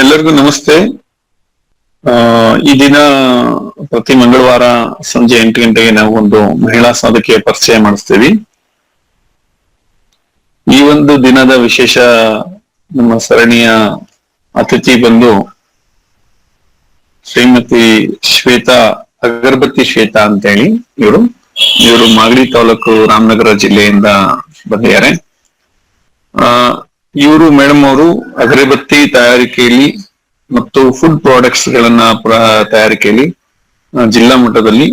ಎಲ್ಲರಿಗೂ ನಮಸ್ತೆ. ಈ ದಿನ ಪ್ರತಿ ಮಂಗಳವಾರ ಸಂಜೆ 8 ಗಂಟೆಗೆ ನಾವು ಒಂದು ಮಹಿಳಾ ಸಾಧಕಿಯ ಪರಿಚಯ ಮಾಡಿಸ್ತೀವಿ. ಈ ಒಂದು ದಿನದ ವಿಶೇಷ ನಮ್ಮ ಸರಣಿಯ ಅತಿಥಿ ಬಂದು ಶ್ರೀಮತಿ ಶ್ವೇತಾ, ಅಗರಬತ್ತಿ ಶ್ವೇತಾ ಅಂತ ಹೇಳಿ. ಇವರು ಮಾಗಡಿ ತಾಲೂಕು ರಾಮನಗರ ಜಿಲ್ಲೆಯಿಂದ ಬಂದಿದ್ದಾರೆ. ಇವರು ಮೇಡಮ್ ಅವರು ಅಗರಬತ್ತಿ ತಯಾರಿಕೆಯಲ್ಲಿ ಮತ್ತು ಫುಡ್ ಪ್ರಾಡಕ್ಟ್ಸ್ ಗಳನ್ನ ತಯಾರಿಕೆಯಲ್ಲಿ ಜಿಲ್ಲಾ ಮಟ್ಟದಲ್ಲಿ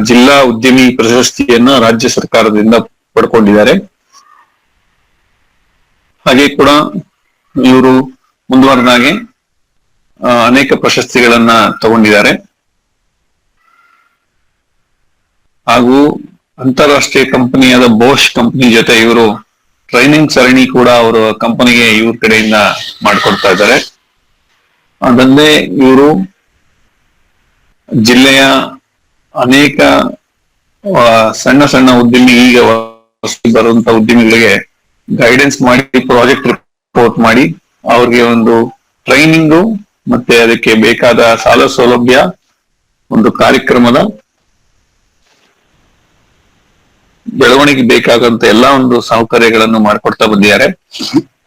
ಜಿಲ್ಲಾ ಉದ್ಯಮಿ ಪ್ರಶಸ್ತಿಯನ್ನ ರಾಜ್ಯ ಸರ್ಕಾರದಿಂದ ಪಡ್ಕೊಂಡಿದ್ದಾರೆ. ಹಾಗೆ ಕೂಡ ಇವರು ಮುಂದುವರೆದಾಗೆ ಅನೇಕ ಪ್ರಶಸ್ತಿಗಳನ್ನ ತಗೊಂಡಿದ್ದಾರೆ. ಹಾಗೂ ಅಂತಾರಾಷ್ಟ್ರೀಯ ಕಂಪನಿಯಾದ ಬೋಶ್ ಕಂಪನಿ ಜೊತೆ ಇವರು ಟ್ರೈನಿಂಗ್ ಸರಣಿ ಕೂಡ ಅವರ ಕಂಪನಿಗೆ ಇವ್ರ ಕಡೆಯಿಂದ ಮಾಡ್ಕೊಡ್ತಾ ಇದ್ದಾರೆ. ಅದಲ್ಲದೆ ಇವರು ಜಿಲ್ಲೆಯ ಅನೇಕ ಸಣ್ಣ ಸಣ್ಣ ಉದ್ಯಮಿ, ಈಗ ಬರುವಂತ ಉದ್ಯಮಿಗಳಿಗೆ ಗೈಡೆನ್ಸ್ ಮಾಡಿ, ಪ್ರಾಜೆಕ್ಟ್ ರಿಪೋರ್ಟ್ ಮಾಡಿ, ಅವ್ರಿಗೆ ಒಂದು ಟ್ರೈನಿಂಗು ಮತ್ತೆ ಅದಕ್ಕೆ ಬೇಕಾದ ಸಾಲ ಸೌಲಭ್ಯ, ಒಂದು ಕಾರ್ಯಕ್ರಮದ ಬೆಳವಣಿಗೆ ಬೇಕಾದಂತ ಎಲ್ಲಾ ಒಂದು ಸೌಕರ್ಯಗಳನ್ನು ಮಾಡ್ಕೊಡ್ತಾ ಬಂದಿದ್ದಾರೆ.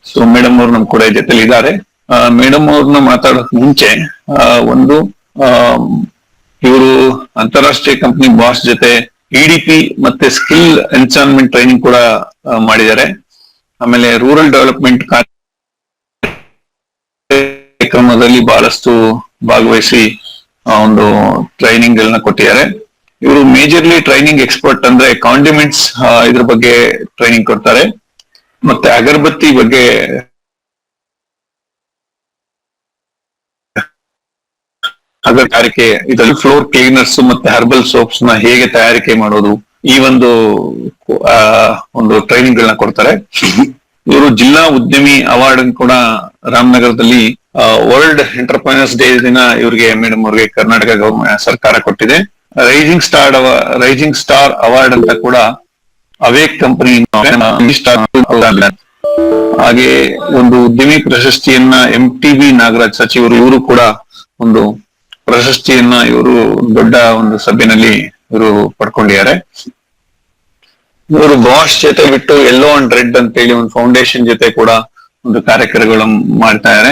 ಸೊ ಮೇಡಮ್ ಅವ್ರು ನಮ್ ಕೂಡ ಜೊತೆಲಿ ಇದ್ದಾರೆ. ಮೇಡಮ್ ಅವ್ರನ್ನ ಮಾತಾಡೋಕ್ ಮುಂಚೆ ಒಂದು ಇವರು ಅಂತಾರಾಷ್ಟ್ರೀಯ ಕಂಪನಿ ಬಾಸ್ ಜೊತೆ ಇಡಿಪಿ ಮತ್ತೆ ಸ್ಕಿಲ್ ಎನ್ಚಾನ್ಮೆಂಟ್ ಟ್ರೈನಿಂಗ್ ಕೂಡ ಮಾಡಿದ್ದಾರೆ. ಆಮೇಲೆ ರೂರಲ್ ಡೆವಲಪ್ಮೆಂಟ್ ಕಾರ್ಯಕ್ರಮದಲ್ಲಿ ಬಹಳಷ್ಟು ಭಾಗವಹಿಸಿ ಒಂದು ಟ್ರೈನಿಂಗ್ ಗಳನ್ನ ಕೊಟ್ಟಿದ್ದಾರೆ. ಇವರು ಮೇಜರ್ಲಿ ಟ್ರೈನಿಂಗ್ ಎಕ್ಸ್ಪರ್ಟ್, ಅಂದ್ರೆ ಕಾಂಡಿಮೆಂಟ್ಸ್ ಇದ್ರ ಬಗ್ಗೆ ಟ್ರೈನಿಂಗ್ ಕೊಡ್ತಾರೆ. ಮತ್ತೆ ಅಗರಬತ್ತಿ ಬಗ್ಗೆ ತಯಾರಿಕೆ, ಇದರಲ್ಲಿ ಫ್ಲೋರ್ ಕ್ಲೀನರ್ಸ್ ಮತ್ತೆ ಹರ್ಬಲ್ ಸೋಪ್ಸ್ ನ ಹೇಗೆ ತಯಾರಿಕೆ ಮಾಡೋದು, ಈ ಒಂದು ಟ್ರೈನಿಂಗ್ ಗಳನ್ನ ಕೊಡ್ತಾರೆ. ಇವರು ಜಿಲ್ಲಾ ಉದ್ಯಮಿ ಅವಾರ್ಡ್ ಕೂಡ ರಾಮನಗರದಲ್ಲಿ ವರ್ಲ್ಡ್ ಎಂಟರ್ಪ್ರೈನರ್ಸ್ ಡೇ ದಿನ ಇವ್ರಿಗೆ, ಮೇಡಮ್ ಅವ್ರಿಗೆ ಕರ್ನಾಟಕ ಸರ್ಕಾರ ಕೊಟ್ಟಿದೆ. ರೈಸಿಂಗ್ ಸ್ಟಾರ್ ಅವಾರ್ಡ್ ಅಂತ ಕೂಡ ಅವೇಕ್ ಕಂಪನಿ. ಹಾಗೆ ಒಂದು ಉದ್ಯಮಿ ಪ್ರಶಸ್ತಿಯನ್ನ MTV ನಾಗರಾಜ್ ಸಚಿವರು, ಇವರು ಕೂಡ ಒಂದು ಪ್ರಶಸ್ತಿಯನ್ನ ಇವರು ದೊಡ್ಡ ಒಂದು ಸಭೆಯಲ್ಲಿ ಇವರು ಪಡ್ಕೊಂಡಿದ್ದಾರೆ. ಇವರು ಬಾಷ್ ಜೊತೆ ಬಿಟ್ಟು ಯೆಲ್ಲೋ ಅಂಡ್ ರೆಡ್ ಅಂತ ಹೇಳಿ ಒಂದು ಫೌಂಡೇಶನ್ ಜೊತೆ ಕೂಡ ಒಂದು ಕಾರ್ಯಕ್ರಮಗಳು ಮಾಡ್ತಾ ಇದ್ದಾರೆ.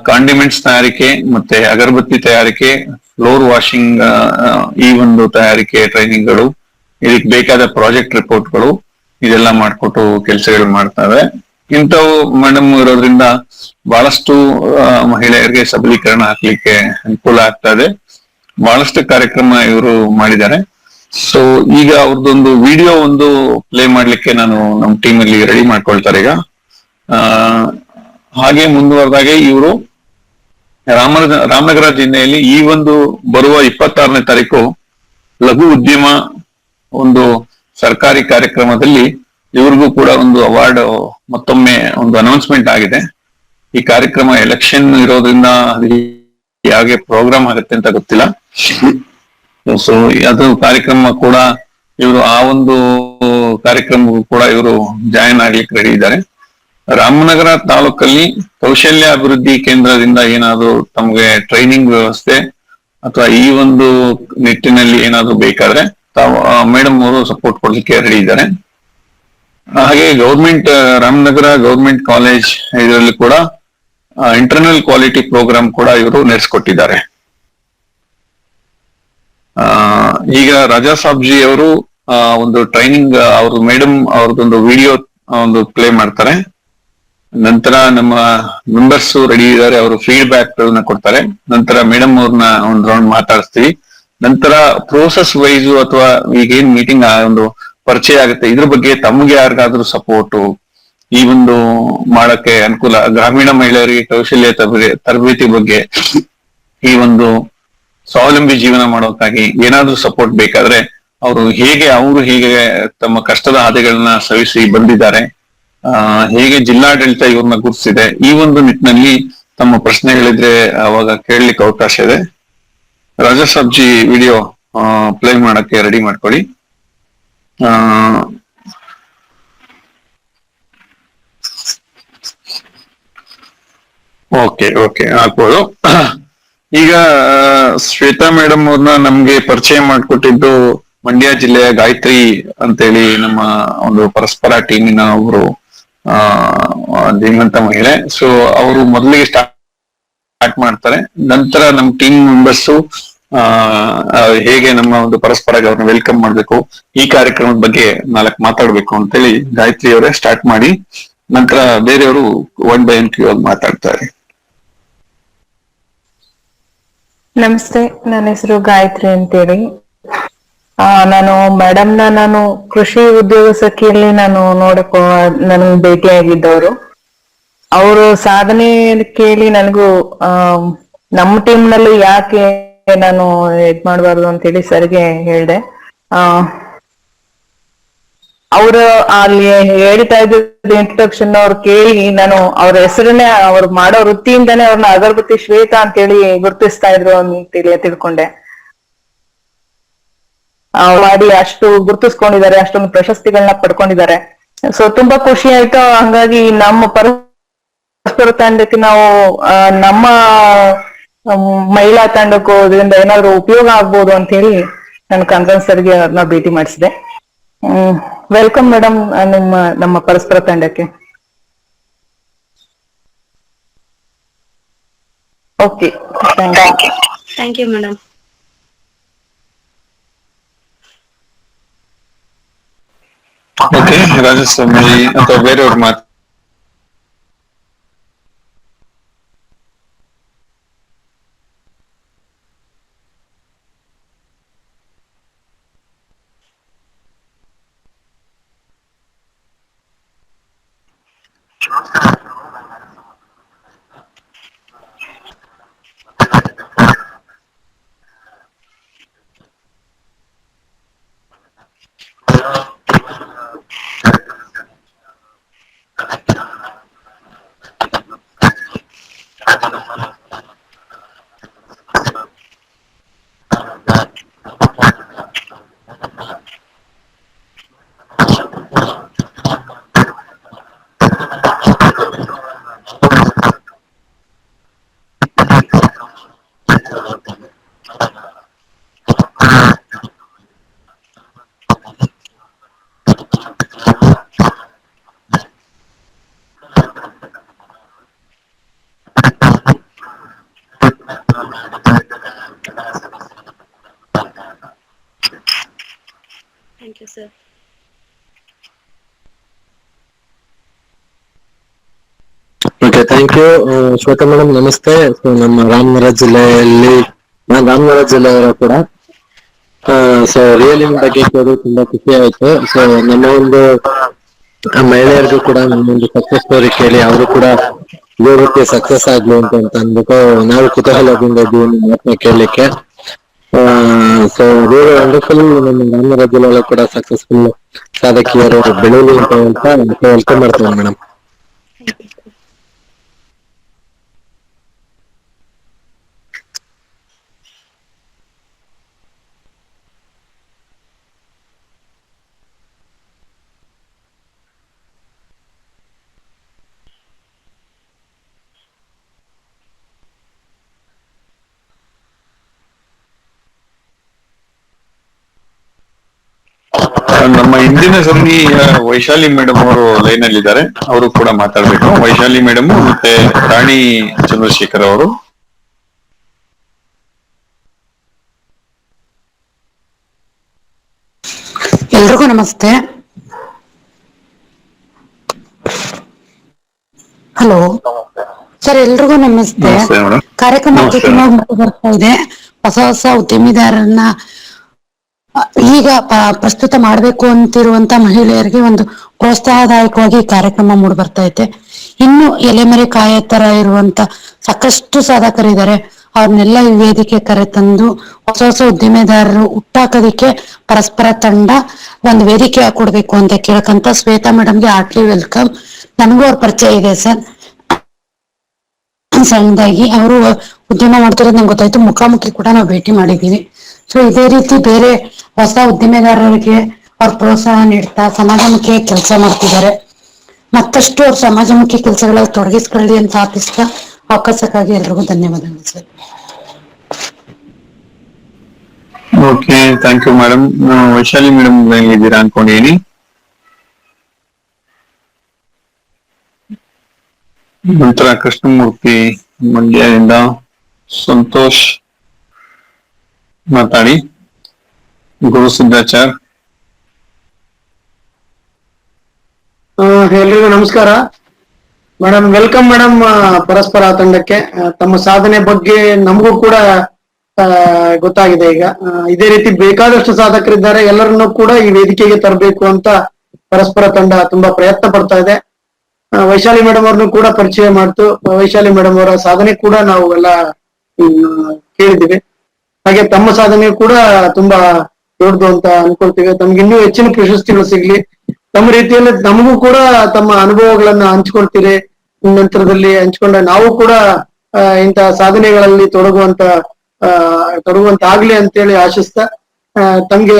ಕಾಂಡಿಮೆಂಟ್ಸ್ ತಯಾರಿಕೆ ಮತ್ತೆ ಅಗರಬತ್ತಿ ತಯಾರಿಕೆ, ಫ್ಲೋರ್ ವಾಷಿಂಗ್, ಈ ಒಂದು ತಯಾರಿಕೆ ಟ್ರೈನಿಂಗ್ಗಳು, ಇದಕ್ಕೆ ಬೇಕಾದ ಪ್ರಾಜೆಕ್ಟ್ ರಿಪೋರ್ಟ್ಗಳು, ಇದೆಲ್ಲ ಮಾಡ್ಕೊಟ್ಟು ಕೆಲಸಗಳು ಮಾಡ್ತಾರೆ. ಇಂಥವು ಮೇಡಮ್ ಇರೋದ್ರಿಂದ ಬಹಳಷ್ಟು ಮಹಿಳೆಯರಿಗೆ ಸಬಲೀಕರಣ ಹಾಕ್ಲಿಕ್ಕೆ ಅನುಕೂಲ ಆಗ್ತಾ ಇದೆ. ಬಹಳಷ್ಟು ಕಾರ್ಯಕ್ರಮ ಇವರು ಮಾಡಿದ್ದಾರೆ. ಸೊ ಈಗ ಅವ್ರದ್ದೊಂದು ವಿಡಿಯೋ ಒಂದು ಪ್ಲೇ ಮಾಡ್ಲಿಕ್ಕೆ ನಾನು ನಮ್ಮ ಟೀಮ್ ಅಲ್ಲಿ ರೆಡಿ ಮಾಡ್ಕೊಳ್ತಾರೆ ಈಗ. ಹಾಗೆ ಮುಂದುವರೆದಾಗೆ ಇವರು ರಾಮನಗರ ಜಿಲ್ಲೆಯಲ್ಲಿ ಈ ಒಂದು ಬರುವ 26ನೇ ತಾರೀಕು ಲಘು ಉದ್ಯಮ ಒಂದು ಸರ್ಕಾರಿ ಕಾರ್ಯಕ್ರಮದಲ್ಲಿ ಇವ್ರಿಗೂ ಕೂಡ ಒಂದು ಅವಾರ್ಡ್ ಮತ್ತೊಮ್ಮೆ ಒಂದು ಅನೌನ್ಸ್ಮೆಂಟ್ ಆಗಿದೆ. ಈ ಕಾರ್ಯಕ್ರಮ ಎಲೆಕ್ಷನ್ ಇರೋದ್ರಿಂದ ಯಾವಾಗ ಪ್ರೋಗ್ರಾಮ್ ಆಗುತ್ತೆ ಅಂತ ಗೊತ್ತಿಲ್ಲ. ಸೊ ಅದು ಕಾರ್ಯಕ್ರಮ ಕೂಡ ಇವರು ಆ ಒಂದು ಕಾರ್ಯಕ್ರಮಕ್ಕೂ ಕೂಡ ಇವರು ಜಾಯಿನ್ ಆಗ್ಲಿಕ್ಕೆ ರೆಡಿ ಇದ್ದಾರೆ. ರಾಮನಗರ ತಾಲೂಕಲ್ಲಿ ಕೌಶಲ್ಯ ಅಭಿವೃದ್ಧಿ ಕೇಂದ್ರದಿಂದ ಏನಾದ್ರು ತಮ್ಗೆ ಟ್ರೈನಿಂಗ್ ವ್ಯವಸ್ಥೆ ಅಥವಾ ಈ ಒಂದು ನಿಟ್ಟಿನಲ್ಲಿ ಏನಾದ್ರು ಬೇಕಾದ್ರೆ ತಾವು ಮೇಡಮ್ ಅವರು ಸಪೋರ್ಟ್ ಕೊಡ್ಲಿಕ್ಕೆ ರೆಡಿ ಇದ್ದಾರೆ. ಹಾಗೆ ರಾಮನಗರ ಗೌರ್ಮೆಂಟ್ ಕಾಲೇಜ್ ಇದರಲ್ಲಿ ಕೂಡ ಇಂಟರ್ನಲ್ ಕ್ವಾಲಿಟಿ ಪ್ರೋಗ್ರಾಮ್ ಕೂಡ ಇವರು ನಡೆಸ್ಕೊಟ್ಟಿದ್ದಾರೆ. ಈಗ ರಾಜಾ ಸಾಬ್ಜಿ ಅವರು ಒಂದು ಟ್ರೈನಿಂಗ್ ಅವ್ರ ಮೇಡಮ್ ಅವ್ರದ್ದೊಂದು ವಿಡಿಯೋ ಒಂದು ಪ್ಲೇ ಮಾಡ್ತಾರೆ. ನಂತರ ನಮ್ಮ ಮೆಂಬರ್ಸ್ ರೆಡಿ ಇದ್ದಾರೆ, ಅವರು ಫೀಡ್ಬ್ಯಾಕ್ ಗಳನ್ನ ಕೊಡ್ತಾರೆ. ನಂತರ ಮೇಡಮ್ ಅವ್ರನ್ನ ಒಂದು ರೌಂಡ್ ಮಾತಾಡಿಸ್ತೀವಿ. ನಂತರ ಪ್ರೋಸೆಸ್ ವೈಸ್ ಅಥವಾ ಈಗೇನ್ ಮೀಟಿಂಗ್ ಒಂದು ಪರಿಚಯ ಆಗುತ್ತೆ, ಇದ್ರ ಬಗ್ಗೆ ತಮ್ಗೆ ಯಾರಿಗಾದ್ರೂ ಸಪೋರ್ಟು, ಈ ಒಂದು ಮಾಡಕ್ಕೆ ಅನುಕೂಲ, ಗ್ರಾಮೀಣ ಮಹಿಳೆಯರಿಗೆ ಕೌಶಲ್ಯ ತರಬೇತಿ ಬಗ್ಗೆ, ಈ ಒಂದು ಸ್ವಾವಲಂಬಿ ಜೀವನ ಮಾಡೋಕ್ಕಾಗಿ ಏನಾದ್ರೂ ಸಪೋರ್ಟ್ ಬೇಕಾದ್ರೆ ಅವರು ಹೇಗೆ ತಮ್ಮ ಕಷ್ಟದ ಹಾದಿಗಳನ್ನ ಸವಿಸಿ ಬಂದಿದ್ದಾರೆ, ಹೇಗೆ ಜಿಲ್ಲಾಡಳಿತ ಇವ್ರನ್ನ ಗುರುತಿಸಿದೆ, ಈ ಒಂದು ನಿಟ್ಟಿನಲ್ಲಿ ತಮ್ಮ ಪ್ರಶ್ನೆಗಳಿದ್ರೆ ಅವಾಗ ಕೇಳಲಿಕ್ಕೆ ಅವಕಾಶ ಇದೆ. ರಾಜಾ ಸಾಬ್ಜಿ ವಿಡಿಯೋ ಪ್ಲೇ ಮಾಡಕ್ಕೆ ರೆಡಿ ಮಾಡ್ಕೊಳ್ಳಿ. ಓಕೆ ಓಕೆ ಆಗ್ಬೋದು. ಈಗ ಶ್ವೇತಾ ಮೇಡಮ್ ಅವ್ರನ್ನ ನಮ್ಗೆ ಪರಿಚಯ ಮಾಡಿಕೊಟ್ಟಿದ್ದು ಮಂಡ್ಯ ಜಿಲ್ಲೆಯ ಗಾಯತ್ರಿ ಅಂತೇಳಿ ನಮ್ಮ ಒಂದು ಪರಸ್ಪರ ಟೀಮಿನ ಒಬ್ರು ಧೀಮಂತ ಮಹಿಳೆ. ಸೊ ಅವರು ಮೊದಲಿಗೆ ಸ್ಟಾರ್ಟ್ ಮಾಡ್ತಾರೆ, ನಂತರ ನಮ್ಮ ಟೀಮ್ ಮೆಂಬರ್ಸ್ ಹೇಗೆ ನಮ್ಮ ಒಂದು ಪರಸ್ಪರ ಅವ್ರನ್ನ ವೆಲ್ಕಮ್ ಮಾಡ್ಬೇಕು, ಈ ಕಾರ್ಯಕ್ರಮದ ಬಗ್ಗೆ ನಾಲ್ಕು ಮಾತಾಡ್ಬೇಕು ಅಂತೇಳಿ ಗಾಯತ್ರಿ ಅವರೇ ಸ್ಟಾರ್ಟ್ ಮಾಡಿ, ನಂತರ ಬೇರೆಯವರು ಒನ್ ಬೈ ಒನ್ ಕ್ಯೂ ಆಗಿ ಮಾತಾಡ್ತಾರೆ. ನಮಸ್ತೆ, ನನ್ನ ಹೆಸರು ಗಾಯತ್ರಿ ಅಂತೇಳಿ. ನಾನು ನಾನು ಕೃಷಿ ಉದ್ಯೋಗ ಸಖಿಯಲ್ಲಿ ನಾನು ನನಗೆ ಭೇಟಿಯಾಗಿದ್ದವರು. ಅವರು ಸಾಧನೆ ಕೇಳಿ ನನಗೂ ನಮ್ಮ ಟೀಮ್ ನಲ್ಲಿ ಯಾಕೆ ನಾನು ಮಾಡಬಾರ್ದು ಅಂತೇಳಿ ಸರ್ಗೆ ಹೇಳ್ದೆ. ಅವರು ಅಲ್ಲಿ ಹೇಳ್ತಾ ಇದ್ದ ಇಂಟ್ರೊಡಕ್ಷನ್ ಅವ್ರು ಕೇಳಿ ನಾನು ಅವ್ರ ಹೆಸರನ್ನೇ ಅವ್ರು ಮಾಡೋ ವೃತ್ತಿಯಿಂದಾನೇ ಅವ್ರನ್ನ ಅಗರಬತ್ತಿ ಶ್ವೇತಾ ಅಂತೇಳಿ ಗುರುತಿಸ್ತಾ ಇದ್ರು ಅಂತೇಳಿ ತಿಳ್ಕೊಂಡೆ. ಮಾಡಿ ಅಷ್ಟು ಗುರುತಿಸ್ಕೊಂಡಿದ್ದಾರೆ, ಅಷ್ಟೊಂದು ಪ್ರಶಸ್ತಿಗಳನ್ನ ಪಡ್ಕೊಂಡಿದ್ದಾರೆ. ಸೊ ತುಂಬಾ ಖುಷಿ ಆಯ್ತು. ಹಂಗಾಗಿ ನಮ್ಮ ಪರಸ್ಪರ ತಂಡಕ್ಕೆ ನಾವು ನಮ್ಮ ಮಹಿಳಾ ತಂಡಕ್ಕೂ ಇದರಿಂದ ಏನಾದ್ರು ಉಪಯೋಗ ಆಗ್ಬೋದು ಅಂತ ಹೇಳಿ ನಾನು ಕಂದನ್ ಸರ್ಗೆ ಅವ್ರನ್ನ ಭೇಟಿ ಮಾಡಿಸಿದೆ. ವೆಲ್ಕಮ್ ಮೇಡಮ್ ನಮ್ಮ ಪರಸ್ಪರ ತಂಡಕ್ಕೆ. Okay, thank you madam. Okay, Rajaswamy ಅಥವಾ ಬೇರೆಯವ್ರ ಮಾತು. Thank you sir. Okay, thank you Shweta madam. ನಮಸ್ತೆ. ನಮ್ಮ ರಾಮನಗರ ಜಿಲ್ಲೆಯಲ್ಲಿ ನಾನು ರಾಮನಗರ ಜಿಲ್ಲೆಯವರು ಕೂಡ. ಸೊ ರಿಯಲ್ ಬಗ್ಗೆ ಕೇಳಿ ತುಂಬಾ ಖುಷಿ ಆಯ್ತು. ಸೊ ನಮ್ಮ ಒಂದು ಮಹಿಳೆಯರಿಗೂ ಕೂಡ ನಮ್ಮ ಒಂದು ಸಕ್ಸಸ್ ಸ್ಟೋರಿ ಕೇಳಿ ಅವರು ಕೂಡ ಇದೇ ರೀತಿ ಸಕ್ಸಸ್ ಆಗ್ಲಿ ಅಂತ ಅಂದ್ಬಿಟ್ಟು ನಾವು ಕುತೂಹಲದಿಂದ ಇದ್ದೀವಿ ನಿಮ್ಮ ಮಾತನ್ನ ಕೇಳಲಿಕ್ಕೆ. So really wonderful. ನಮ್ಮ ರಾಮನಗರ ಜಿಲ್ಲೆಯಲ್ಲೂ ಕೂಡ ಸಕ್ಸಸ್ಫುಲ್ ಸಾಧಕಿಯರು ಬೆಳೀಲಿ ಅಂತ ಹೇಳ್ತಾ ವೆಲ್ಕಮ್ ಮಾಡ್ತೇವೆ ಮೇಡಮ್. ನಮ್ಮ ಇಂದಿನ ಸರಣಿ ವೈಶಾಲಿ ಮೇಡಮ್ ಅವರು ಲೈನ್ ಅಲ್ಲಿ ಇದ್ದಾರೆ, ಅವರು ಕೂಡ ಮಾತಾಡ್ಬೇಕು. ವೈಶಾಲಿ ಮೇಡಮ್ ಮತ್ತೆ ರಾಣಿ ಚಂದ್ರಶೇಖರ್ ಅವರು. ಎಲ್ರಿಗೂ ನಮಸ್ತೆ. ಹಲೋ ಸರ್, ಎಲ್ರಿಗೂ ನಮಸ್ತೆ. ಕಾರ್ಯಕ್ರಮ ಬರ್ತಾ ಇದೆ. ಹೊಸ ಹೊಸ ಉದ್ಯಮಿದಾರರನ್ನ ಈಗ ಪ್ರಸ್ತುತ ಮಾಡಬೇಕು ಅಂತಿರುವಂತ ಮಹಿಳೆಯರಿಗೆ ಒಂದು ಪ್ರೋತ್ಸಾಹದಾಯಕವಾಗಿ ಕಾರ್ಯಕ್ರಮ ಮೂಡಿ ಬರ್ತಾ ಇದೆ. ಇನ್ನು ಎಲೆಮರೆ ಕಾಯ ತರ ಇರುವಂತ ಸಾಕಷ್ಟು ಸಾಧಕರಿದ್ದಾರೆ. ಅವ್ರನ್ನೆಲ್ಲ ಈ ವೇದಿಕೆ ಕರೆತಂದು ಹೊಸ ಹೊಸ ಉದ್ದಿಮೆದಾರರು ಹುಟ್ಟಾಕೋದಿಕ್ಕೆ ಪರಸ್ಪರ ತಂಡ ಒಂದು ವೇದಿಕೆ ಕೊಡ್ಬೇಕು ಅಂತ ಕೇಳಕಂತ ಶ್ವೇತಾ ಮೇಡಮ್ಗೆ ಹಾರ್ಟ್ಲಿ ವೆಲ್ಕಮ್. ನನಗೂ ಅವ್ರ ಪರಿಚಯ ಇದೆ ಸರ್. ಸಣ್ಣದಾಗಿ ಅವರು ಉದ್ಯಮ ಮಾಡ್ತಿರೋದು ನಂಗೆ ಗೊತ್ತಾಯ್ತು. ಮುಖಾಮುಖಿ ಕೂಡ ನಾವು ಭೇಟಿ ಮಾಡಿದೀವಿ. ಸೊ ಇದೇ ರೀತಿ ಬೇರೆ ಹೊಸ ಉದ್ದಿಮೆದಾರರಿಗೆ ಅವ್ರ ಪ್ರೋತ್ಸಾಹ ನೀಡ್ತಾ ಸಮಾಜಮುಖಿ ಕೆಲಸ ಮಾಡ್ತಿದ್ದಾರೆ. ಮತ್ತಷ್ಟು ಅವ್ರ ಸಮಾಜಮುಖಿ ಕೆಲಸಗಳಲ್ಲಿ ತೊಡಗಿಸ್ಕೊಳ್ಳಿ ಅಂತ ಆಶಿಸ್ತಾ ಅವಕಾಶಕ್ಕಾಗಿ ಎಲ್ರಿಗೂ ಧನ್ಯವಾದಗಳು sir. Okay, thank you madam. Vaishali madam ಇದ್ದೀರಾ ಅನ್ಕೊಂಡಿದೀನಿ. ನಂತರ ಕೃಷ್ಣಮೂರ್ತಿ ಮಂಡ್ಯದಿಂದ, ಸಂತೋಷ್ ಮಾತಾಡಿ, ಗುರು ಸಿದ್ಧಾಚಾರ್. ಎಲ್ರಿಗೂ ನಮಸ್ಕಾರ ಮೇಡಮ್. ವೆಲ್ಕಮ್ ಮೇಡಮ್ ಪರಸ್ಪರ ತಂಡಕ್ಕೆ. ತಮ್ಮ ಸಾಧನೆ ಬಗ್ಗೆ ನಮಗೂ ಕೂಡ ಗೊತ್ತಾಗಿದೆ. ಈಗ ಇದೇ ರೀತಿ ಬೇಕಾದಷ್ಟು ಸಾಧಕರಿದ್ದಾರೆ, ಎಲ್ಲರನ್ನೂ ಕೂಡ ಈ ವೇದಿಕೆಗೆ ತರಬೇಕು ಅಂತ ಪರಸ್ಪರ ತಂಡ ತುಂಬಾ ಪ್ರಯತ್ನ ಪಡ್ತಾ ಇದೆ. ವೈಶಾಲಿ ಮೇಡಮ್ ಅವ್ರನ್ನು ಕೂಡ ಪರಿಚಯ ಮಾಡ್ತು. ವೈಶಾಲಿ ಮೇಡಮ್ ಅವರ ಸಾಧನೆ ಕೂಡ ನಾವು ಎಲ್ಲ ಕೇಳಿದ್ದೀವಿ. ಹಾಗೆ ತಮ್ಮ ಸಾಧನೆ ಕೂಡ ತುಂಬಾ ದೊಡ್ಡದು ಅಂತ ಅನ್ಕೊಳ್ತೀವಿ. ತಮ್ಗೆ ಇನ್ನೂ ಹೆಚ್ಚಿನ ಪ್ರಶಸ್ತಿಗಳು ಸಿಗ್ಲಿ. ತಮ್ಮ ರೀತಿಯಲ್ಲಿ ನಮಗೂ ಕೂಡ ತಮ್ಮ ಅನುಭವಗಳನ್ನ ಹಂಚ್ಕೊಳ್ತೀರಿ. ನಂತರದಲ್ಲಿ ಹಂಚ್ಕೊಂಡ ನಾವು ಕೂಡ ಇಂತಹ ಸಾಧನೆಗಳಲ್ಲಿ ತೊಡಗುವಂತಾಗ್ಲಿ ಅಂತೇಳಿ ಆಶಿಸ್ತಾ ತಮ್ಗೆ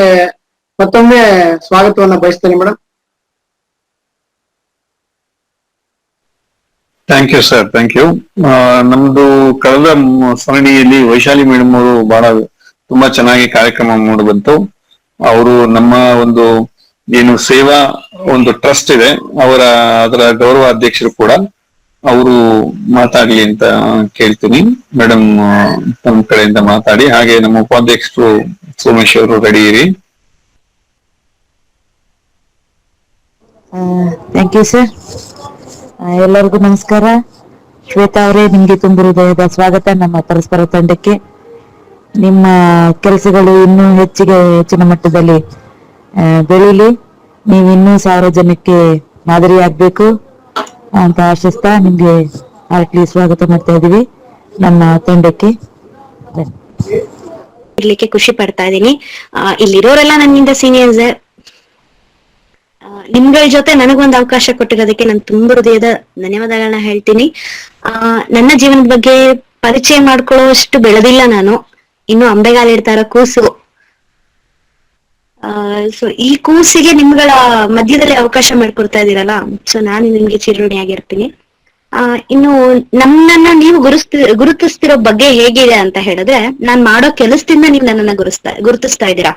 ಮತ್ತೊಮ್ಮೆ ಸ್ವಾಗತವನ್ನ ಬಯಸ್ತೇನೆ madam. Thank you sir, thank you. ನಮ್ದು ಕಳೆದ ಸರಣಿಯಲ್ಲಿ ವೈಶಾಲಿ ಮೇಡಮ್ ಅವರು ಬಹಳ ತುಂಬಾ ಚೆನ್ನಾಗಿ ಕಾರ್ಯಕ್ರಮ ಮೂಡಿಬಂತು. ಅವರು ನಮ್ಮ ಒಂದು ಏನು ಸೇವಾ ಒಂದು ಟ್ರಸ್ಟ್ ಇದೆ ಅದರ ಗೌರವ ಅಧ್ಯಕ್ಷರು ಕೂಡ. ಅವರು ಮಾತಾಡ್ಲಿ ಅಂತ ಕೇಳ್ತೀನಿ. ಮೇಡಮ್ ನಮ್ಮ ಕಡೆಯಿಂದ ಮಾತಾಡಿ. ಹಾಗೆ ನಮ್ಮ ಉಪಾಧ್ಯಕ್ಷರು ಸೋಮೇಶ್ ಅವರು ರೆಡಿ ಇರಿ. Thank you sir. ಎಲ್ಲರಿಗೂ ನಮಸ್ಕಾರ. ಶ್ವೇತಾ ಅವರೇ, ನಿಮ್ಗೆ ತುಂಬ ಹೃದಯದ ಸ್ವಾಗತ ನಮ್ಮ ಪರಸ್ಪರ ತಂಡಕ್ಕೆ. ನಿಮ್ಮ ಕೆಲಸಗಳು ಇನ್ನೂ ಹೆಚ್ಚಿನ ಮಟ್ಟದಲ್ಲಿ ಬೆಳೀಲಿ. ನೀವು ಇನ್ನೂ 1000 ಜನಕ್ಕೆ ಮಾದರಿ ಆಗ್ಬೇಕು ಅಂತ ಆಶಿಸ್ತಾ ನಿಮ್ಗೆ ಹಾರ್ಟ್ಲಿ ಸ್ವಾಗತ ಮಾಡ್ತಾ ಇದೀವಿ ನಮ್ಮ ತಂಡಕ್ಕೆ. ಇರ್ಲಿಕ್ಕೆ ಖುಷಿ ಪಡ್ತಾ ಇದ್ದೀನಿ. ಇಲ್ಲಿರೋರೆಲ್ಲ ನನ್ನಿಂದ ಸೀನಿಯರ್ಸ್. ನಿಮ್ಗಳ ಜೊತೆ ನನಗೊಂದು ಅವಕಾಶ ಕೊಟ್ಟಿರೋದಕ್ಕೆ ನಾನು ತುಂಬಾ ಹೃದಯದ ಧನ್ಯವಾದಗಳನ್ನ ಹೇಳ್ತೀನಿ. ನನ್ನ ಜೀವನದ ಬಗ್ಗೆ ಪರಿಚಯ ಮಾಡ್ಕೊಳ್ಳೋಷ್ಟು ಬೆಳೆದಿಲ್ಲ ನಾನು. ಇನ್ನು ಅಂಬೆಗಾಲಿಡ್ತಾ ಇರೋ ಕೂಸು. ಸೊ ಈ ಕೂಸಿಗೆ ನಿಮ್ಗಳ ಮಧ್ಯದಲ್ಲಿ ಅವಕಾಶ ಮಾಡ್ಕೊಡ್ತಾ ಇದೀರಲ್ಲ, ಸೊ ನಾನು ನಿಮ್ಗೆ ಚಿರಋಣಿಯಾಗಿರ್ತೀನಿ. ಇನ್ನು ನನ್ನನ್ನ ನೀವು ಗುರುತಿಸ್ತಿರೋ ಬಗ್ಗೆ ಹೇಗಿದೆ ಅಂತ ಹೇಳಿದ್ರೆ, ನಾನ್ ಮಾಡೋ ಕೆಲಸದಿಂದ ನೀವು ನನ್ನನ್ನ ಗುರುತಿಸ್ತಾ ಇದ್ದೀರಾ.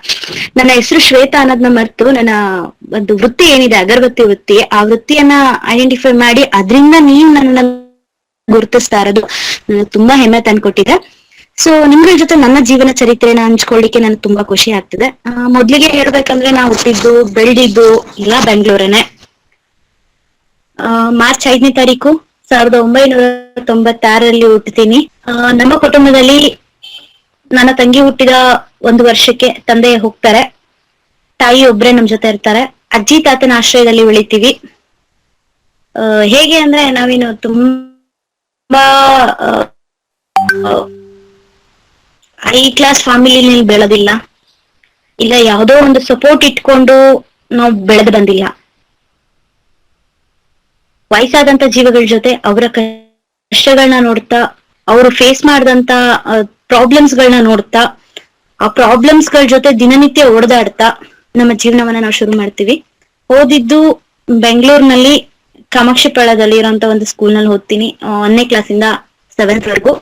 ನನ್ನ ಹೆಸರು ಶ್ವೇತಾ ಅನ್ನೋದನ್ನ ಮರೆತು ನನ್ನ ಒಂದು ವೃತ್ತಿ ಏನಿದೆ, ಅಗರಬತ್ತಿ ವೃತ್ತಿ, ಆ ವೃತ್ತಿಯನ್ನ ಐಡೆಂಟಿಫೈ ಮಾಡಿ ಅದರಿಂದ ನೀವು ನನ್ನನ್ನ ಗುರುತಿಸ್ತಾ ಇರೋದು ನನಗೆ ತುಂಬಾ ಹೆಮ್ಮೆ ತಂದ್ಕೊಟ್ಟಿದೆ. ಸೊ ನಿಮ್ಗಳ ಜೊತೆ ನನ್ನ ಜೀವನ ಚರಿತ್ರೆನ ಹಂಚ್ಕೊಳ್ಳಿಕ್ಕೆ ನನಗೆ ತುಂಬಾ ಖುಷಿ ಆಗ್ತದೆ. ಮೊದ್ಲಿಗೆ ಹೇಳ್ಬೇಕಂದ್ರೆ ನಾವು ಹುಟ್ಟಿದ್ದು ಬೆಳೆದಿದ್ದು ಎಲ್ಲ ಬೆಂಗಳೂರನೆ. ಮಾರ್ಚ್ 5ನೇ ತಾರೀಕು 1996ರಲ್ಲಿ ಹುಟ್ಟುತ್ತೀನಿ. ನಮ್ಮ ಕುಟುಂಬದಲ್ಲಿ ನನ್ನ ತಂಗಿ ಹುಟ್ಟಿದ 1 ವರ್ಷಕ್ಕೆ ತಂದೆ ಹೋಗ್ತಾರೆ. ತಾಯಿ ಒಬ್ರೇ ನಮ್ ಜೊತೆ ಇರ್ತಾರೆ. ಅಜ್ಜಿ ತಾತನ ಆಶ್ರಯದಲ್ಲಿ ಉಳಿತೀವಿ. ಹೇಗೆ ಅಂದ್ರೆ ನಾವೇನು ತುಂಬಾ ಹೈ ಕ್ಲಾಸ್ ಫ್ಯಾಮಿಲಿನಲ್ಲಿ ಬೆಳೆದಿಲ್ಲ, ಇಲ್ಲ ಯಾವುದೋ ಒಂದು ಸಪೋರ್ಟ್ ಇಟ್ಕೊಂಡು ನಾವು ಬೆಳೆದು ಬಂದಿಲ್ಲ. ವಯಸ್ಸಾದಂತ ಜೀವಗಳ ಜೊತೆ ಅವರ ಕಷ್ಟಗಳನ್ನ ನೋಡ್ತಾ, ಅವರು ಫೇಸ್ ಮಾಡಿದಂತ ಪ್ರಾಬ್ಲಮ್ಸ್ ಗಳನ್ನ ನೋಡ್ತಾ, ಆ ಪ್ರಾಬ್ಲಮ್ಸ್ ಗಳ ಜೊತೆ ದಿನನಿತ್ಯ ಓಡಾಡ್ತಾ ನಮ್ಮ ಜೀವನವನ್ನ ನಾವು ಶುರು ಮಾಡ್ತೀವಿ. ಓದಿದ್ದು ಬೆಂಗಳೂರಿನಲ್ಲಿ ಕಾಮಾಕ್ಷಿಪಾಳ್ಯದಲ್ಲಿ ಇರುವಂತ ಒಂದು ಸ್ಕೂಲ್ ನಲ್ಲಿ ಓದ್ತೀನಿ. 1ನೇ ಕ್ಲಾಸಿಂದ 7th ವರೆಗೂ.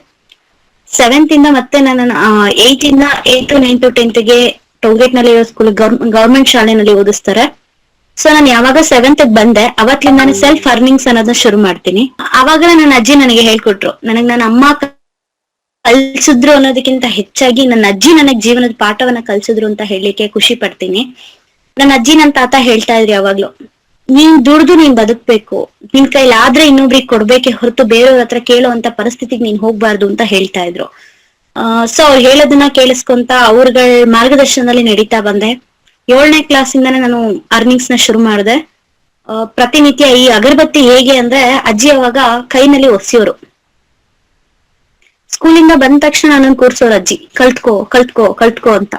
7th ಇಂದ ಮತ್ತೆ ನನ್ನ 8 9 10th ಗೆ ಟೋಲ್ಗೇಟ್ ನಲ್ಲಿ ಇರೋ ಸ್ಕೂಲ್, ಗವರ್ಮೆಂಟ್ ಶಾಲೆನಲ್ಲಿ ಓದಿಸ್ತಾರೆ. ಸೊ ನಾನು ಯಾವಾಗ 7th ಬಂದೆ ಅವತ್ತಿಂದ ನಾನು ಸೆಲ್ಫ್ ಅರ್ನಿಂಗ್ಸ್ ಅನ್ನೋದನ್ನ ಶುರು ಮಾಡ್ತೀನಿ. ಅವಾಗ ನನ್ನ ಅಜ್ಜಿ ನನಗೆ ಹೇಳ್ಕೊಟ್ರು. ನನ್ನ ಅಮ್ಮ ಕಲ್ಸಿದ್ರು ಅನ್ನೋದಕ್ಕಿಂತ ಹೆಚ್ಚಾಗಿ ನನ್ನ ಅಜ್ಜಿ ನನಗ್ ಜೀವನದ ಪಾಠವನ್ನ ಕಲ್ಸಿದ್ರು ಅಂತ ಹೇಳಲಿಕ್ಕೆ ಖುಷಿ ಪಡ್ತೀನಿ. ನನ್ನ ಅಜ್ಜಿ ನನ್ನ ತಾತ ಹೇಳ್ತಾ ಇದ್ರಿ ಯಾವಾಗ್ಲೂ, ನೀನ್ ದುಡ್ದು ನೀನ್ ಬದುಕ್ಬೇಕು, ನಿನ್ ಕೈಲಾದ್ರೆ ಇನ್ನೊಬ್ರಿಗೆ ಕೊಡ್ಬೇಕೆ ಹೊರತು ಬೇರೆಯವ್ರ ಹತ್ರ ಕೇಳೋ ಅಂತ ಪರಿಸ್ಥಿತಿಗೆ ನೀನ್ ಹೋಗ್ಬಾರ್ದು ಅಂತ ಹೇಳ್ತಾ ಇದ್ರು. ಸೊ ಅವ್ರು ಹೇಳೋದನ್ನ ಕೇಳಿಸ್ಕೊಂತ ಅವ್ರಗಳ ಮಾರ್ಗದರ್ಶನದಲ್ಲಿ ನಡೀತಾ ಬಂದೆ. 7ನೇ ಕ್ಲಾಸಿಂದಾನೇ ನಾನು ಅರ್ನಿಂಗ್ಸ್ ನ ಶುರು ಮಾಡಿದೆ. ಪ್ರತಿನಿತ್ಯ ಈ ಅಗರಬತ್ತಿ ಹೇಗೆ ಅಂದ್ರೆ, ಅಜ್ಜಿ ಅವಾಗ ಕೈನಲ್ಲಿ ಒಸಿಯೋರು. ಸ್ಕೂಲಿಂದ ಬಂದ ತಕ್ಷಣ ನನ್ನ ಕೂರ್ಸೋರು ಅಜ್ಜಿ, ಕಲ್ತ್ಕೋ ಕಲ್ತ್ಕೋ ಕಲ್ತ್ಕೋ ಅಂತ.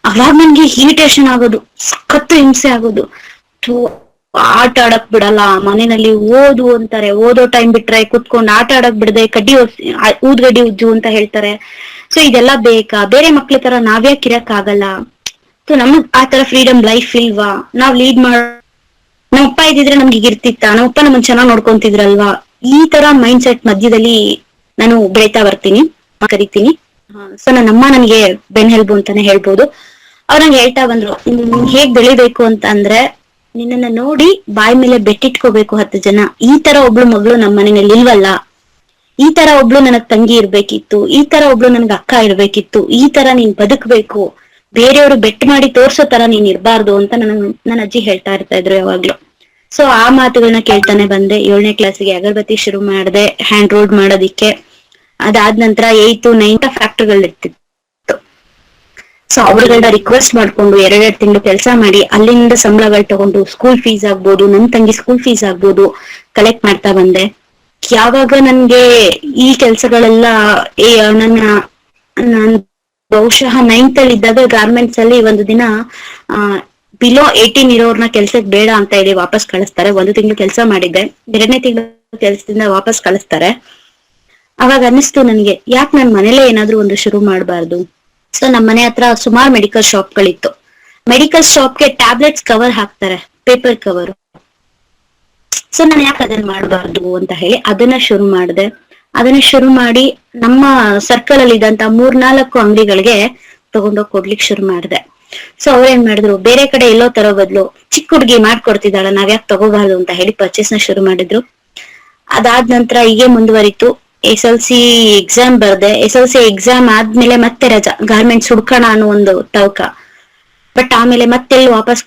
ಅವಾಗ ನನ್ಗೆ ಇರಿಟೇಷನ್ ಆಗೋದು, ಸಖತ್ತು ಹಿಂಸೆ ಆಗೋದು. ಆಟ ಆಡಕ್ ಬಿಡಲ್ಲ, ಮನೆಯಲ್ಲಿ ಓದು ಅಂತಾರೆ, ಓದೋ ಟೈಮ್ ಬಿಟ್ರೆ ಕುತ್ಕೊಂಡು ಆಟ ಆಡಕ್ ಬಿಡದೆ ಊದ್ಗಡ್ಡಿ ಉಜ್ಜು ಅಂತ ಹೇಳ್ತಾರೆ. ಸೊ ಇದೆಲ್ಲ ಬೇಕಾ? ಬೇರೆ ಮಕ್ಳ ತರ ನಾವ್ಯಾಕೆ ಇರಕ್ ಆಗಲ್ಲ? ಸೊ ನಮಗ್ ಆ ತರ ಫ್ರೀಡಮ್ ಲೈಫ್ ಇಲ್ವಾ? ನಾವ್ ಲೀಡ್ ನಮ್ಮಪ್ಪ ಇದ್ದಿದ್ರೆ ನಮ್ಗೆ ಇರ್ತಿತ್ತ? ನಮ್ಮಪ್ಪ ನಮ್ಮನ್ ಚೆನ್ನಾಗ್ ನೋಡ್ಕೊಂತಿದ್ರಲ್ವಾ? ಈ ತರ ಮೈಂಡ್ ಸೆಟ್ ಮಧ್ಯದಲ್ಲಿ ನಾನು ಬೆಳೀತಾ ಬರ್ತೀನಿ, ಕರಿತೀನಿ. ಸೊ ನನ್ನ ಅಮ್ಮ ನನಗೆ ಬೆನ್ನೆಲುಬು ಅಂತಾನೆ ಹೇಳ್ಬೋದು. ಅವ್ರು ನಂಗೆ ಹೇಳ್ತಾ ಬಂದ್ರು, ಹೇಗ್ ಬೆಳಿಬೇಕು ಅಂತ ಅಂದ್ರೆ ನಿನ್ನನ್ನ ನೋಡಿ ಬಾಯಿ ಮೇಲೆ ಬೆಟ್ಟಿಟ್ಕೋಬೇಕು 10 ಜನ. ಈ ತರ ಒಬ್ಳು ಮಗಳು ನಮ್ಮ ಮನೆಯಲ್ಲಿ ಇಲ್ವಲ್ಲ, ಈ ತರ ಒಬ್ಳು ನನಗ್ ತಂಗಿ ಇರ್ಬೇಕಿತ್ತು, ಈ ತರ ಒಬ್ಳು ನನ್ಗೆ ಅಕ್ಕ ಇರ್ಬೇಕಿತ್ತು, ಈ ತರ ನೀನ್ ಬದುಕ್ಬೇಕು, ಬೇರೆಯವರು ಬೆಟ್ ಮಾಡಿ ತೋರ್ಸೋ ತರ ನೀನ್ ಇರ್ಬಾರ್ದು ಅಂತ ನನ್ನ ಅಜ್ಜಿ ಹೇಳ್ತಾ ಇರ್ತಾ ಇದ್ರು ಯಾವಾಗ್ಲೂ. ಸೊ ಆ ಮಾತುಗಳನ್ನ ಕೇಳ್ತಾನೆ ಬಂದೆ. 7ನೇ ಕ್ಲಾಸಿಗೆ ಅಗರಬತ್ತಿ ಶುರು ಮಾಡಿದೆ ಹ್ಯಾಂಡ್ ರೋಡ್ ಮಾಡೋದಿಕ್ಕೆ. ಅದಾದ ನಂತರ 8th 9th ಫ್ಯಾಕ್ಟ್ರಿಗಳು ಇರ್ತಿತ್ತು. ಸೊ ಅವ್ರಗಳನ್ನ ರಿಕ್ವೆಸ್ಟ್ ಮಾಡ್ಕೊಂಡು 2 ತಿಂಗಳು ಕೆಲಸ ಮಾಡಿ ಅಲ್ಲಿಂದ ಸಂಬಳಗಳು ತಗೊಂಡು ಸ್ಕೂಲ್ ಫೀಸ್ ಆಗ್ಬೋದು, ನನ್ ತಂಗಿ ಸ್ಕೂಲ್ ಫೀಸ್ ಆಗ್ಬೋದು ಕಲೆಕ್ಟ್ ಮಾಡ್ತಾ ಬಂದೆ. ಯಾವಾಗ ನನ್ಗೆ ಈ ಕೆಲ್ಸಗಳೆಲ್ಲ ನನ್ನ ಬಹುಶಃ 9th ಅಲ್ಲಿ ಇದ್ದಾಗ ಗಾರ್ಮೆಂಟ್ಸ್ ಅಲ್ಲಿ ಒಂದು ದಿನ ಬಿಲೋ 18 ಇರೋರ್ನ ಕೆಲ್ಸಕ್ಕೆ ಬೇಡ ಅಂತ ಹೇಳಿ ವಾಪಸ್ ಕಳಿಸ್ತಾರೆ. 1 ತಿಂಗಳು ಕೆಲಸ ಮಾಡಿದ್ದೆ, 2ನೇ ತಿಂಗಳು ಕೆಲ್ಸದಿಂದ ವಾಪಸ್ ಕಳಿಸ್ತಾರೆ. ಅವಾಗ ಅನ್ನಿಸ್ತು ನನ್ಗೆ, ಯಾಕೆ ನನ್ ಮನೇಲೆ ಏನಾದ್ರು ಒಂದು ಶುರು ಮಾಡಬಾರ್ದು. ಸೊ ನಮ್ಮ ಮನೆ ಹತ್ರ ಸುಮಾರು ಮೆಡಿಕಲ್ ಶಾಪ್ಗಳಿತ್ತು. ಮೆಡಿಕಲ್ ಶಾಪ್ಗೆ ಟ್ಯಾಬ್ಲೆಟ್ಸ್ ಕವರ್ ಹಾಕ್ತಾರೆ, ಪೇಪರ್ ಕವರ್. ಸೊ ನಾನು ಯಾಕೆ ಅದನ್ನ ಮಾಡಬಾರ್ದು ಅಂತ ಹೇಳಿ ಅದನ್ನ ಶುರು ಮಾಡಿದೆ. ಅದನ್ನ ಶುರು ಮಾಡಿ ನಮ್ಮ ಸರ್ಕಲ್ ಅಲ್ಲಿ ಇದ್ದಂತ 3-4 ಅಂಗಡಿಗಳಿಗೆ ತಗೊಂಡೋಗಿ ಕೊಡ್ಲಿಕ್ಕೆ ಶುರು ಮಾಡಿದೆ. ಸೊ ಅವ್ರೇನ್ ಮಾಡಿದ್ರು, ಬೇರೆ ಕಡೆ ಎಲ್ಲೋ ತರೋ ಬದ್ಲು ಚಿಕ್ಕ ಹುಡುಗಿ ಮಾಡ್ಕೊಡ್ತಿದ್ದಾಳ, ನಾವ್ ಯಾಕೆ ತಗೋಬಾರ್ದು ಅಂತ ಹೇಳಿ ಪರ್ಚೇಸ್ ನ ಶುರು ಮಾಡಿದ್ರು. ಅದಾದ ನಂತರ ಹೀಗೆ ಮುಂದುವರಿತು. SLC ಎಕ್ಸಾಮ್ ಬರ್ದೆ. SLC ಎಕ್ಸಾಮ್ ಆದ್ಮೇಲೆ ಮತ್ತೆ ರಜಾ, ಗಾರ್ಮೆಂಟ್ಸ್ ಹುಡ್ಕೋಣ ಅನ್ನೋ ಒಂದು ತವಕ. ಬಟ್ ಆಮೇಲೆ ಮತ್ತೆಲ್ಲಿ ವಾಪಸ್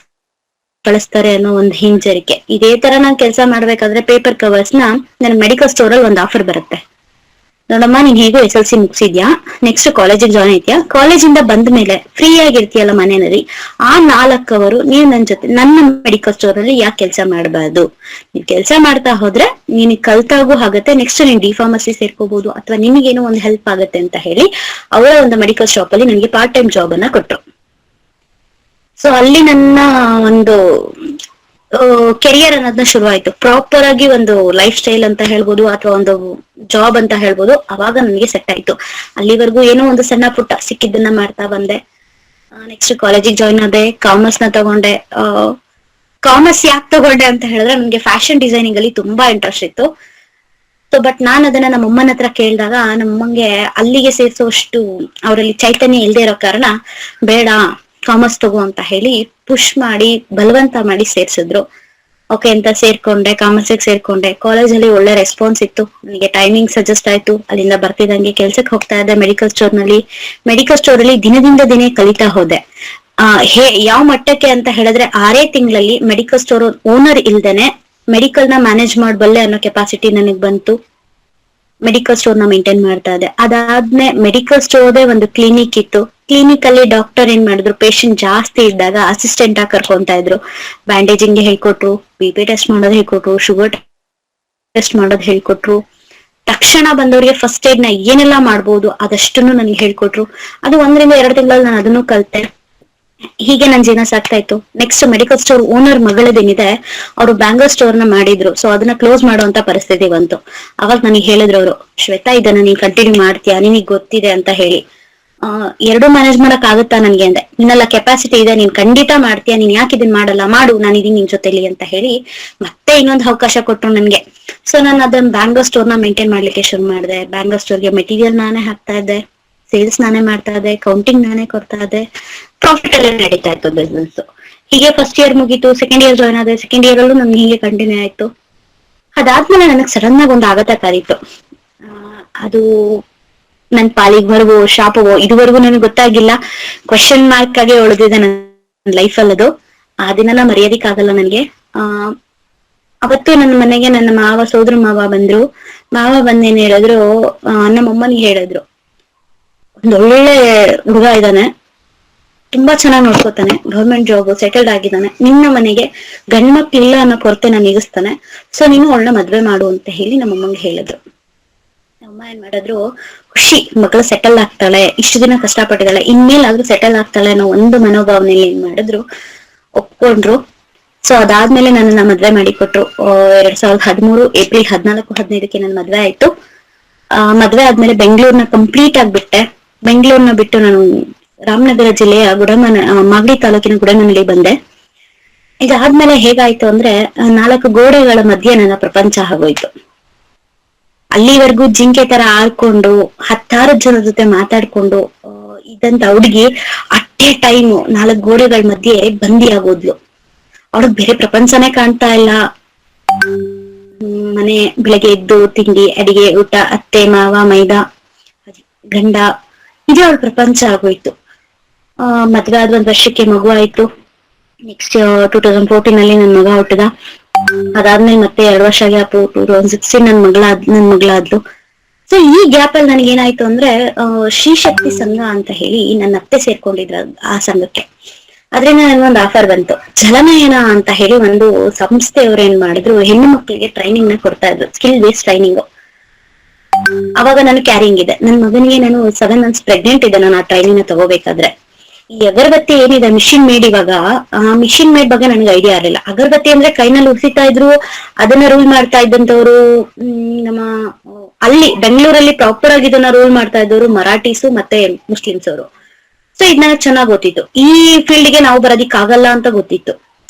ಕಳಿಸ್ತಾರೆ ಅನ್ನೋ ಒಂದು ಹಿಂಜರಿಕೆ. ಇದೇ ತರ ನಾನ್ ಕೆಲಸ ಮಾಡ್ಬೇಕಾದ್ರೆ ಪೇಪರ್ ಕವರ್ಸ್ ನ ನನ್ ಮೆಡಿಕಲ್ ಸ್ಟೋರ್ ಅಲ್ಲಿ ಒಂದು ಆಫರ್ ಬರುತ್ತೆ. ನೋಡಮ್ಮ, ನೀನ್ ಹೇಗೋ SLC ಮುಗಿಸಿದ್ಯಾ, ನೆಕ್ಸ್ಟ್ ಕಾಲೇಜಿಗೆ ಜಾಯ್ನ್ ಆಯ್ತೀಯಾ, ಕಾಲೇಜಿಂದ ಬಂದ ಮೇಲೆ ಫ್ರೀ ಆಗಿರ್ತೀಯಲ್ಲ ಮನೆಯಲ್ಲಿ, ಆ 4 ಕವರು ನೀವು ನನ್ ಜೊತೆ ನನ್ನ ಮೆಡಿಕಲ್ ಸ್ಟೋರ್ ಅಲ್ಲಿ ಯಾಕೆ ಕೆಲಸ ಮಾಡಬಾರ್ದು. ನೀನ್ ಕೆಲಸ ಮಾಡ್ತಾ ಹೋದ್ರೆ ನೀನ್ ಕಲ್ತಾಗೂ ಆಗತ್ತೆ, ನೆಕ್ಸ್ಟ್ ನೀನ್ ಡಿಫಾರ್ಮಸಿ ಸೇರ್ಕೋಬಹುದು, ಅಥವಾ ನಿನಗೇನೋ ಒಂದು ಹೆಲ್ಪ್ ಆಗತ್ತೆ ಅಂತ ಹೇಳಿ ಅವರ ಒಂದು ಮೆಡಿಕಲ್ ಶಾಪ್ ಅಲ್ಲಿ ನನಗೆ ಪಾರ್ಟ್ ಟೈಮ್ ಜಾಬ್ ಅನ್ನ ಕೊಟ್ರು. ಸೊ ಅಲ್ಲಿ ನನ್ನ ಒಂದು ಕೆರಿಯರ್ ಅನ್ನೋದನ್ನ ಶುರುವಾಯ್ತು. ಪ್ರಾಪರ್ ಆಗಿ ಒಂದು ಲೈಫ್ ಸ್ಟೈಲ್ ಅಂತ ಹೇಳ್ಬೋದು, ಅಥವಾ ಒಂದು ಜಾಬ್ ಅಂತ ಹೇಳ್ಬೋದು. ಅವಾಗ ನನಗೆ ಸೆಟ್ ಆಯ್ತು. ಅಲ್ಲಿವರೆಗೂ ಏನೋ ಒಂದು ಸಣ್ಣ ಪುಟ್ಟ ಸಿಕ್ಕಿದ್ದನ್ನ ಮಾಡ್ತಾ ಬಂದೆ. ನೆಕ್ಸ್ಟ್ ಕಾಲೇಜಿಗೆ ಜಾಯ್ನ್ ಆದೆ, ಕಾಮರ್ಸ್ ನ ತಗೊಂಡೆ. ಕಾಮರ್ಸ್ ಯಾಕೆ ತಗೊಂಡೆ ಅಂತ ಹೇಳಿದ್ರೆ ನನ್ಗೆ ಫ್ಯಾಷನ್ ಡಿಸೈನಿಂಗ್ ಅಲ್ಲಿ ತುಂಬಾ ಇಂಟ್ರೆಸ್ಟ್ ಇತ್ತು. ಸೊ ಬಟ್ ನಾನು ಅದನ್ನ ನಮ್ಮ ಅಮ್ಮನ ಹತ್ರ ಕೇಳಿದಾಗ ನಮ್ಮಂಗೆ ಅಲ್ಲಿಗೆ ಸೇರಿಸುವಷ್ಟು ಅವರಲ್ಲಿ ಚೈತನ್ಯ ಇಲ್ದೇ ಇರೋ ಕಾರಣ ಬೇಡ ಕಾಮರ್ಸ್ ತಗೋ ಅಂತ ಹೇಳಿ ಪುಷ್ ಮಾಡಿ ಬಲವಂತ ಮಾಡಿ ಸೇರ್ಸಿದ್ರು. ಓಕೆ ಅಂತ ಸೇರ್ಕೊಂಡೆ, ಕಾಮರ್ಸಿಗೆ ಸೇರ್ಕೊಂಡೆ. ಕಾಲೇಜಲ್ಲಿ ಒಳ್ಳೆ ರೆಸ್ಪಾನ್ಸ್ ಇತ್ತು, ನನಗೆ ಟೈಮಿಂಗ್ ಸಜೆಸ್ಟ್ ಆಯ್ತು. ಅಲ್ಲಿಂದ ಬರ್ತಿದ್ದಂಗೆ ಕೆಲ್ಸಕ್ಕೆ ಹೋಗ್ತಾ ಇದ್ದೆ ಮೆಡಿಕಲ್ ಸ್ಟೋರ್ ನಲ್ಲಿ. ಮೆಡಿಕಲ್ ಸ್ಟೋರ್ ಅಲ್ಲಿ ದಿನದಿಂದ ದಿನ ಕಲಿತಾ ಹೋದೆ. ಯಾವ ಮಟ್ಟಕ್ಕೆ ಅಂತ ಹೇಳಿದ್ರೆ 6 ತಿಂಗಳಲ್ಲಿ ಮೆಡಿಕಲ್ ಸ್ಟೋರ್ ಓನರ್ ಇಲ್ದೇನೆ ಮೆಡಿಕಲ್ ನ ಮ್ಯಾನೇಜ್ ಮಾಡಬಲ್ಲೆ ಅನ್ನೋ ಕೆಪಾಸಿಟಿ ನನಗ್ ಬಂತು. ಮೆಡಿಕಲ್ ಸ್ಟೋರ್ ನ ಮೇಂಟೈನ್ ಮಾಡ್ತಾ ಇದ್ದೆ. ಅದಾದ್ಮೇಲೆ ಮೆಡಿಕಲ್ ಸ್ಟೋರ್ದೇ ಒಂದು ಕ್ಲಿನಿಕ್ ಇತ್ತು. ಕ್ಲಿನಿಕ್ ಅಲ್ಲಿ ಡಾಕ್ಟರ್ ಏನ್ ಮಾಡಿದ್ರು, ಪೇಷಂಟ್ ಜಾಸ್ತಿ ಇದ್ದಾಗ ಅಸಿಸ್ಟೆಂಟ್ ಆಗಿ ಕರ್ಕೊಂತಾ ಇದ್ರು. ಬ್ಯಾಂಡೇಜಿಂಗ್ ಹೇಳ್ಕೊಟ್ರು, BP ಟೆಸ್ಟ್ ಮಾಡೋದು ಹೇಳ್ಕೊಟ್ರು, ಶುಗರ್ ಟೆಸ್ಟ್ ಮಾಡೋದು ಹೇಳ್ಕೊಟ್ರು. ತಕ್ಷಣ ಬಂದವರಿಗೆ ಫಸ್ಟ್ ಏಡ್ ನ ಏನೆಲ್ಲಾ ಮಾಡ್ಬೋದು ಅದಷ್ಟನ್ನು ನನಗೆ ಹೇಳ್ಕೊಟ್ರು. ಅದು 1-2 ತಿಂಗಳಲ್ಲಿ ನಾನು ಅದನ್ನು ಕಲ್ತೆ. ಹೀಗೆ ನನ್ ಜೀವನ ಸಾಕ್ತಾ ಇತ್ತು. ನೆಕ್ಸ್ಟ್ ಮೆಡಿಕಲ್ ಸ್ಟೋರ್ ಓನರ್ ಮಗಳದೇನಿದೆ, ಅವರು ಬ್ಯಾಂಗಲ್ ಸ್ಟೋರ್ ನ ಮಾಡಿದ್ರು. ಸೊ ಅದನ್ನ ಕ್ಲೋಸ್ ಮಾಡುವಂತ ಪರಿಸ್ಥಿತಿ ಬಂತು. ಅವಾಗ ನನಗೆ ಹೇಳಿದ್ರು ಅವರು, ಶ್ವೇತಾ ಇದನ್ನ ನೀನ್ ಕಂಟಿನ್ಯೂ ಮಾಡ್ತೀಯಾ, ನಿನಗ್ ಗೊತ್ತಿದೆ ಅಂತ ಹೇಳಿ. 2 ಮ್ಯಾನೇಜ್ ಮಾಡಕ್ ಆಗುತ್ತಾ ನನ್ಗೆ ಅಂದೆ. ನಿನ್ನೆಲ್ಲ ಕೆಪಾಸಿಟಿ ಇದೆ, ನೀನ್ ಖಂಡಿತ ಮಾಡ್ತೀಯಾ, ನೀನ್ ಯಾಕೆ ಇದನ್ ಮಾಡಲ್ಲ, ಮಾಡು, ನಾನು ಇದೀನಿ ನಿನ್ ಜೊತೆಲಿ ಅಂತ ಹೇಳಿ ಮತ್ತೆ ಇನ್ನೊಂದು ಅವಕಾಶ ಕೊಟ್ರು ನನ್ಗೆ. ಸೊ ನಾನು ಅದನ್ನ ಬ್ಯಾಂಗಲ್ ಸ್ಟೋರ್ ನ ಮೇಂಟೈನ್ ಮಾಡ್ಲಿಕ್ಕೆ ಶುರು ಮಾಡಿದೆ. ಬ್ಯಾಂಗಲ್ ಸ್ಟೋರ್ಗೆ ಮೆಟೀರಿಯಲ್ ನಾನೇ ಹಾಕ್ತಾ ಇದ್ದೆ, ಸೇಲ್ಸ್ ನಾನೇ ಮಾಡ್ತಾ ಇದ್ದೆ, ಕೌಂಟಿಂಗ್ ನಾನೇ ಕೊಡ್ತಾ ಇದ್ದೆ. ಪ್ರಾಫಿಟ್ ಎಲ್ಲ ನಡೀತಾ ಇತ್ತು ಬಿಸ್ನೆಸ್. ಹೀಗೆ ಫಸ್ಟ್ ಇಯರ್ ಮುಗೀತು, ಸೆಕೆಂಡ್ ಇಯರ್ ಜಾಯ್ನ್ ಆದೆ. ಸೆಕೆಂಡ್ ಇಯರ್ ಅಲ್ಲೂ ನಮ್ಗೆ ಹೀಗೆ ಕಂಟಿನ್ಯೂ ಆಯ್ತು. ಅದಾದ್ಮೇಲೆ ನನಗ್ ಸಡನ್ ಆಗಿ ಒಂದು ಆಘಾತ ಕಾರಿತ್ತು. ಅದು ನನ್ ಪಾಲಿಗೆ ಶಾಪವೋ ಇದುವರೆಗೂ ನನಗೆ ಗೊತ್ತಾಗಿಲ್ಲ. ಕ್ವೆಶನ್ ಮಾರ್ಕ್ ಆಗಿ ಉಳಿದಿದೆ ನನ್ನ ಲೈಫ್ ಅಲ್ಲಿ. ಅದು ಆ ದಿನನ ಮರೆಯೋದಿಕ್ ಆಗಲ್ಲ ನನ್ಗೆ. ಅವತ್ತು ನನ್ನ ಮನೆಗೆ ನನ್ನ ಸೋದರ ಮಾವ ಬಂದ್ರು. ಮಾವ ಬಂದೇನ್ ಹೇಳಿದ್ರು, ನಮ್ಮಮ್ಮನಿಗೆ ಹೇಳಿದ್ರು, ಒಂದೊಳ್ಳೆ ಹುಡುಗ ಇದ್ದಾನೆ, ತುಂಬಾ ಚೆನ್ನಾಗಿ ನೋಡ್ಕೋತಾನೆ, ಗವರ್ಮೆಂಟ್ ಜಾಬ್, ಸೆಟಲ್ಡ್ ಆಗಿದ್ದಾನೆ, ನಿನ್ನ ಮನೆಗೆ ಗಂಡ್ ಮಕ್ಳಿಲ್ಲ ಅನ್ನೋ ಕೊರತೆ ನಾನು ನೀಗಿಸ್ತಾನೆ, ಸೊ ನೀನು ಒಳ್ಳೆ ಮದ್ವೆ ಮಾಡು ಅಂತ ಹೇಳಿ ನಮ್ಮಮ್ಮಂಗೆ ಹೇಳಿದ್ರು. ಅಮ್ಮ ಏನ್ ಮಾಡಿದ್ರು, ಖುಷಿ, ಮಗಳು ಸೆಟಲ್ ಆಗ್ತಾಳೆ, ಇಷ್ಟು ದಿನ ಕಷ್ಟಪಟ್ಟಿದ್ದಾಳೆ, ಇನ್ಮೇಲಾದ್ರೂ ಸೆಟಲ್ ಆಗ್ತಾಳೆ ಅನ್ನೋ ಒಂದು ಮನೋಭಾವನೆಯಲ್ಲಿ ಏನ್ ಮಾಡಿದ್ರು, ಒಪ್ಕೊಂಡ್ರು. ಸೊ ಅದಾದ್ಮೇಲೆ ನನ್ನ ಮದ್ವೆ ಮಾಡಿ ಕೊಟ್ರು. 2013 ಏಪ್ರಿಲ್ 14-15ಕ್ಕೆ ನನ್ನ ಮದ್ವೆ ಆಯ್ತು. ಮದ್ವೆ ಆದ್ಮೇಲೆ ಬೆಂಗಳೂರ್ನ ಕಂಪ್ಲೀಟ್ ಆಗ್ಬಿಟ್ಟೆ. ಬೆಂಗಳೂರ್ನ ಬಿಟ್ಟು ನಾನು ರಾಮನಗರ ಜಿಲ್ಲೆಯ ಮಾಗಡಿ ತಾಲೂಕಿನ ಗುಡಮನಹಳ್ಳಿ ಬಂದೆ. ಇದಾದ್ಮೇಲೆ ಹೇಗಾಯ್ತು ಅಂದ್ರೆ 4 ಗೋಡೆಗಳ ಮಧ್ಯೆ ನನ್ನ ಪ್ರಪಂಚ ಆಗೋಯ್ತು. ಅಲ್ಲಿವರೆಗೂ ಜಿಂಕೆ ತರ ಆಡ್ಕೊಂಡು 10 ಜನ ಜೊತೆ ಮಾತಾಡ್ಕೊಂಡು ಇದಂತ ಹುಡುಗಿ ಅಟ್ಟೆ ಟೈಮ್ 4 ಗೋಡೆಗಳ ಮಧ್ಯೆ ಬಂದಿ ಆಗೋದ್ಲು. ಅವಳಿಗೆ ಬೇರೆ ಪ್ರಪಂಚನೇ ಕಾಣ್ತಾ ಇಲ್ಲ. ಮನೆ ಬೆಳಗ್ಗೆ ಎದ್ದು ತಿಂಡಿ, ಅಡಿಗೆ, ಊಟ, ಅತ್ತೆ ಮಾವ, ಮೈದ, ಗಂಡ, ಇದೇ ಅವಳ ಪ್ರಪಂಚ ಆಗೋಯ್ತು. ಮದ್ವೆ ಆದ 1 ವರ್ಷಕ್ಕೆ ಮಗು ಆಯ್ತು. ನೆಕ್ಸ್ಟ್ 2014 ಅಲ್ಲಿ ನನ್ ಮಗ ಹುಟ್ಟದ. ಅದಾದ್ಮೇಲೆ ಮತ್ತೆ 2 ವರ್ಷ ಗ್ಯಾಪ್. 2016 ನನ್ ಮಗಳಾದ್ಲು. ಸೊ ಈ ಗ್ಯಾಪ್ ಅಲ್ಲಿ ನನಗೆ ಏನಾಯ್ತು ಅಂದ್ರೆ ಶ್ರೀ ಶಕ್ತಿ ಸಂಘ ಅಂತ ಹೇಳಿ ನನ್ನ ಅತ್ತೆ ಸೇರ್ಕೊಂಡಿದ್ರ ಆ ಸಂಘಕ್ಕೆ. ಅದ್ರಿಂದ ನನ್ಗೊಂದು ಆಫರ್ ಬಂತು. ಜಲನಯನ ಅಂತ ಹೇಳಿ ಒಂದು ಸಂಸ್ಥೆಯವ್ರು ಏನ್ ಮಾಡಿದ್ರು, ಹೆಣ್ಣು ಮಕ್ಕಳಿಗೆ ಟ್ರೈನಿಂಗ್ ನ ಕೊಡ್ತಾ ಇದ್ರು, ಸ್ಕಿಲ್ ಬೇಸ್ಡ್ ಟ್ರೈನಿಂಗ್. ಅವಾಗ ನಾನು ಕ್ಯಾರಿಂಗ್ ಇದೆ, ನನ್ ಮಗನಿಗೆ ನಾನು 7 months ಪ್ರೆಗ್ನೆಂಟ್ ಇದೆ. ನಾನು ಆ ಟ್ರೈನಿಂಗ್ ನ ತಗೋಬೇಕಾದ್ರೆ ಈ ಅಗರಬತ್ತಿ ಏನಿದೆ ಮಿಷಿನ್ ಮೇಡ್, ಇವಾಗ ಆ ಮಿಷಿನ್ ಮೇಡ್ ಬಗ್ಗೆ ನನಗೆ ಐಡಿಯಾ ಇರಲಿಲ್ಲ. ಅಗರಬತ್ತಿ ಅಂದ್ರೆ ಕೈನಲ್ಲಿ ಉಸಿತಾ ಇದ್ರು, ಅದನ್ನ ರೂಲ್ ಮಾಡ್ತಾ ಇದ್ದಂತವ್ರು ನಮ್ಮ ಅಲ್ಲಿ ಬೆಂಗಳೂರಲ್ಲಿ ಪ್ರಾಪರ್ ಆಗಿ ಇದನ್ನ ರೂಲ್ ಮಾಡ್ತಾ ಇದ್ದವರು ಮರಾಠೀಸು ಮತ್ತೆ ಮುಸ್ಲಿಮ್ಸ್ ಅವರು. ಸೊ ಇದ್ ನನಗೆ ಚೆನ್ನಾಗ್ ಗೊತ್ತಿತ್ತು. ಈ ಫೀಲ್ಡ್ ಗೆ ನಾವು ಬರೋದಿಕ್ ಆಗಲ್ಲ ಅಂತ ಗೊತ್ತಿತ್ತು.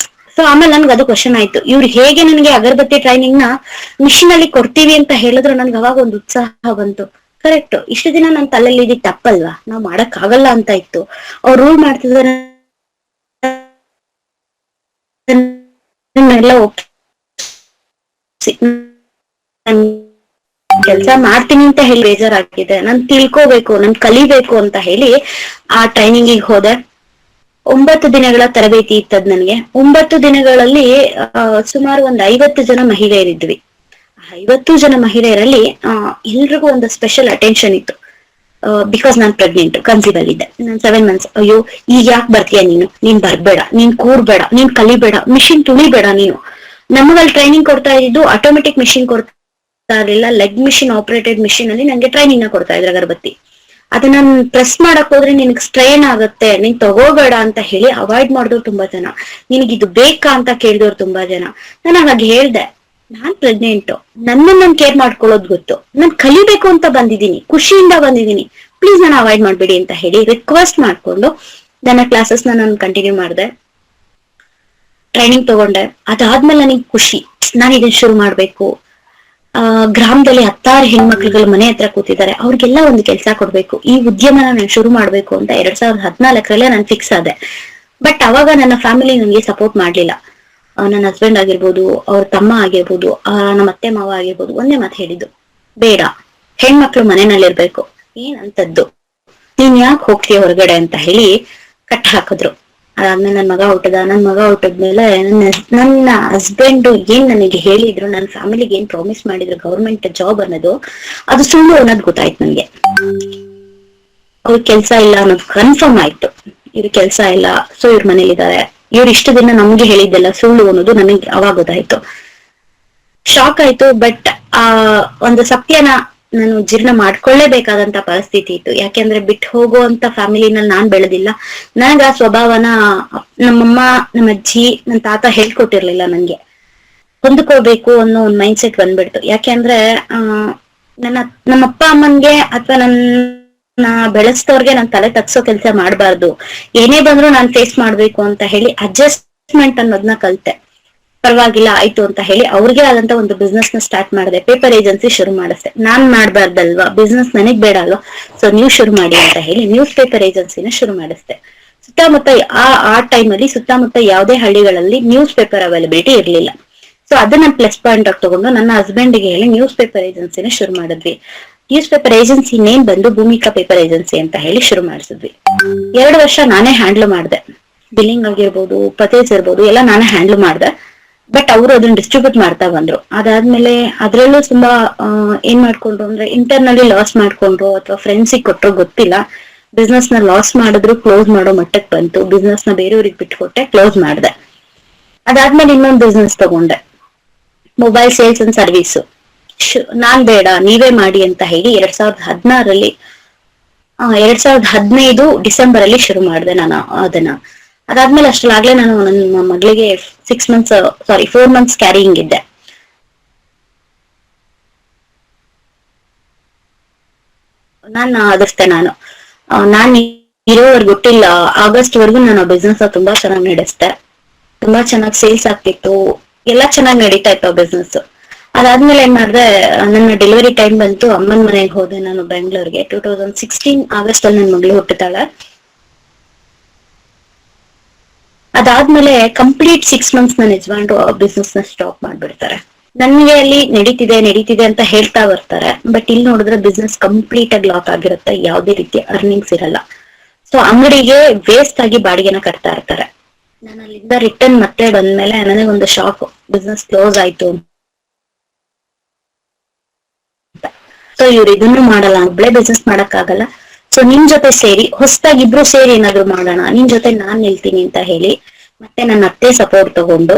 ಸೊ ಆಮೇಲೆ ನನ್ಗೆ ಅದು ಕ್ವಶನ್ ಆಯ್ತು, ಇವ್ರು ಹೇಗೆ ನನಗೆ ಅಗರಬತ್ತಿ ಟ್ರೈನಿಂಗ್ ನ ಮಿಷಿನ್ ಅಲ್ಲಿ ಕೊಡ್ತೀವಿ ಅಂತ ಹೇಳಿದ್ರು ನನ್ಗೆ ಅವಾಗ ಒಂದು ಉತ್ಸಾಹ ಬಂತು. ಕರೆಕ್ಟ್, ಇಷ್ಟು ದಿನ ನನ್ನ ತಲೆಯಲ್ಲಿ ಇದಿತ್ತು ತಪ್ಪಲ್ವಾ, ನಾವ್ ಮಾಡಕ್ ಆಗಲ್ಲ ಅಂತ ಇತ್ತು. ಅವ್ರು ರೂಲ್ ಮಾಡ್ತಿದ್ರೆ ಕೆಲ್ಸ ಮಾಡ್ತೀನಿ ಅಂತ ಹೇಳಿ ಬೇಜಾರಾಗಿದೆ. ನಾನ್ ತಿಳ್ಕೋಬೇಕು, ನಾನ್ ಕಲಿಬೇಕು ಅಂತ ಹೇಳಿ ಆ ಟ್ರೈನಿಂಗ್ ಹೋದೆ. 9 ದಿನಗಳ ತರಬೇತಿ ಇತ್ತದ್ ನನ್ಗೆ. 9 ದಿನಗಳಲ್ಲಿ ಸುಮಾರು 50 ಜನ ಮಹಿಳೆಯರಿದ್ವಿ. 50 ಜನ ಮಹಿಳೆಯರಲ್ಲಿ ಎಲ್ರಿಗೂ ಒಂದು ಸ್ಪೆಷಲ್ ಅಟೆನ್ಷನ್ ಇತ್ತು. ಬಿಕಾಸ್ ನಾನ್ ಪ್ರೆಗ್ನೆಂಟ್, ಕನ್ಸೀವ್ ಅಲ್ಲಿದ್ದೆ, ನಾನ್ 7 months. ಅಯ್ಯೋ ಈಗ ಯಾಕೆ ಬರ್ತೀಯ ನೀನ್ ಬರ್ಬೇಡ, ನೀನ್ ಕೂರ್ಬೇಡ, ನೀನ್ ಕಲಿಬೇಡ, ಮಿಷಿನ್ ತುಳಿಬೇಡ ನೀನು. ನಮಗಲ್ಲಿ ಟ್ರೈನಿಂಗ್ ಕೊಡ್ತಾ ಇದ್ದು ಆಟೋಮೆಟಿಕ್ ಮಿಷಿನ್ ಕೊಡ್ತಾ ಇರ್ಲಿಲ್ಲ, ಲೆಗ್ ಮಿಷಿನ್ ಆಪರೇಟೆಡ್ ಮಿಷಿನ್ ಅಲ್ಲಿ ನಂಗೆ ಟ್ರೈನಿಂಗ್ ನ ಕೊಡ್ತಾ ಇದ್ರು ಅಗರಬತ್ತಿ. ಅದನ್ನ ಪ್ರೆಸ್ ಮಾಡಕ್ ಹೋದ್ರೆ ನಿನಗ್ ಸ್ಟ್ರೈನ್ ಆಗುತ್ತೆ, ನೀನ್ ತಗೋಬೇಡ ಅಂತ ಹೇಳಿ ಅವಾಯ್ಡ್ ಮಾಡಿದವ್ರು ತುಂಬಾ ಜನ. ನಿನಗಿದು ಬೇಕಾ ಅಂತ ಕೇಳಿದವ್ರು ತುಂಬಾ ಜನ. ನಾನು ಅವಾಗ ಹೇಳ್ದೆ, ನಾನ್ ಪ್ರೆಗ್ನೆಂಟ್, ನನ್ನನ್ನು ಕೇರ್ ಮಾಡ್ಕೊಳ್ಳೋದು ಗೊತ್ತು, ನಾನ್ ಕಲಿಬೇಕು ಅಂತ ಬಂದಿದ್ದೀನಿ, ಖುಷಿಯಿಂದ ಬಂದಿದ್ದೀನಿ, ಪ್ಲೀಸ್ ನಾನು ಅವಾಯ್ಡ್ ಮಾಡ್ಬೇಡಿ ಅಂತ ಹೇಳಿ ರಿಕ್ವೆಸ್ಟ್ ಮಾಡ್ಕೊಂಡು ನನ್ನ ಕ್ಲಾಸಸ್ ನಾನು ಕಂಟಿನ್ಯೂ ಮಾಡಿದೆ, ಟ್ರೈನಿಂಗ್ ತಗೊಂಡೆ. ಅದಾದ್ಮೇಲೆ ನನಗೆ ಖುಷಿ, ನಾನು ಇದನ್ನ ಶುರು ಮಾಡ್ಬೇಕು. ಗ್ರಾಮದಲ್ಲಿ 10 ಹೆಣ್ಮಕ್ಳುಗಳು ಮನೆ ಹತ್ರ ಕೂತಿದ್ದಾರೆ, ಅವ್ರಿಗೆಲ್ಲ ಒಂದು ಕೆಲಸ ಕೊಡ್ಬೇಕು, ಈ ಉದ್ಯಮನ ನಾನು ಶುರು ಮಾಡ್ಬೇಕು ಅಂತ 2014 ನಾನು ಫಿಕ್ಸ್ ಆದೆ. ಬಟ್ ಅವಾಗ ನನ್ನ ಫ್ಯಾಮಿಲಿ ನನಗೆ ಸಪೋರ್ಟ್ ಮಾಡ್ಲಿಲ್ಲ. ನನ್ನ ಹಸ್ಬೆಂಡ್ ಆಗಿರ್ಬೋದು, ಅವ್ರ ತಮ್ಮ ಆಗಿರ್ಬೋದು, ನಮ್ಮ ಅತ್ತೆ ಮಾವ ಆಗಿರ್ಬೋದು, ಒಂದೇ ಮಾತು ಹೇಳಿದ್ದು, ಬೇಡ, ಹೆಣ್ಮಕ್ಳು ಮನೆಯಲ್ಲಿರ್ಬೇಕು, ಏನಂತದ್ದು, ನೀನ್ ಯಾಕೆ ಹೋಗ್ತೀಯ ಹೊರಗಡೆ ಅಂತ ಹೇಳಿ ಕಟ್ ಹಾಕಿದ್ರು. ಅದಾದ್ಮೇಲೆ ನನ್ ಮಗ ಹುಟ್ಟಿದ್ಮೇಲೆ ನನ್ನ ಹಸ್ಬೆಂಡ್ ಏನ್ ನನಗೆ ಹೇಳಿದ್ರು, ನನ್ನ ಫ್ಯಾಮಿಲಿಗೆ ಏನ್ ಪ್ರಾಮಿಸ್ ಮಾಡಿದ್ರು ಗೌರ್ಮೆಂಟ್ ಜಾಬ್ ಅನ್ನೋದು, ಅದು ಸುಳ್ಳು ಅನ್ನೋದು ಗೊತ್ತಾಯ್ತು ನನ್ಗೆ. ಅವ್ರ ಕೆಲ್ಸ ಇಲ್ಲ ಅನ್ನೋದು ಕನ್ಫರ್ಮ್ ಆಯ್ತು. ಇವ್ರ ಕೆಲ್ಸ ಇಲ್ಲ, ಸೊ ಇವ್ರ ಮನೇಲಿದ್ದಾರೆ. ಇವ್ರು ಇಷ್ಟು ದಿನ ನಮ್ಗೆ ಹೇಳಿದ್ದೆಲ್ಲ ಸುಳ್ಳು ಅನ್ನೋದು ನನಗೆ ಅವಾಗ ಗೊತ್ತಾಯ್ತು. ಶಾಕ್ ಆಯ್ತು. ಬಟ್ ಒಂದು ಸತ್ಯನ ನಾನು ಜೀರ್ಣ ಮಾಡ್ಕೊಳ್ಳೇಬೇಕಾದಂತ ಪರಿಸ್ಥಿತಿ ಇತ್ತು. ಯಾಕೆಂದ್ರೆ ಬಿಟ್ಟು ಹೋಗುವಂತ ಫ್ಯಾಮಿಲಿನಲ್ಲಿ ನಾನ್ ಬೆಳೆದಿಲ್ಲ. ನನಗ ಆ ಸ್ವಭಾವನ ನಮ್ಮಮ್ಮ, ನಮ್ಮ ಅಜ್ಜಿ, ನನ್ನ ತಾತ ಹೇಳ್ಕೊಟ್ಟಿರ್ಲಿಲ್ಲ ನನ್ಗೆ. ಹೊಂದ್ಕೋಬೇಕು ಅನ್ನೋ ಒಂದು ಮೈಂಡ್ ಸೆಟ್ ಬಂದ್ಬಿಡ್ತು. ಯಾಕೆಂದ್ರೆ ನಮ್ಮಪ್ಪ ಅಮ್ಮನ್ಗೆ ಅಥವಾ ನನ್ನ ಬೆಳೆಸ್ತವ್ರಿಗೆ ನಾನ್ ತಲೆ ತಗ್ಸೋ ಕೆಲ್ಸ ಮಾಡ್ಬಾರ್ದು, ಏನೇ ಬಂದ್ರು ನಾನ್ ಫೇಸ್ ಮಾಡ್ಬೇಕು ಅಂತ ಹೇಳಿ ಅಡ್ಜಸ್ಟ್ಮೆಂಟ್ ಅನ್ನೋದನ್ನ ಕಲ್ತೆ. ಪರವಾಗಿಲ್ಲ ಆಯ್ತು ಅಂತ ಹೇಳಿ ಅವ್ರಿಗೆ ಆದಂತ ಒಂದು ಬಿಸ್ನೆಸ್ ನ ಸ್ಟಾರ್ಟ್ ಮಾಡಿದೆ. ಪೇಪರ್ ಏಜೆನ್ಸಿ ಶುರು ಮಾಡಿಸ್ದೆ. ನಾನ್ ಮಾಡ್ಬಾರ್ದಲ್ವಾ, ಬಿಸ್ನೆಸ್ ನನಗ್ ಬೇಡ ಅಲ್ವಾ, ಸೊ ನೀವು ಶುರು ಮಾಡಿ ಅಂತ ಹೇಳಿ ನ್ಯೂಸ್ ಪೇಪರ್ ಏಜೆನ್ಸಿನ ಶುರು ಮಾಡಿಸ್ದೆ. ಸುತ್ತಮುತ್ತ ಆ ಟೈಮಲ್ಲಿ ಸುತ್ತಮುತ್ತ ಯಾವುದೇ ಹಳ್ಳಿಗಳಲ್ಲಿ ನ್ಯೂಸ್ ಪೇಪರ್ ಅವೈಲಬಿಲಿಟಿ ಇರ್ಲಿಲ್ಲ. ಸೊ ಅದನ್ನ ಪ್ಲಸ್ ಪಾಯಿಂಟ್ ಆಗಿ ತಗೊಂಡು ನನ್ನ ಹಸ್ಬೆಂಡ್ ಗೆ ಹೇಳಿ ನ್ಯೂಸ್ ಪೇಪರ್ ಏಜೆನ್ಸಿನ ಶುರು ಮಾಡಿದ್ವಿ. ನ್ಯೂಸ್ ಪೇಪರ್ ಏಜೆನ್ಸಿ ನೇಮ್ ಬಂದು ಭೂಮಿಕಾ ಪೇಪರ್ ಏಜೆನ್ಸಿ ಅಂತ ಹೇಳಿ ಶುರು ಮಾಡಿಸಿದ್ವಿ. 2 ವರ್ಷ ನಾನೇ ಹ್ಯಾಂಡಲ್ ಮಾಡಿದೆ. ಬಿಲ್ಲಿಂಗ್ ಆಗಿರ್ಬೋದು, ಪರ್ಚೇಸ್ ಇರ್ಬೋದು, ಎಲ್ಲ ನಾನೇ ಹ್ಯಾಂಡಲ್ ಮಾಡಿದೆ. ಬಟ್ ಅವರು ಅದನ್ನ ಡಿಸ್ಟ್ರಿಬ್ಯೂಟ್ ಮಾಡ್ತಾ ಬಂದ್ರು. ಅದಾದ್ಮೇಲೆ ಅದ್ರಲ್ಲೂ ತುಂಬಾ ಏನ್ ಮಾಡ್ಕೊಂಡ್ರು ಅಂದ್ರೆ ಇಂಟರ್ನಲ್ಲಿ ಲಾಸ್ ಮಾಡ್ಕೊಂಡ್ರು ಅಥವಾ ಫ್ರೆಂಡ್ಸಿಗೆ ಕೊಟ್ಟರು ಗೊತ್ತಿಲ್ಲ. ಬಿಸ್ನೆಸ್ ನ ಲಾಸ್ ಮಾಡಿದ್ರು, ಕ್ಲೋಸ್ ಮಾಡೋ ಮಟ್ಟಕ್ಕೆ ಬಂತು. ಬಿಸ್ನೆಸ್ ನ ಬೇರೆಯವ್ರಿಗೆ ಬಿಟ್ಕೊಟ್ಟೆ, ಕ್ಲೋಸ್ ಮಾಡಿದೆ. ಅದಾದ್ಮೇಲೆ ಇನ್ನೊಂದು ಬಿಸ್ನೆಸ್ ತಗೊಂಡೆ, ಮೊಬೈಲ್ ಸೇಲ್ಸ್ ಅಂಡ್ ಸರ್ವಿಸ್. ನಾನ್ ಬೇಡ, ನೀವೇ ಮಾಡಿ ಅಂತ ಹೇಳಿ 2015 ಡಿಸೆಂಬರ್ ಅಲ್ಲಿ ಶುರು ಮಾಡಿದೆ ನಾನು ಅದನ್ನ. ಅದಾದ್ಮೇಲೆ ಅಷ್ಟಲ್ಲಾಗ್ಲೇ ನಾನು ನನ್ನ ಮಗಳಿಗೆ 4 months ಕ್ಯಾರಿಯಿಂಗ್ ಇದ್ದೆ. ನಾನು ಇರೋವರೆಗೂ ಗೊತ್ತಿಲ್ಲ, ಆಗಸ್ಟ್ ವರೆಗೂ ನಾನು ಬಿಸ್ನೆಸ್ ತುಂಬಾ ಚೆನ್ನಾಗಿ ನಡೆಸ್ದೆ. ತುಂಬಾ ಚೆನ್ನಾಗಿ ಸೇಲ್ಸ್ ಆಗ್ತಿತ್ತು, ಎಲ್ಲ ಚೆನ್ನಾಗಿ ನಡೀತಾ ಇತ್ತು ಬಿಸ್ನೆಸ್. ಅದಾದ್ಮೇಲೆ ಏನ್ ಮಾಡಿದೆ, ನನ್ನ ಡೆಲಿವರಿ ಟೈಮ್ ಬಂತು, ಅಮ್ಮನ ಮನೆಗೆ ಹೋದೆ ನಾನು ಬೆಂಗಳೂರಿಗೆ. 2016 ಆಗಸ್ಟ್ ಅಲ್ಲಿ ನನ್ನ ಮಗಳು ಹುಟ್ಟುತ್ತಾಳೆ. ಅದಾದ್ಮೇಲೆ ಕಂಪ್ಲೀಟ್ 6 ಮಂತ್ಸ್ ನನ್ನ ಯಜಮಾನ್ರು ಬಿಸ್ನೆಸ್ ನ ಸ್ಟಾಪ್ ಮಾಡ್ಬಿಡ್ತಾರೆ. ನನ್ಗೆ ಅಲ್ಲಿ ನಡೀತಿದೆ ಅಂತ ಹೇಳ್ತಾ ಬರ್ತಾರೆ, ಬಟ್ ಇಲ್ಲಿ ನೋಡಿದ್ರೆ ಬಿಸ್ನೆಸ್ ಕಂಪ್ಲೀಟ್ ಆಗಿ ಲಾಕ್ ಆಗಿರುತ್ತೆ, ಯಾವುದೇ ರೀತಿ ಅರ್ನಿಂಗ್ಸ್ ಇರಲ್ಲ. ಸೊ ಅಂಗಡಿಗೆ ವೇಸ್ಟ್ ಆಗಿ ಬಾಡಿಗೆನ ಕಟ್ತಾ ಇರ್ತಾರೆ. ನಾನು ಅಲ್ಲಿಂದ ರಿಟರ್ನ್ ಮತ್ತೆ ಬಂದ್ಮೇಲೆ ನನಗೊಂದು ಶಾಕ್, ಬಿಸ್ನೆಸ್ ಕ್ಲೋಸ್ ಆಯ್ತು. ಸೊ ಇವ್ರು ಇದನ್ನು ಮಾಡಲ್ಲ, ಒಬ್ಳೆ ಬಿಸ್ನೆಸ್ ಮಾಡಕ್ ಆಗಲ್ಲ, ಸೊ ನಿಮ್ ಜೊತೆ ಸೇರಿ ಹೊಸದಾಗಿ ಇಬ್ರು ಸೇರಿ ಏನಾದ್ರು ಮಾಡೋಣ, ನಿಮ್ ಜೊತೆ ನಾನ್ ನಿಲ್ತೀನಿ ಅಂತ ಹೇಳಿ ಮತ್ತೆ ನನ್ನ ಅತ್ತೆ ಸಪೋರ್ಟ್ ತಗೊಂಡು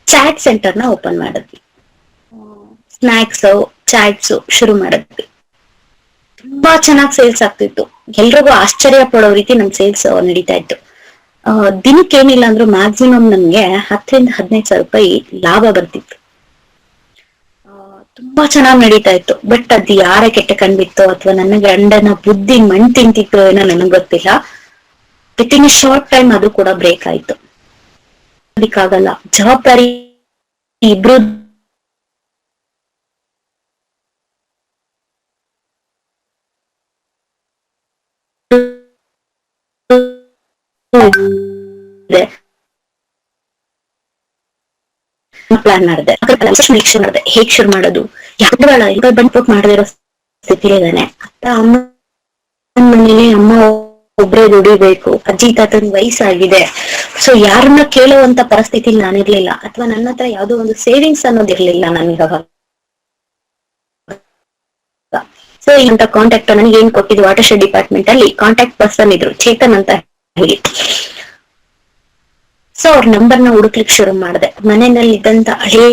ಚಾಟ್ ಸೆಂಟರ್ ನ ಓಪನ್ ಮಾಡಿದ್ವಿ. ಸ್ನಾಕ್ಸ್ ಚಾಟ್ಸ್ ಶುರು ಮಾಡಿದ್ವಿ. ತುಂಬಾ ಚೆನ್ನಾಗಿ ಸೇಲ್ಸ್ ಆಗ್ತಿತ್ತು. ಎಲ್ರಿಗೂ ಆಶ್ಚರ್ಯ ಪಡೋ ರೀತಿ ನಮ್ ಸೇಲ್ಸ್ ನಡೀತಾ ಇತ್ತು. ದಿನಕ್ಕೆ ಏನಿಲ್ಲ ಅಂದ್ರೂ ಮ್ಯಾಕ್ಸಿಮಮ್ ನಮ್ಗೆ 10 ರಿಂದ 15 ಸಾವಿರ ರೂಪಾಯಿ ಲಾಭ ಬರ್ತಿತ್ತು. ತುಂಬಾ ಚೆನ್ನಾಗಿ ನಡೀತಾ ಇತ್ತು. ಬಟ್ ಅದು ಯಾರ ಕೆಟ್ಟ ಕಂಡಿತ್ತೋ ಅಥವಾ ನನ್ನ ಗಂಡನ ಬುದ್ಧಿ ಮಣ್ ತಿಂತಿತ್ತು ಏನೋ ನನಗ್ ಗೊತ್ತಿಲ್ಲ. ವಿತ್ ಇನ್ ಶಾರ್ಟ್ ಟೈಮ್ ಅದು ಕೂಡ ಬ್ರೇಕ್ ಆಯ್ತು. ಅದಕ್ಕಾಗಲ್ಲ, ಜವಾಬ್ದಾರಿ ಇಬ್ರು ಪ್ಲಾನ್ ಮಾಡಿದೆ, ಹೇಗ್ ಶುರು ಮಾಡೋದು, ಯಾವ್ದು ಬಂದ್ಬಿಟ್ಟು ಮಾಡದೇ ಇರೋ ಸ್ಥಿತಿ ಇದ್ದಾನೆ. ಅತ್ತ ಅಮ್ಮ ಮನೇಲಿ ಅಮ್ಮ ಒಬ್ರೇ ದುಡಿಬೇಕು, ಅಜ್ಜಿ ತಾತನ ವಯಸ್ಸಾಗಿದೆ. ಸೊ ಯಾರನ್ನ ಕೇಳುವಂತ ಪರಿಸ್ಥಿತಿ ನಾನಿರ್ಲಿಲ್ಲ, ಅಥವಾ ನನ್ನ ಹತ್ರ ಯಾವ್ದೋ ಒಂದು ಸೇವಿಂಗ್ಸ್ ಅನ್ನೋದಿರ್ಲಿಲ್ಲ ನನಗೆ ಅವಾಗ. ಸೊ ಇಂತ ಕಾಂಟ್ಯಾಕ್ಟ್ ನನಗೆ ಏನ್ ಕೊಟ್ಟಿದ್ದು, ವಾಟರ್ ಶೆಡ್ ಡಿಪಾರ್ಟ್ಮೆಂಟ್ ಅಲ್ಲಿ ಕಾಂಟ್ಯಾಕ್ಟ್ ಪರ್ಸನ್ ಇದ್ರು, ಚೇತನ್ ಅಂತ ಹೇಳಿ. ಸೊ ಅವ್ರ ನಂಬರ್ನ ಹುಡುಕ್ಲಿಕ್ಕೆ ಶುರು ಮಾಡಿದೆ. ಮನೆಯಲ್ಲಿ ಇದ್ದಂತ ಹಳೆ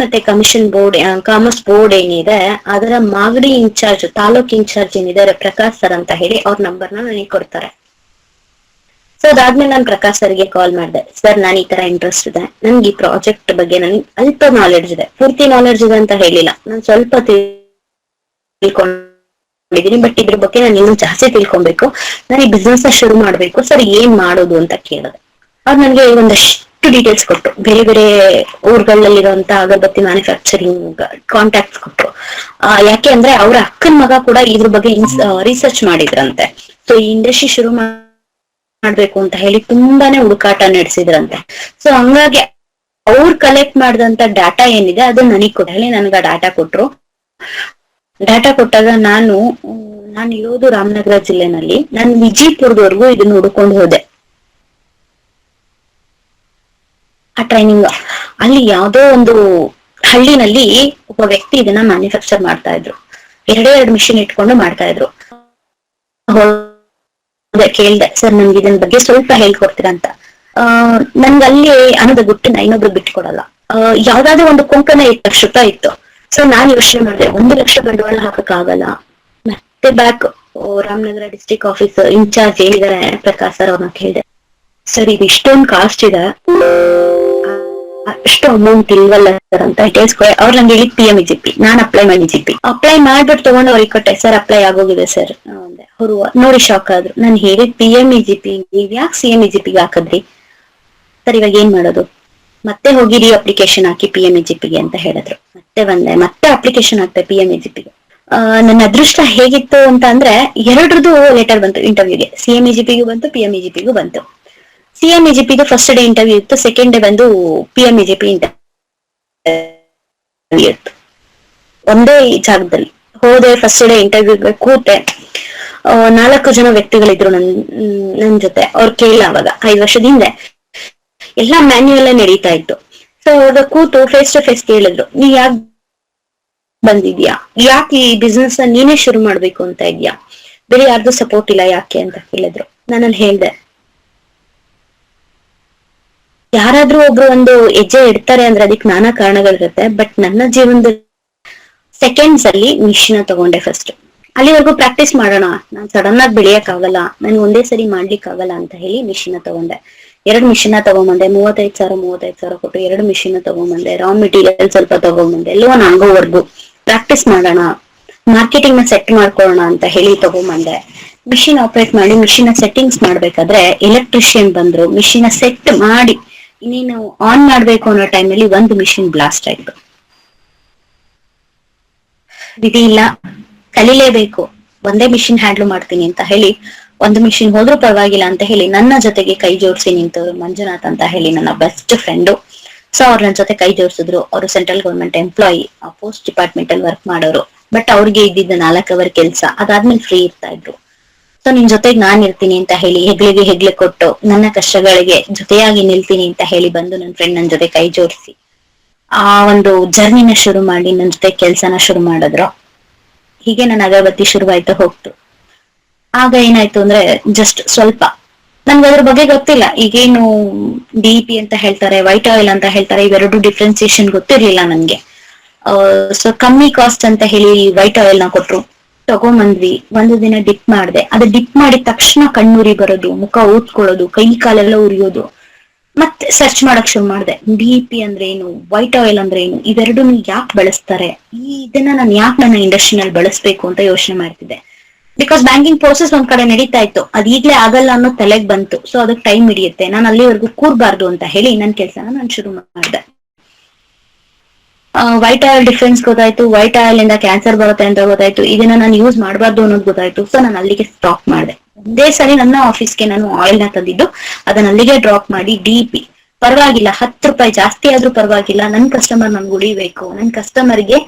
ಮತ್ತೆ ಕಮಿಷನ್ ಬೋರ್ಡ್, ಕಾಮರ್ಸ್ ಬೋರ್ಡ್ ಏನಿದೆ ಅದರ ಮಾಗಡಿ ಇನ್ಚಾರ್ಜ್, ತಾಲೂಕ್ ಇನ್ಚಾರ್ಜ್ ಏನಿದೆ ಪ್ರಕಾಶ್ ಸರ್ ಅಂತ ಹೇಳಿ, ಅವ್ರ ನಂಬರ್ನ ನನಗೆ ಕೊಡ್ತಾರೆ. ಸೊ ಅದಾದ್ಮೇಲೆ ನಾನು ಪ್ರಕಾಶ್ ಸರ್ಗೆ ಕಾಲ್ ಮಾಡಿದೆ. ಸರ್ ನಾನು ಈ ತರ ಇಂಟ್ರೆಸ್ಟ್ ಇದೆ, ನನ್ಗೆ ಈ ಪ್ರಾಜೆಕ್ಟ್ ಬಗ್ಗೆ ನನ್ಗೆ ಅಲ್ಪ ನಾಲೆಡ್ಜ್ ಇದೆ, ಪೂರ್ತಿ ನಾಲೆಡ್ಜ್ ಇದೆ ಅಂತ ಹೇಳಿಲ್ಲ, ನಾನು ಸ್ವಲ್ಪ ತಿಳ್ಕೊಂಡಿದ್ದೀನಿ, ಬಟ್ ಇದ್ರ ಬಗ್ಗೆ ನಾನು ಇನ್ನೂ ಜಾಸ್ತಿ ತಿಳ್ಕೊಬೇಕು, ನಾನು ಈ ಬಿಸ್ನೆಸ್ ನ ಶುರು ಮಾಡ್ಬೇಕು, ಸರ್ ಏನ್ ಮಾಡೋದು ಅಂತ ಕೇಳಿದೆ. ಅವ್ರು ನನ್ಗೆ ಒಂದಷ್ಟು ಡೀಟೇಲ್ಸ್ ಕೊಟ್ಟು, ಬೇರೆ ಬೇರೆ ಊರುಗಳಲ್ಲಿರುವಂತ ಅಗರಬತ್ತಿ ಮ್ಯಾನುಫ್ಯಾಕ್ಚರಿಂಗ್ ಕಾಂಟ್ಯಾಕ್ಟ್ಸ್ ಕೊಟ್ರು. ಯಾಕೆ ಅಂದ್ರೆ ಅವ್ರ ಅಕ್ಕನ ಮಗ ಕೂಡ ಇದ್ರ ಬಗ್ಗೆ ರಿಸರ್ಚ್ ಮಾಡಿದ್ರಂತೆ. ಸೊ ಈ ಇಂಡಸ್ಟ್ರಿ ಶುರು ಮಾಡ್ಬೇಕು ಅಂತ ಹೇಳಿ ತುಂಬಾನೇ ಹುಡುಕಾಟ ನಡೆಸಿದ್ರಂತೆ. ಸೊ ಹಂಗಾಗಿ ಅವ್ರು ಕಲೆಕ್ಟ್ ಮಾಡಿದಂತ ಡಾಟಾ ಏನಿದೆ ಅದು ನನಗ್ ಕೊಟ್ಟು ಹೇಳಿ ನನ್ಗೆ ಡಾಟಾ ಕೊಟ್ರು. ಡಾಟಾ ಕೊಟ್ಟಾಗ ನಾನು ಇರೋದು ರಾಮನಗರ ಜಿಲ್ಲೆನಲ್ಲಿ, ನಾನು ವಿಜಯಪುರದವರೆಗೂ ಇದನ್ನ ಹುಡ್ಕೊಂಡು ಹೋದೆ. ಆ ಟ್ರೈನಿಂಗ್ ಅಲ್ಲಿ ಯಾವ್ದೋ ಒಂದು ಹಳ್ಳಿನಲ್ಲಿ ಒಬ್ಬ ವ್ಯಕ್ತಿ ಇದನ್ನ ಮ್ಯಾನುಫ್ಯಾಕ್ಚರ್ ಮಾಡ್ತಾ ಇದ್ರು, 2 ಮಿಷಿನ್ ಇಟ್ಕೊಂಡು ಮಾಡ್ತಾ ಇದ್ರು. ಕೇಳ್ದೆ, ಸರ್ ನನ್ಗೆ ಇದನ್ ಬಗ್ಗೆ ಸ್ವಲ್ಪ ಹೇಳ್ಕೊಡ್ತೀರಾ ಅಂತ. ನನ್ಗೆ ಅಲ್ಲಿ ಅನ್ನೋದ ಗುಟ್ಟಿನ ಇನ್ನೊಬ್ರು ಬಿಟ್ಕೊಡಲ್ಲ. ಯಾವ್ದಾದ್ರು ಒಂದು ಕೊಂಕಣ 8 ಲಕ್ಷ ರೂಪಾಯಿ ಇತ್ತು. ಸೊ ನಾನ್ ಯೋಚನೆ ಮಾಡಿದೆ, 1 ಲಕ್ಷ ಬಂಡವಾಳ ಹಾಕಕ್ ಆಗಲ್ಲ. ಮತ್ತೆ back Ramanagara district office in charge ಏನಿದ್ದಾರೆ ಪ್ರಕಾಶ್ ಸರ್, ಅವ್ರನ್ನ ಕೇಳಿದೆ, ಸರ್ ಇದು ಇಷ್ಟೊಂದು ಕಾಸ್ಟ್ ಇದೆ, ಅಷ್ಟು ಅಮೌಂಟ್ ಇಲ್ವಲ್ಲ ಸರ್ ಅಂತ ಹೇಳ್ಸ್ಕೊಳೆ. ಅವ್ರು ನಂಗೆ ಹೇಳಿದ್ PMEGP, ನಾನ್ ಅಪ್ಲೈ ಮಾಡಿ GP ಅಪ್ಲೈ ಮಾಡ್ಬಿಟ್ಟು ತಗೊಂಡು ಅವ್ರಿಗೆ ಕೊಟ್ಟೆ. ಸರ್ ಅಪ್ಲೈ ಆಗೋಗಿದೆ ಸರ್ ಅಂದೆ. ಅವ್ರು ನೋಡಿ ಶಾಕ್ ಆದ್ರು. ನಾನು ಹೇಳಿದ್ PMEGP, ನೀವ್ ಯಾಕೆ CMEGP ಗೆ ಹಾಕದ್ರಿ ಸರ್, ಇವಾಗ ಏನ್ ಮಾಡೋದು? ಮತ್ತೆ ಹೋಗಿ ಅಪ್ಲಿಕೇಶನ್ ಹಾಕಿ PMEGP ಗೆ ಅಂತ ಹೇಳಿದ್ರು. ಮತ್ತೆ ಬಂದೆ, ಮತ್ತೆ ಅಪ್ಲಿಕೇಶನ್ ಹಾಕ್ತೆ PMEGP ಗೆ. ನನ್ನ ಅದೃಷ್ಟ ಹೇಗಿತ್ತು ಅಂತ ಅಂದ್ರೆ 2ರದ್ದು ಲೆಟರ್ ಬಂತು ಇಂಟರ್ವ್ಯೂಗೆ, CMEGP ಗೂ ಬಂತು, PMEGP ಗೂ ಬಂತು. CMEGP ಗೆ ಫಸ್ಟ್ ಡೇ ಇಂಟರ್ವ್ಯೂ ಇತ್ತು, ಸೆಕೆಂಡ್ ಡೇ ಬಂದು PMEGP ಇಂಟರ್ವ್ಯೂ ಇತ್ತು. ಒಂದೇ ಜಾಗದಲ್ಲಿ ಹೋದೆ. First day ಇಂಟರ್ವ್ಯೂಗೆ ಕೂತೆ. 4 ಜನ ವ್ಯಕ್ತಿಗಳಿದ್ರು ನನ್ ಜೊತೆ. ಅವ್ರು ಕೇಳ, ಅವಾಗ 5 ವರ್ಷದ ಹಿಂದೆ ಎಲ್ಲ ಮ್ಯಾನ್ಯುಯಲ್ ನಡೀತಾ ಇತ್ತು. ಸೊ ಅವಾಗ ಕೂತು ಫೇಸ್ ಟು ಫೇಸ್ ಕೇಳಿದ್ರು, ನೀ ಯಾಕೆ ಬಂದಿದ್ಯಾ, ಯಾಕೆ ಈ ಬಿಸ್ನೆಸ್ ನೀನೇ ಶುರು ಮಾಡ್ಬೇಕು ಅಂತ ಇದ್ಯಾ, ಬೇರೆ ಯಾರ್ದು ಸಪೋರ್ಟ್ ಇಲ್ಲ ಯಾಕೆ ಅಂತ ಕೇಳಿದ್ರು. ನಾನಲ್ಲಿ ಹೇಳ್ದೆ, ಯಾರಾದ್ರೂ ಒಬ್ರು ಒಂದು ಹೆಜ್ಜೆ ಇಡ್ತಾರೆ ಅಂದ್ರೆ ಅದಕ್ಕೆ ನಾನಾ ಕಾರಣಗಳಿರುತ್ತೆ, ಬಟ್ ನನ್ನ ಜೀವನದಲ್ಲಿ ಸೆಕೆಂಡ್ಸ್ ಅಲ್ಲಿ ಮಿಷಿನ ತಗೊಂಡೆ. ಫಸ್ಟ್ ಅಲ್ಲಿವರೆಗೂ ಪ್ರಾಕ್ಟೀಸ್ ಮಾಡೋಣ, ನಾನ್ ಸಡನ್ ಆಗಿ ಬೆಳೆಯಕ್ ಆಗಲ್ಲ, ನನ್ ಒಂದೇ ಸರಿ ಮಾಡ್ಲಿಕ್ ಆಗಲ್ಲ ಅಂತ ಹೇಳಿ ಮಿಷಿನ ತಗೊಂಡೆ. 2 ಮಿಷಿನ ತಗೊಂಬಂದೆ, 35,000 ಕೊಟ್ಟು 2 ಮಿಷಿನ ತಗೊಂಬಂದೆ. ರಾ ಮೆಟೀರಿಯಲ್ ಸ್ವಲ್ಪ ತಗೊಂಬಂದೆ, ಲೋನ್ ಆಗೋವರೆಗೂ ಪ್ರಾಕ್ಟೀಸ್ ಮಾಡೋಣ, ಮಾರ್ಕೆಟಿಂಗ್ ನ ಸೆಟ್ ಮಾಡ್ಕೊಳ್ಳೋಣ ಅಂತ ಹೇಳಿ ತಗೊಂಬಂದೆ. ಮಿಷಿನ್ ಆಪರೇಟ್ ಮಾಡಿ ಮಿಷಿನ್ ಸೆಟ್ಟಿಂಗ್ಸ್ ಮಾಡ್ಬೇಕಾದ್ರೆ ಎಲೆಕ್ಟ್ರಿಷಿಯನ್ ಬಂದ್ರು. ಮಿಷಿನ್ ಸೆಟ್ ಮಾಡಿ ಇನ್ನೇನು ಆನ್ ಮಾಡ್ಬೇಕು ಅನ್ನೋ ಟೈಮಲ್ಲಿ ಒಂದು ಮಿಷಿನ್ ಬ್ಲಾಸ್ಟ್ ಆಯ್ತು. ವಿಧಿ ಇಲ್ಲ, ಕಲಿಲೇಬೇಕು. ಒಂದೇ ಮಿಷಿನ್ ಹ್ಯಾಂಡ್ಲ್ ಮಾಡ್ತೀನಿ ಅಂತ ಹೇಳಿ, ಒಂದು ಮಿಷಿನ್ ಹೋದ್ರೂ ಪರವಾಗಿಲ್ಲ ಅಂತ ಹೇಳಿ ನನ್ನ ಜೊತೆಗೆ ಕೈ ಜೋಡಿಸಿ ನಿಂತವ್ರು ಮಂಜುನಾಥ್ ಅಂತ ಹೇಳಿ ನನ್ನ ಬೆಸ್ಟ್ ಫ್ರೆಂಡು. ಸೊ ಅವ್ರ ನನ್ನ ಜೊತೆ ಕೈ ಜೋಡಿಸಿದ್ರು. ಅವರು central government employee, post department ಅಲ್ಲಿ ವರ್ಕ್ ಮಾಡೋರು. ಬಟ್ ಅವ್ರಿಗೆ ಇದ್ದಿದ್ದ 4 ಅವರ್ ಕೆಲಸ, ಅದಾದ್ಮೇಲೆ ಫ್ರೀ ಇರ್ತಾ ಇದ್ರು. ಸೊ ನಿನ್ ಜೊತೆಗೆ ನಾನ್ ಇರ್ತೀನಿ ಅಂತ ಹೇಳಿ ಹೆಗ್ಲಿಗೆ ಹೆಗ್ಲೆ ಕೊಟ್ಟು ನನ್ನ ಕಷ್ಟಗಳಿಗೆ ಜೊತೆಯಾಗಿ ನಿಲ್ತೀನಿ ಅಂತ ಹೇಳಿ ಬಂದು ನನ್ನ ಫ್ರೆಂಡ್ ನನ್ನ ಜೊತೆ ಕೈ ಜೋಡಿಸಿ ಆ ಒಂದು ಜರ್ನಿನ ಶುರು ಮಾಡಿ ನನ್ನ ಜೊತೆ ಕೆಲ್ಸನ ಶುರು ಮಾಡಿದ್ರು. ಹೀಗೆ ನನ್ನ ಅಗರಬತ್ತಿ ಶುರುವಾಯ್ತು ಹೋಗ್ತು. ಆಗ ಏನಾಯ್ತು ಅಂದ್ರೆ ಜಸ್ಟ್ ಸ್ವಲ್ಪ ನನ್ಗೆ ಅದ್ರ ಬಗ್ಗೆ ಗೊತ್ತಿಲ್ಲ. ಈಗೇನು DEP ಅಂತ ಹೇಳ್ತಾರೆ, ವೈಟ್ ಆಯಿಲ್ ಅಂತ ಹೇಳ್ತಾರೆ, ಇವೆರಡು ಡಿಫ್ರೆನ್ಸಿಯೇಷನ್ ಗೊತ್ತಿರ್ಲಿಲ್ಲ ನನ್ಗೆ. ಸೊ ಕಮ್ಮಿ ಕಾಸ್ಟ್ ಅಂತ ಹೇಳಿ ವೈಟ್ ಆಯಿಲ್ ನ ಕೊಟ್ರು, ತಗೊಂಬಂದ್ವಿ. ಒಂದು ದಿನ ಡಿಪ್ ಮಾಡಿದೆ. ಅದು ಡಿಪ್ ಮಾಡಿದ ತಕ್ಷಣ ಕಣ್ಣುರಿ ಬರೋದು, ಮುಖ ಊದ್ಕೊಳ್ಳೋದು, ಕೈ ಕಾಲೆಲ್ಲ ಉರಿಯೋದು. ಮತ್ತೆ ಸರ್ಚ್ ಮಾಡಕ್ ಶುರು ಮಾಡಿದೆ, DEP ಅಂದ್ರೆ ಏನು, ವೈಟ್ ಆಯಿಲ್ ಅಂದ್ರೆ ಏನು, ಇವೆರಡು ಯಾಕೆ ಬಳಸ್ತಾರೆ, ಇದನ್ನ ನಾನು ಯಾಕೆ ನನ್ನ ಇಂಡಸ್ಟ್ರಿನಲ್ಲಿ ಬಳಸ್ಬೇಕು ಅಂತ ಯೋಚನೆ ಮಾಡ್ತಿದ್ದೆ. ಬಿಕಾಸ್ ಬ್ಯಾಂಕಿಂಗ್ ಪ್ರೋಸೆಸ್ ಒಂದ್ ಕಡೆ ನಡೀತಾ ಇತ್ತು, ಅದ್ ಈಗ್ಲೇ ಆಗಲ್ಲ ಅನ್ನೋ ತಲೆಗ್ ಬಂತು. ಸೊ ಅದಕ್ಕೆ ಟೈಮ್ ಹಿಡಿಯುತ್ತೆ, ನಾನು ಅಲ್ಲಿವರೆಗೂ ಕೂರ್ಬಾರ್ದು ಅಂತ ಹೇಳಿ ನನ್ನ ಕೆಲಸನ ನಾನು ಶುರು ಮಾಡಿದೆ. ವೈಟ್ ಆಯಿಲ್ ಡಿಫ್ರೆನ್ಸ್ ಗೊತ್ತಾಯ್ತು, ವೈಟ್ ಆಯಿಲ್ ಇಂದ ಕ್ಯಾನ್ಸರ್ ಬರುತ್ತೆ ಅಂತ ಗೊತ್ತಾಯ್ತು, ಇದನ್ನ ನಾನು ಯೂಸ್ ಮಾಡಬಾರ್ದು ಅನ್ನೋದು ಗೊತ್ತಾಯ್ತು. ಸೊ ನಾನು ಅಲ್ಲಿಗೆ ಸ್ಟಾಪ್ ಮಾಡಿದೆ. ಒಂದೇ ಸರಿ ನನ್ನ ಆಫೀಸ್ಗೆ ನಾನು ಆಯಿಲ್ ನ ತಂದಿದ್ದು, ಅದನ್ನ ಅಲ್ಲಿಗೆ ಡ್ರಾಪ್ ಮಾಡಿ DEP ಪರವಾಗಿಲ್ಲ, 10 ರೂಪಾಯಿ ಜಾಸ್ತಿ ಆದ್ರೂ ಪರವಾಗಿಲ್ಲ, ನನ್ ಕಸ್ಟಮರ್ ನನ್ಗೆ ಉಳಿಬೇಕು, ನನ್ ಕಸ್ಟಮರ್ಗೆ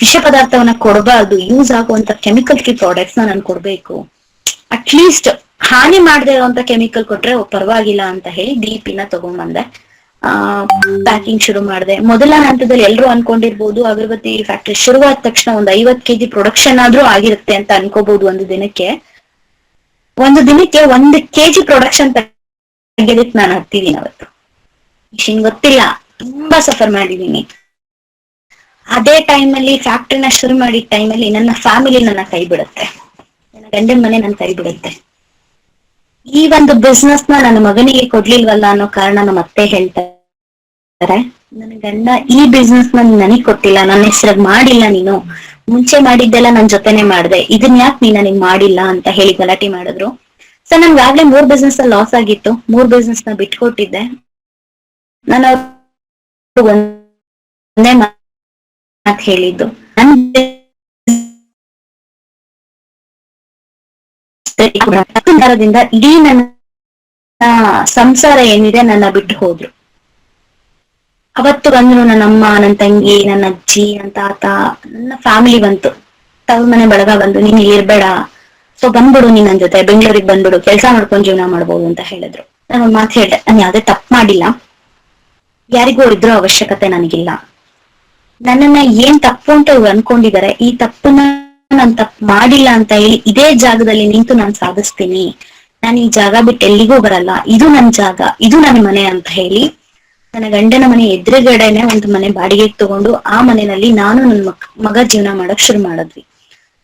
ವಿಷ ಪದಾರ್ಥವನ್ನ ಕೊಡಬಾರ್ದು, ಯೂಸ್ ಆಗುವಂತ ಕೆಮಿಕಲ್ ಫ್ರೀ ಪ್ರಾಡಕ್ಟ್ಸ್ ನಾನು ಕೊಡ್ಬೇಕು, ಅಟ್ಲೀಸ್ಟ್ ಹಾನಿ ಮಾಡದೇ ಇರುವಂತ ಕೆಮಿಕಲ್ ಕೊಟ್ರೆ ಪರವಾಗಿಲ್ಲ ಅಂತ ಹೇಳಿ DEP ನ ತಗೊಂಡ್ಬಂದೆ. ಪ್ಯಾಕಿಂಗ್ ಶುರು ಮಾಡಿದೆ. ಮೊದಲ ಹಂತದಲ್ಲಿ ಎಲ್ರು ಅನ್ಕೊಂಡಿರ್ಬೋದು ಅಗರಬತ್ತಿ ಫ್ಯಾಕ್ಟ್ರಿ ಶುರುವಾದ ತಕ್ಷಣ ಒಂದು 50 kg ಪ್ರೊಡಕ್ಷನ್ ಆದ್ರೂ ಆಗಿರುತ್ತೆ ಅಂತ ಅನ್ಕೋಬಹುದು. ಒಂದು ದಿನಕ್ಕೆ 1 kg ಪ್ರೊಡಕ್ಷನ್ ತೆಗೆದಕ್ಕೆ ನಾನು ಹತ್ತಿದ್ದೀನಿ. ಅವತ್ತು ಮಿಷಿನ್ ಗೊತ್ತಿಲ್ಲ, ತುಂಬಾ ಸಫರ್ ಮಾಡಿದೀನಿ. ಅದೇ ಟೈಮಲ್ಲಿ ಫ್ಯಾಕ್ಟ್ರಿನ ಶುರು ಮಾಡಿದ ಟೈಮಲ್ಲಿ ನನ್ನ ಫ್ಯಾಮಿಲಿ ನನ್ನ ಕೈ ಬಿಡುತ್ತೆ, ನನ್ನ ಗಂಡನ ಮನೆ ನನ್ನ ಕೈ ಬಿಡುತ್ತೆ. ಈ ಒಂದು ಬಿಸ್ನೆಸ್ ನ ನನ್ನ ಮಗನಿಗೆ ಕೊಡ್ಲಿಲ್ವಲ್ಲ ಅನ್ನೋ ಕಾರಣ ನಮ್ಮ ಅತ್ತೆ ಹೇಳ್ತಾರೆ, ನನ್ನ ಗಂಡ ಈ ಬಿಸ್ನೆಸ್ ನ ನನಗ್ ಕೊಟ್ಟಿಲ್ಲ, ನನ್ನ ಹೆಸರಾಗ್ ಮಾಡಿಲ್ಲ, ನೀನು ಮುಂಚೆ ಮಾಡಿದ್ದೆಲ್ಲ ನನ್ ಜೊತೆನೆ ಮಾಡ್ದೆ, ಇದನ್ ಯಾಕೆ ನೀನ್ ನನಗ್ ಮಾಡಿಲ್ಲ ಅಂತ ಹೇಳಿ ಗಲಾಟೆ ಮಾಡಿದ್ರು. ಸೊ ನನ್ಗಾಗ್ಲೇ 3 ಬಿಸ್ನೆಸ್ ಅಲ್ಲಿ ಲಾಸ್ ಆಗಿತ್ತು. 3 ಬಿಸ್ನೆಸ್ ನ ಬಿಟ್ಕೊಟ್ಟಿದ್ದೆ. ನಾನು ಒಂದೇ ಮಾತು ಹೇಳಿದ್ದು, ನನ್ ಇಡೀ ನನ್ನ ಸಂಸಾರ ಏನಿದೆ ನನ್ನ ಬಿಟ್ಟು ಹೋದ್ರು. ಅವತ್ತು ಬಂದ್ರು ನನ್ನ ಅಮ್ಮ, ನನ್ನ ತಂಗಿ, ನನ್ನ ಅಜ್ಜಿ, ನನ್ನ ತಾತ, ನನ್ನ ಫ್ಯಾಮಿಲಿ ಬಂತು. ತವ್ರ ಮನೆ ಬಳಗ ಬಂದು, ನೀನ್ ಇರ್ಬೇಡ, ಸೊ ಬಂದ್ಬಿಡು, ನೀನ್ ನನ್ ಜೊತೆ ಬೆಂಗಳೂರಿಗೆ ಬಂದ್ಬಿಡು, ಕೆಲಸ ಮಾಡ್ಕೊಂಡು ಜೀವನ ಮಾಡ್ಬೋದು ಅಂತ ಹೇಳಿದ್ರು. ನಾನು ಒಂದ್ ಮಾತು ಹೇಳ್ದೆ, ನಾನು ಯಾವ್ದೇ ತಪ್ಪು ಮಾಡಿಲ್ಲ, ಯಾರಿಗೂ ಇದ್ರೂ ಅವಶ್ಯಕತೆ ನನಗಿಲ್ಲ. ನನ್ನನ್ನ ಏನ್ ತಪ್ಪು ಅಂತ ಇವ್ರು ಅನ್ಕೊಂಡಿದ್ದಾರೆ, ಈ ತಪ್ಪನ್ನ ನಾನ್ ತಪ್ಪು ಮಾಡಿಲ್ಲ ಅಂತ ಹೇಳಿ ಇದೇ ಜಾಗದಲ್ಲಿ ನಿಂತು ನಾನು ಸಾಧಿಸ್ತೀನಿ. ನಾನು ಈ ಜಾಗ ಬಿಟ್ಟು ಎಲ್ಲಿಗೂ ಬರಲ್ಲ, ಇದು ನನ್ ಜಾಗ, ಇದು ನನ್ನ ಮನೆ ಅಂತ ಹೇಳಿ ನನ್ನ ಗಂಡನ ಮನೆ ಎದುರುಗಡೆನೆ ಒಂದು ಮನೆ ಬಾಡಿಗೆಗೆ ತಗೊಂಡು ಆ ಮನೆಯಲ್ಲಿ ನಾನು ನನ್ನ ಮಗ ಜೀವನ ಮಾಡಕ್ ಶುರು ಮಾಡಿದ್ವಿ.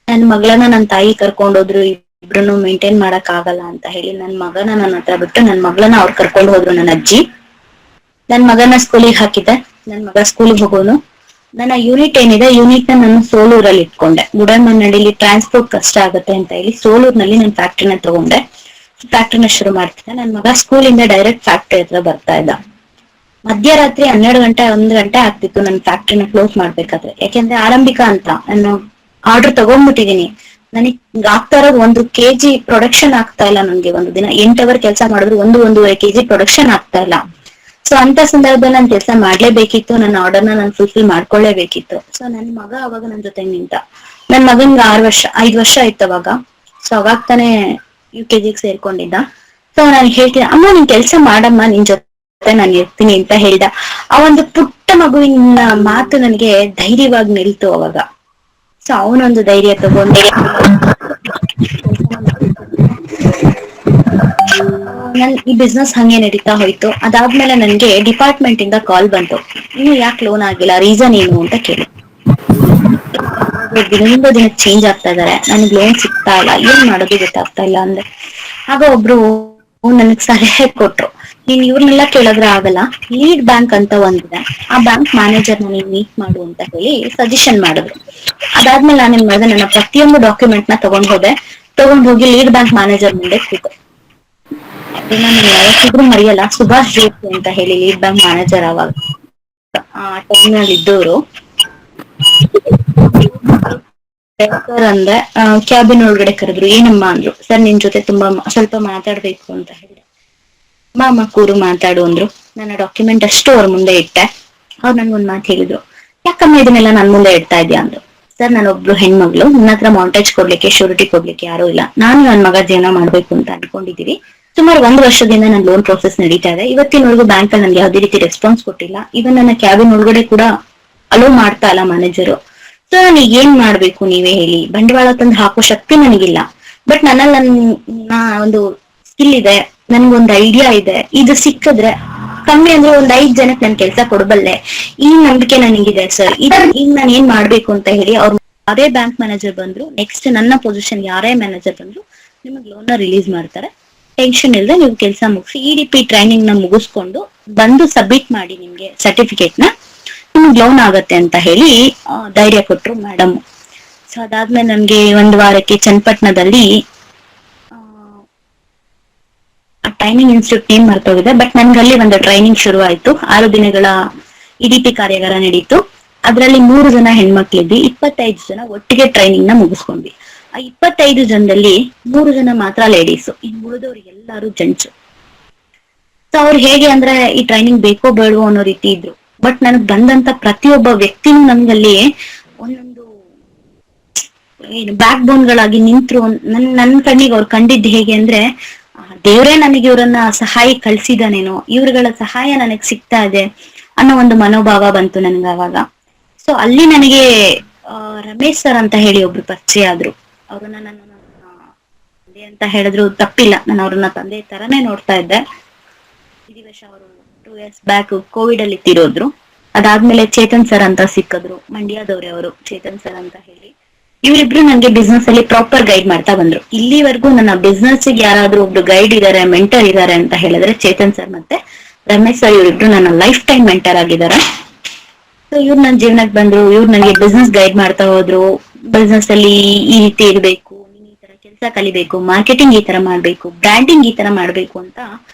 ನನ್ ಮಗಳನ್ನ ನನ್ನ ತಾಯಿ ಕರ್ಕೊಂಡೋದ್ರು, ಇಬ್ರನ್ನು ಮೇಂಟೈನ್ ಮಾಡಕ್ ಆಗಲ್ಲ ಅಂತ ಹೇಳಿ ನನ್ ಮಗನ ನನ್ನ ಹತ್ರ ಬಿಟ್ಟು ನನ್ ಮಗಳನ್ನ ಅವ್ರು ಕರ್ಕೊಂಡು ಹೋದ್ರು ನನ್ನ ಅಜ್ಜಿ. ನನ್ ಮಗನ ಸ್ಕೂಲಿಗೆ ಹಾಕಿದ್ದೆ, ನನ್ ಮಗ ಸ್ಕೂಲಿಗೆ ಹೋಗೋನು. ನನ್ನ ಯೂನಿಟ್ ಏನಿದೆ, ಯೂನಿಟ್ ನ ನಾನು ಸೋಲೂರಲ್ಲಿ ಇಟ್ಕೊಂಡೆ. ಗುಡಮನ್ನಡಿಲಿ ಟ್ರಾನ್ಸ್ಪೋರ್ಟ್ ಕಷ್ಟ ಆಗುತ್ತೆ ಅಂತ ಹೇಳಿ ಸೋಲೂರ್ನಲ್ಲಿ ನಾನು ಫ್ಯಾಕ್ಟ್ರಿನ ತಗೊಂಡೆ. ಫ್ಯಾಕ್ಟ್ರಿನ ಶುರು ಮಾಡ್ತಿದ್ದೆ. ನನ್ ಮಗ ಸ್ಕೂಲಿಂದ ಡೈರೆಕ್ಟ್ ಫ್ಯಾಕ್ಟ್ರಿ ಹತ್ರ ಬರ್ತಾ ಇದ್ದ. ಮಧ್ಯರಾತ್ರಿ 12 ಗಂಟೆ 1 ಗಂಟೆ ಆಗ್ತಿತ್ತು ನನ್ನ ಫ್ಯಾಕ್ಟ್ರಿನ ಕ್ಲೋಸ್ ಮಾಡ್ಬೇಕಾದ್ರೆ. ಯಾಕೆಂದ್ರೆ ಆರಂಭಿಕ ಅಂತ ನಾನು ಆರ್ಡರ್ ತಗೊಂಡ್ಬಿಟ್ಟಿದೀನಿ, ನನಗ್ ಆಗ್ತಾ ಇರೋದು 1 kg ಪ್ರೊಡಕ್ಷನ್ ಆಗ್ತಾ ಇಲ್ಲ. ನನ್ಗೆ ಒಂದು ದಿನ 8 ಅವರ್ ಕೆಲಸ ಮಾಡಿದ್ರು 1-1.5 kg ಪ್ರೊಡಕ್ಷನ್ ಆಗ್ತಾ ಇಲ್ಲ. ಸೊ ಅಂತ ಸಂದರ್ಭದಲ್ಲಿ ನಾನು ಕೆಲಸ ಮಾಡ್ಲೇಬೇಕಿತ್ತು, ನನ್ನ ಆರ್ಡರ್ನ ನಾನು ಫುಲ್ಫಿಲ್ ಮಾಡ್ಕೊಳ್ಳೇಬೇಕಿತ್ತು. ಸೊ ನನ್ ಮಗ ಅವಾಗ ನನ್ ಜೊತೆ ನಿಂತ. ನನ್ ಮಗನ್ಗೆ 5 ವರ್ಷ ಆಯ್ತು ಅವಾಗ. ಸೊ ಅವಾಗ ತಾನೇ UKG ಸೇರ್ಕೊಂಡಿದ್ದ. ಸೊ ನಾನು ಹೇಳ್ತೀನಿ, ಅಮ್ಮ ನೀನ್ ಕೆಲ್ಸ ಮಾಡಮ್ಮ, ನಿನ್ ಜೊತೆ ನಾನು ಇರ್ತೀನಿ ಅಂತ ಹೇಳ್ದ. ಆ ಒಂದು ಪುಟ್ಟ ಮಗುವಿನ ಮಾತು ನನಗೆ ಧೈರ್ಯವಾಗಿ ನಿಲ್ತು ಅವಾಗ. ಸೊ ಅವನೊಂದು ಧೈರ್ಯ ತಗೊಂಡು ನನ್ ಈ ಬಿಸ್ನೆಸ್ ಹಂಗೆ ನಡೀತಾ ಹೋಯ್ತು. ಅದಾದ್ಮೇಲೆ ನನ್ಗೆ ಡಿಪಾರ್ಟ್ಮೆಂಟ್ ಇಂದ ಕಾಲ್ ಬಂತು, ಇನ್ನು ಯಾಕೆ ಲೋನ್ ಆಗಿಲ್ಲ, ರೀಸನ್ ಏನು ಅಂತ ಕೇಳಿ. ದಿನದಿಂದ ದಿನಕ್ಕೆ ಚೇಂಜ್ ಆಗ್ತಾ ಇದಾರೆ, ನನಗ್ ಲೋನ್ ಸಿಗ್ತಾ ಇಲ್ಲ, ಏನ್ ಮಾಡೋದು ಗೊತ್ತಾಗ್ತಾ ಇಲ್ಲ ಅಂದೆ. ಆಗ ಒಬ್ರು ನನಗ್ ಸಲಹೆ ಕೊಟ್ರು, ನೀನ್ ಇವ್ರನ್ನೆಲ್ಲ ಕೇಳಿದ್ರೆ ಆಗಲ್ಲ, ಲೀಡ್ ಬ್ಯಾಂಕ್ ಅಂತ ಒಂದಿದೆ, ಆ ಬ್ಯಾಂಕ್ ಮ್ಯಾನೇಜರ್ ನೀನ್ ಮೀಟ್ ಮಾಡು ಅಂತ ಹೇಳಿ ಸಜೆಷನ್ ಮಾಡಿದ್ರು. ಅದಾದ್ಮೇಲೆ ನಾನು ಏನ್ ಮಾಡಿದೆ, ನನ್ನ ಪ್ರತಿಯೊಂದು ಡಾಕ್ಯುಮೆಂಟ್ ನ ತಗೊಂಡ್ ಹೋಗಿ ಲೀಡ್ ಬ್ಯಾಂಕ್ ಮ್ಯಾನೇಜರ್ ಮುಂದೆ ಕೂತೆ. ಅದನ್ನ ನಾನು ಯಾವತ್ತಿದ್ರು ಮರೆಯಲ್ಲ. ಸುಭಾಷ್ ಜೋಶಿ ಅಂತ ಹೇಳಿ ಲೀಡ್ ಬ್ಯಾಂಕ್ ಮ್ಯಾನೇಜರ್ ಅವಾಗ ಆ ಟೈಮ್ನಲ್ಲಿ ಇದ್ದವರು. ಸರ್ ಅಂದ್ರೆ ಕ್ಯಾಬಿನ್ ಒಳಗಡೆ ಕರೆದ್ರು. ಏನಮ್ಮ ಅಂದ್ರು. ಸರ್ ನಿನ್ ಜೊತೆ ಸ್ವಲ್ಪ ಮಾತಾಡ್ಬೇಕು ಅಂತ ಹೇಳಿದೆ. ಅಮ್ಮ ಕೂರು ಮಾತಾಡು ಅಂದ್ರು. ನನ್ನ ಡಾಕ್ಯುಮೆಂಟ್ ಅಷ್ಟು ಅವ್ರ ಮುಂದೆ ಇಟ್ಟೆ. ಅವ್ರು ನನ್ಗೊಂದ್ ಮಾತು ಹೇಳಿದ್ರು. ಯಾಕಮ್ಮ ಇದನ್ನೆಲ್ಲ ನನ್ ಮುಂದೆ ಇಡ್ತಾ ಇದ್ಯಾ ಅಂದ್ರು. ಸರ್ ನಾನೊಬ್ಳು ಹೆಣ್ಮಗ್ಳು, ನನ್ನ ಹತ್ರ ಮಾಂಟೇಜ್ ಕೊಡ್ಲಿಕ್ಕೆ, ಶ್ಯೂರಿಟಿ ಕೊಡ್ಲಿಕ್ಕೆ ಯಾರು ಇಲ್ಲ. ನಾನು ನನ್ ಮಗ ಜೀವನ ಮಾಡ್ಬೇಕು ಅಂತ ಅನ್ಕೊಂಡಿದೀವಿ. ಸುಮಾರು 1 ವರ್ಷದಿಂದ ನನ್ನ ಲೋನ್ ಪ್ರೊಸೆಸ್ ನಡೀತಾ ಇದೆ. ಇವತ್ತಿನವರೆಗೂ ಬ್ಯಾಂಕ್ ಅಲ್ಲಿ ನನ್ಗೆ ಯಾವ್ದೇ ರೀತಿ ರೆಸ್ಪಾನ್ಸ್ ಕೊಟ್ಟಿಲ್ಲ. ಇವನ್ ನನ್ನ ಕ್ಯಾಬಿನ್ ಒಳಗಡೆ ಕೂಡ ಅಲೋ ಮಾಡ್ತಾ ಇಲ್ಲ ಮ್ಯಾನೇಜರು. ಸೊ ನನಗೆ ಏನ್ ಮಾಡ್ಬೇಕು ನೀವೇ ಹೇಳಿ. ಬಂಡವಾಳ ತಂದು ಹಾಕೋ ಶಕ್ತಿ ನನಗಿಲ್ಲ. ಬಟ್ ನನ್ನಲ್ಲಿ ಒಂದು ಸ್ಕಿಲ್ ಇದೆ, ನನ್ಗೊಂದು ಐಡಿಯಾ ಇದೆ. ಇದು ಸಿಕ್ಕಿದ್ರೆ ಕಮ್ಮಿ ಅಂದ್ರೆ 5 ಜನಕ್ಕೆ ನನ್ ಕೆಲ್ಸ ಕೊಡಬಲ್ಲೆ, ಈ ನಂಬಿಕೆ ನನಗಿದೆ ಸರ್. ಈಗ ನಾನ್ ಏನ್ ಮಾಡ್ಬೇಕು ಅಂತ ಹೇಳಿ ಅವ್ರು ಯಾರೇ ಬ್ಯಾಂಕ್ ಮ್ಯಾನೇಜರ್ ಬಂದ್ರು, ನೆಕ್ಸ್ಟ್ ನನ್ನ ಪೊಸಿಷನ್ ಯಾರೇ ಮ್ಯಾನೇಜರ್ ಬಂದ್ರು ನಿಮಗ್ ಲೋನ್ ನ ರಿಲೀಸ್ ಮಾಡ್ತಾರೆ. ಟೆನ್ಷನ್ ಇಲ್ಲದೆ ನೀವು ಕೆಲಸ ಮುಗಿಸಿ EDP ಟ್ರೈನಿಂಗ್ ನ ಮುಗಿಸ್ಕೊಂಡು ಬಂದು ಸಬ್ಮಿಟ್ ಮಾಡಿ ನಿಮ್ಗೆ ಸರ್ಟಿಫಿಕೇಟ್ ನ, ನಿಮ್ಗೆ ಲೋನ್ ಆಗತ್ತೆ ಅಂತ ಹೇಳಿ ಧೈರ್ಯ ಕೊಟ್ರು ಮೇಡಮ್. ಸೊ ಅದಾದ್ಮೇಲೆ ನನ್ಗೆ 1 ವಾರಕ್ಕೆ ಚನ್ನಪಟ್ಟಣದಲ್ಲಿ ಟ್ರೈನಿಂಗ್ ಇನ್ಸ್ಟಿಟ್ಯೂಟ್ ನೇಮ್ ಮರ್ತೋಗಿದೆ, ಬಟ್ ನನ್ಗಲ್ಲಿ ಒಂದು ಟ್ರೈನಿಂಗ್ ಶುರು ಆಯ್ತು. 6 ದಿನಗಳ EDP ಕಾರ್ಯಾಗಾರ ನಡೀತು. ಅದರಲ್ಲಿ 3 ಜನ ಹೆಣ್ಮಕ್ಳಿದ್ವಿ, 25 ಜನ ಒಟ್ಟಿಗೆ ಟ್ರೈನಿಂಗ್ ನ ಮುಗಿಸ್ಕೊಂಡ್ವಿ. ಆ 25 ಜನದಲ್ಲಿ 3 ಜನ ಮಾತ್ರ ಲೇಡೀಸ್, ಇನ್ ಉಳಿದವ್ರು ಎಲ್ಲಾರು ಜೆಂಟ್ಸ್. ಸೊ ಅವ್ರು ಹೇಗೆ ಅಂದ್ರೆ ಈ ಟ್ರೈನಿಂಗ್ ಬೇಕೋ ಬೇಡವೋ ಅನ್ನೋ ರೀತಿ ಇದ್ರು. ಬಟ್ ನನಗ್ ಬಂದಂತ ಪ್ರತಿಯೊಬ್ಬ ವ್ಯಕ್ತಿನೂ ನನ್ಗಲ್ಲಿ ಒಂದೊಂದು ಬ್ಯಾಕ್ ಬೋನ್ ಗಳಾಗಿ ನಿಂತ್ರು. ನನ್ ಕಣ್ಣಿಗೆ ಅವ್ರು ಕಂಡಿದ್ದು ಹೇಗೆ ಅಂದ್ರೆ, ದೇವ್ರೇ ನನಗೆ ಇವ್ರನ್ನ ಸಹಾಯ ಕಳ್ಸಿದಾನೇನೋ, ಇವ್ರಗಳ ಸಹಾಯ ನನಗ್ ಸಿಗ್ತಾ ಇದೆ ಅನ್ನೋ ಒಂದು ಮನೋಭಾವ ಬಂತು ನನ್ಗೆ ಅವಾಗ. ಸೊ ಅಲ್ಲಿ ನನಗೆ ರಮೇಶ್ ಸರ್ ಅಂತ ಹೇಳಿ ಒಬ್ರು ಪರಿಚಯ ಆದ್ರು. ಅವ್ರನ್ನ ನನ್ನ ತಂದೆ ಅಂತ ಹೇಳಿದ್ರು ತಪ್ಪಿಲ್ಲ, ನಾನು ಅವ್ರನ್ನ ತಂದೆ ತರನೇ ನೋಡ್ತಾ ಇದ್ದೆ. ಅವರು 2 years ಬ್ಯಾಕ್ ಕೋವಿಡ್ ಅಲ್ಲಿ ತೀರೋದ್ರು. ಅದಾದ್ಮೇಲೆ ಚೇತನ್ ಸರ್ ಅಂತ ಸಿಕ್ಕಿದ್ರು, ಮಂಡ್ಯದವ್ರೆ ಅವರು, ಚೇತನ್ ಸರ್ ಅಂತ ಹೇಳಿ. ಇವರಿಬ್ರು ನನ್ಗೆ ಬಿಸ್ನೆಸ್ ಅಲ್ಲಿ ಪ್ರಾಪರ್ ಗೈಡ್ ಮಾಡ್ತಾ ಬಂದ್ರು. ಇಲ್ಲಿವರೆಗೂ ನನ್ನ ಬಿಸ್ನೆಸ್ ಗೆ ಯಾರಾದ್ರೂ ಒಬ್ರು ಗೈಡ್ ಇದಾರೆ, ಮೆಂಟರ್ ಇದಾರೆ ಅಂತ ಹೇಳಿದ್ರೆ ಚೇತನ್ ಸರ್ ಮತ್ತೆ ರಮೇಶ್ ಸರ್, ಇವರಿಬ್ರು ನನ್ನ ಲೈಫ್ ಟೈಮ್ ಮೆಂಟರ್ ಆಗಿದ್ದಾರೆ. ಸೊ ಇವ್ರು ನನ್ನ ಜೀವನಕ್ಕೆ ಬಂದ್ರು. ಇವ್ರು ನನಗೆ ಬಿಸ್ನೆಸ್ ಗೈಡ್ ಮಾಡ್ತಾ ಹೋದ್ರು. ಬಿಸ್ನೆಸ್ ಅಲ್ಲಿ ಈ ರೀತಿ ಇರ್ಬೇಕು, ನೀನ್ ಈ ತರ ಕೆಲಸ ಕಲಿಬೇಕು, ಮಾರ್ಕೆಟಿಂಗ್ ಈ ತರ ಮಾಡ್ಬೇಕು, ಬ್ರ್ಯಾಂಡಿಂಗ್ ಈ ತರ ಮಾಡ್ಬೇಕು ಅಂತ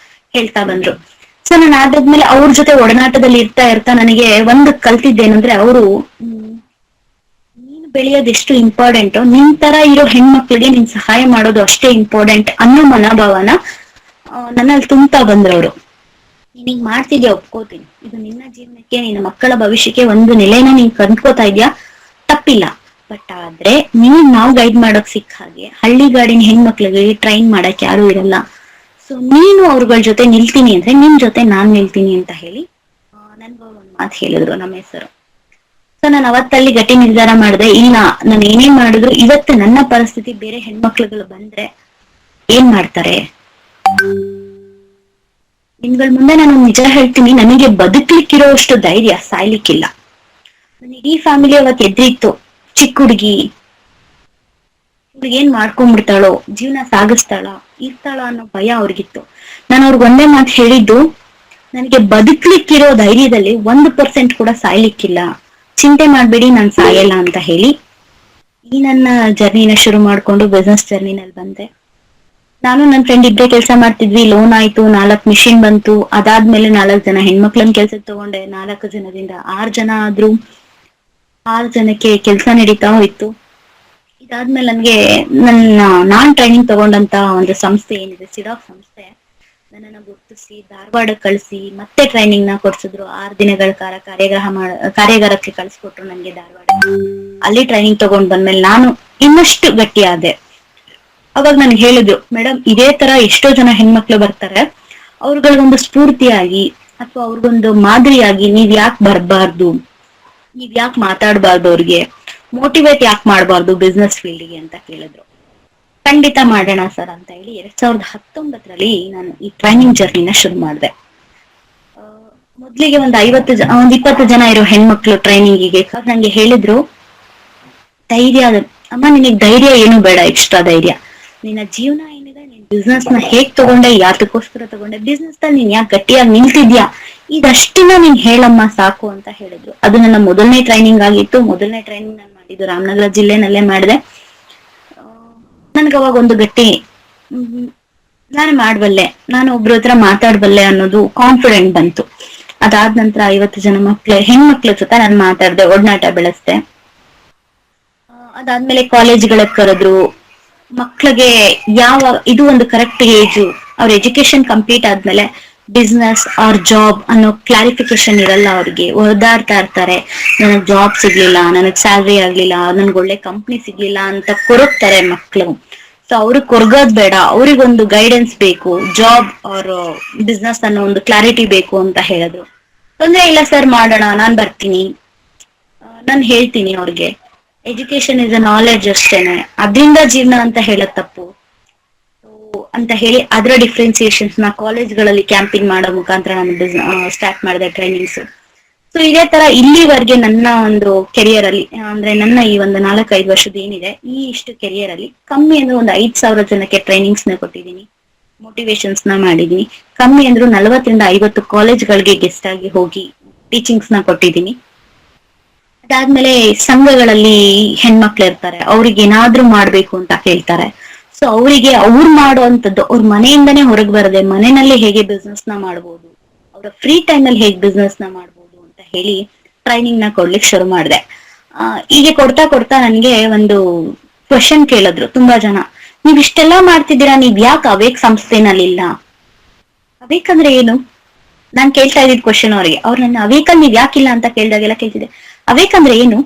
ಹೇಳ್ತಾ ಬಂದ್ರು. ಸೊ ನಾನು ಆದಾದ್ಮೇಲೆ ಅವ್ರ ಜೊತೆ ಒಡನಾಟದಲ್ಲಿ ಇರ್ತಾ ನನಗೆ ಒಂದು ಕಲ್ತಿದ್ದೇನಂದ್ರೆ, ಅವರು ನೀನು ಬೆಳೆಯೋದು ಎಷ್ಟು ಇಂಪಾರ್ಟೆಂಟ್, ನಿನ್ ತರ ಇರೋ ಹೆಣ್ಮಕ್ಳಿಗೆ ನೀನ್ ಸಹಾಯ ಮಾಡೋದು ಅಷ್ಟೇ ಇಂಪಾರ್ಟೆಂಟ್ ಅನ್ನೋ ಮನೋಭಾವನ ನನ್ನಲ್ಲಿ ತುಂಬ್ತಾ ಬಂದ್ರು ಅವರು. ನೀನ್ ಮಾಡ್ತಿದ್ಯಾ ಒಪ್ಕೋತೀನಿ, ಇದು ನಿನ್ನ ಜೀವನಕ್ಕೆ, ನಿನ್ನ ಮಕ್ಕಳ ಭವಿಷ್ಯಕ್ಕೆ ಒಂದು ನೆಲೆನ ನೀನ್ ಕಂಡ್ಕೋತಾ ಇದ್ಯಾ, ತಪ್ಪಿಲ್ಲ. ಬಟ್ ಆದ್ರೆ ನಾವು ಗೈಡ್ ಮಾಡೋಕ್ ಸಿಕ್ಕ ಹಾಗೆ ಹಳ್ಳಿಗಾಡಿನ ಹೆಣ್ಮಕ್ಳಿಗೆ ಟ್ರೈನ್ ಮಾಡಕ್ ಯಾರು ಇರಲ್ಲ. ಸೊ ನೀನು ಅವ್ರಗಳ ಜೊತೆ ನಿಲ್ತೀನಿ ಅಂದ್ರೆ ನಿನ್ ಜೊತೆ ನಾನ್ ನಿಲ್ತೀನಿ ಅಂತ ಹೇಳಿ ನನ್ಗ ಒಂದ್ ಮಾತು ಹೇಳಿದ್ರು ನಮ್ಮ ಹೆಸರು. ಸೊ ನಾನು ಅವತ್ತಲ್ಲಿ ಗಟ್ಟಿ ನಿರ್ಧಾರ ಮಾಡಿದೆ, ಇಲ್ಲ ನಾನು ಏನೇ ಮಾಡಿದ್ರು ಇವತ್ತು ನನ್ನ ಪರಿಸ್ಥಿತಿ ಬೇರೆ ಹೆಣ್ಮಕ್ಳುಗಳು ಬಂದ್ರೆ ಏನ್ ಮಾಡ್ತಾರೆ. ನಿಮ್ಗಳ ಮುಂದೆ ನಾನು ನಿಜ ಹೇಳ್ತೀನಿ, ನನಗೆ ಬದುಕ್ಲಿಕ್ಕಿರೋಷ್ಟು ಧೈರ್ಯ ಸಾಯ್ಲಿಕ್ಕಿಲ್ಲ. ನನ್ನ ಇಡೀ ಫ್ಯಾಮಿಲಿ ಅವತ್ತು ಎದ್ರಿತ್ತು. ಚಿಕ್ಕ ಹುಡುಗಿ, ಏನ್ ಮಾಡ್ಕೊಂಡ್ಬಿಡ್ತಾಳೋ, ಜೀವನ ಸಾಗಿಸ್ತಾಳ, ಇರ್ತಾಳ ಅನ್ನೋ ಭಯ ಅವ್ರಿಗಿತ್ತು. ನಾನು ಅವ್ರಿಗೆ ಒಂದೇ ಮಾತು ಹೇಳಿದ್ದು, ನನಗೆ ಬದುಕ್ಲಿಕ್ಕಿರೋ ಧೈರ್ಯದಲ್ಲಿ 1% ಕೂಡ ಸಾಯ್ಲಿಕ್ಕಿಲ್ಲ, ಚಿಂತೆ ಮಾಡ್ಬೇಡಿ, ನಾನ್ ಸಾಯಲ್ಲ ಅಂತ ಹೇಳಿ ಈ ನನ್ನ ಜರ್ನಿನ ಶುರು ಮಾಡ್ಕೊಂಡು ಬಿಸ್ನೆಸ್ ಜರ್ನಿನಲ್ಲಿ ಬಂದೆ. ನಾನು ನನ್ನ ಫ್ರೆಂಡ್ ಇಬ್ಬರೇ ಕೆಲಸ ಮಾಡ್ತಿದ್ವಿ. ಲೋನ್ ಆಯ್ತು, 4 ಮಿಷಿನ್ ಬಂತು. ಅದಾದ್ಮೇಲೆ 4 ಜನ ಹೆಣ್ಮಕ್ಳನ್ನ ಕೆಲ್ಸಕ್ಕೆ ತಗೊಂಡೆ. 4 ಜನದಿಂದ 6 ಜನ ಆದ್ರು. 6 ಜನಕ್ಕೆ ಕೆಲಸ ನಡೀತಾ ಹೋಯ್ತು. ಇದಾದ್ಮೇಲೆ ನನ್ಗೆ ನಾನ್ ಟ್ರೈನಿಂಗ್ ತಗೊಂಡಂತ ಒಂದು ಸಂಸ್ಥೆ ಏನಿದೆ, ಸಿಡಾಕ್ ಸಂಸ್ಥೆ, ನನ್ನನ್ನ ಗುರ್ತಿಸಿ ಧಾರವಾಡಕ್ಕೆ ಕಳಿಸಿ ಮತ್ತೆ ಟ್ರೈನಿಂಗ್ ನ ಕೊಡ್ಸಿದ್ರು. 6 ದಿನಗಳ ಕಾರ್ಯಾಗಾರಕ್ಕೆ ಕಳ್ಸಿಕೊಟ್ರು ನನ್ಗೆ ಧಾರವಾಡ. ಅಲ್ಲಿ ಟ್ರೈನಿಂಗ್ ತಗೊಂಡ್ ಬಂದ್ಮೇಲೆ ನಾನು ಇನ್ನಷ್ಟು ಗಟ್ಟಿ ಆದೆ. ಅವಾಗ ನನ್ಗೆ ಹೇಳಿದ್ರು, ಮೇಡಮ್ ಇದೇ ತರ ಎಷ್ಟೋ ಜನ ಹೆಣ್ಮಕ್ಳು ಬರ್ತಾರೆ, ಅವ್ರಗಳಿಗೊಂದು ಸ್ಫೂರ್ತಿಯಾಗಿ ಅಥವಾ ಅವ್ರಿಗೊಂದು ಮಾದರಿಯಾಗಿ ನೀವ್ ಯಾಕೆ ಬರ್ಬಾರ್ದು, ನೀವ್ ಯಾಕೆ ಮಾತಾಡ್ಬಾರ್ದು, ಅವ್ರಿಗೆ ಮೋಟಿವೇಟ್ ಯಾಕೆ ಮಾಡ್ಬಾರ್ದು ಬಿಸ್ನೆಸ್ ಫೀಲ್ಡ್ಗೆ ಅಂತ ಕೇಳಿದ್ರು. ಖಂಡಿತ ಮಾಡೋಣ ಸರ್ ಅಂತ ಹೇಳಿ 2019ರಲ್ಲಿ ನಾನು ಈ ಟ್ರೈನಿಂಗ್ ಜರ್ನಿನ ಶುರು ಮಾಡಿದೆ. ಮೊದ್ಲಿಗೆ ಒಂದು 20 ಜನ ಇರೋ ಹೆಣ್ಮಕ್ಳು ಟ್ರೈನಿಂಗಿಗೆ ನಂಗೆ ಹೇಳಿದ್ರು, ಧೈರ್ಯ ಅಮ್ಮ, ನಿನಗ್ ಧೈರ್ಯ ಏನು ಬೇಡ, ಎಕ್ಸ್ಟ್ರಾ ಧೈರ್ಯ. ನಿನ್ನ ಜೀವನ ಏನಿದೆ, ನಿನ್ ಬಿಸ್ನೆಸ್ ನ ಹೇಗ್ ತಗೊಂಡೆ, ಯಾತಕ್ಕೋಸ್ಕರ ತಗೊಂಡೆ, ಬಿಸ್ನೆಸ್ ನಲ್ಲಿ ನೀನ್ ಯಾಕೆ ಗಟ್ಟಿಯಾಗಿ ನಿಲ್ತಿದ್ಯಾ, ಇದಷ್ಟನ್ನ ನೀನ್ ಹೇಳಮ್ಮ ಸಾಕು ಅಂತ ಹೇಳಿದ್ರು. ಅದು ನನ್ನ ಮೊದಲನೇ ಟ್ರೈನಿಂಗ್ ಆಗಿತ್ತು. ಮೊದಲನೇ ಟ್ರೈನಿಂಗ್ ನಾನು ಮಾಡಿದ್ದು ರಾಮನಗರ ಜಿಲ್ಲೆನಲ್ಲೇ ಮಾಡಿದೆ. ನನ್ಗೆ ಅವಾಗ ಒಂದು ಗಟ್ಟಿ, ನಾನು ಮಾಡ್ಬಲ್ಲೆ, ನಾನು ಒಬ್ರ ಹತ್ರ ಮಾತಾಡ್ಬಲ್ಲೆ ಅನ್ನೋದು ಕಾನ್ಫಿಡೆಂಟ್ ಬಂತು. ಅದಾದ ನಂತರ 50 ಜನ ಹೆಣ್ಮಕ್ಳ ಜೊತೆ ನಾನು ಮಾತಾಡ್ದೆ, ಒಡನಾಟ ಬೆಳೆಸ್ದೆ. ಅದಾದ್ಮೇಲೆ ಕಾಲೇಜ್ಗಳಿಗೆ ಕರೆದ್ರು. ಮಕ್ಳಿಗೆ ಯಾವ ಇದು ಒಂದು ಕರೆಕ್ಟ್ ಏಜು, ಅವ್ರ ಎಜುಕೇಶನ್ ಕಂಪ್ಲೀಟ್ ಆದ್ಮೇಲೆ ಬಿಸ್ನೆಸ್ ಆರ್ ಜಾಬ್ ಅನ್ನೋ ಕ್ಲಾರಿಫಿಕೇಶನ್ ಇರಲ್ಲ ಅವ್ರಿಗೆ, ಒದ್ದಾಡ್ತಾ ಇರ್ತಾರೆ. ನನಗ್ ಜಾಬ್ ಸಿಗ್ಲಿಲ್ಲ, ನನಗ್ ಸ್ಯಾಲ್ರಿ ಆಗ್ಲಿಲ್ಲ, ನನ್ಗೆ ಒಳ್ಳೆ ಕಂಪ್ನಿ ಸಿಗ್ಲಿಲ್ಲ ಅಂತ ಕೊರಗ್ತಾರೆ ಮಕ್ಳು. ಸೊ ಅವ್ರಿಗೆ ಕೊರಗೋದ್ ಬೇಡ, ಅವ್ರಿಗೊಂದು ಗೈಡೆನ್ಸ್ ಬೇಕು, ಜಾಬ್ ಅವ್ರ ಬಿಸ್ನೆಸ್ ಅನ್ನೋ ಒಂದು ಕ್ಲಾರಿಟಿ ಬೇಕು ಅಂತ ಹೇಳಿದ್ರು. ತೊಂದ್ರೆ ಇಲ್ಲ ಸರ್, ಮಾಡೋಣ, ನಾನ್ ಬರ್ತೀನಿ, ನಾನ್ ಹೇಳ್ತೀನಿ ಅವ್ರಿಗೆ. ಎಜುಕೇಶನ್ ಇಸ್ ಅ ನಾಲೆಡ್ಜ್ ಅಷ್ಟೇನೆ, ಅದರಿಂದ ಜೀವನ ಅಂತ ಹೇಳೋದ್ ತಪ್ಪು ಅಂತ ಹೇಳಿ ಅದರ ಡಿಫ್ರೆನ್ಸಿಯೇಷನ್ಸ್ ನ ಕಾಲೇಜ್ಗಳಲ್ಲಿ ಕ್ಯಾಂಪಿಂಗ್ ಮಾಡೋ ಮುಖಾಂತರ ನಾನು ಸ್ಟಾರ್ಟ್ ಮಾಡಿದೆ ಟ್ರೈನಿಂಗ್ಸ್. ಸೊ ಇದೇ ತರ ಇಲ್ಲಿವರೆಗೆ ನನ್ನ ಒಂದು ಕೆರಿಯರ್ ಅಲ್ಲಿ, ಅಂದ್ರೆ ನನ್ನ ಈ ಒಂದು 4-5 ವರ್ಷದ ಏನಿದೆ, ಈ ಇಷ್ಟು ಕೆರಿಯರ್ ಅಲ್ಲಿ ಕಮ್ಮಿ ಅಂದ್ರೆ ಒಂದು 5,000 ಜನಕ್ಕೆ ಟ್ರೈನಿಂಗ್ಸ್ ನ ಕೊಟ್ಟಿದ್ದೀನಿ, ಮೋಟಿವೇಶನ್ಸ್ ನ ಮಾಡಿದೀನಿ. ಕಮ್ಮಿ ಅಂದ್ರೂ 40-50 ಕಾಲೇಜ್ಗಳಿಗೆ ಗೆಸ್ಟ್ ಆಗಿ ಹೋಗಿ ಟೀಚಿಂಗ್ಸ್ ನ ಕೊಟ್ಟಿದ್ದೀನಿ. ಅದಾದ್ಮೇಲೆ ಸಂಘಗಳಲ್ಲಿ ಹೆಣ್ಮಕ್ಳು ಇರ್ತಾರೆ, ಅವ್ರಿಗೆ ಏನಾದ್ರೂ ಮಾಡ್ಬೇಕು ಅಂತ ಕೇಳ್ತಾರೆ. ಸೊ ಅವರಿಗೆ ಅವ್ರು ಮಾಡುವಂತದ್ದು, ಅವ್ರ ಮನೆಯಿಂದನೇ ಹೊರಗೆ ಬರದೆ ಮನೆಯಲ್ಲಿ ಹೇಗೆ ಬಿಸ್ನೆಸ್ ನ ಮಾಡ್ಬೋದು, ಅವರ ಫ್ರೀ ಟೈಮ್ ಅಲ್ಲಿ ಹೇಗೆ ಬಿಸ್ನೆಸ್ ನ ಮಾಡ್ಬೋದು ಅಂತ ಹೇಳಿ ಟ್ರೈನಿಂಗ್ ನ ಕೊಡ್ಲಿಕ್ಕೆ ಶುರು ಮಾಡಿದೆ. ಹೀಗೆ ಕೊಡ್ತಾ ಕೊಡ್ತಾ ನನ್ಗೆ ಒಂದು ಕ್ವಶನ್ ಕೇಳಿದ್ರು ತುಂಬಾ ಜನ, ನೀವ್ ಇಷ್ಟೆಲ್ಲಾ ಮಾಡ್ತಿದ್ದೀರಾ, ನೀವ್ ಯಾಕೆ ಅವೇಕ್ ಸಂಸ್ಥೆನಲ್ಲಿ ಇಲ್ಲ? ಅವೇಕ್ ಅಂದ್ರೆ ಏನು? ನಾನ್ ಕೇಳ್ತಾ ಇದ್ದಿದ್ ಕ್ವಶನ್ ಅವ್ರಿಗೆ. ಅವ್ರು ನನ್ನ ಅವೇಕಲ್ಲಿ ನೀವ್ ಯಾಕಿಲ್ಲ ಅಂತ ಕೇಳ್ದಾಗೆಲ್ಲ ಕೇಳ್ತಿದ್ದೆ, ಅವೇಕ್ ಅಂದ್ರೆ ಏನು,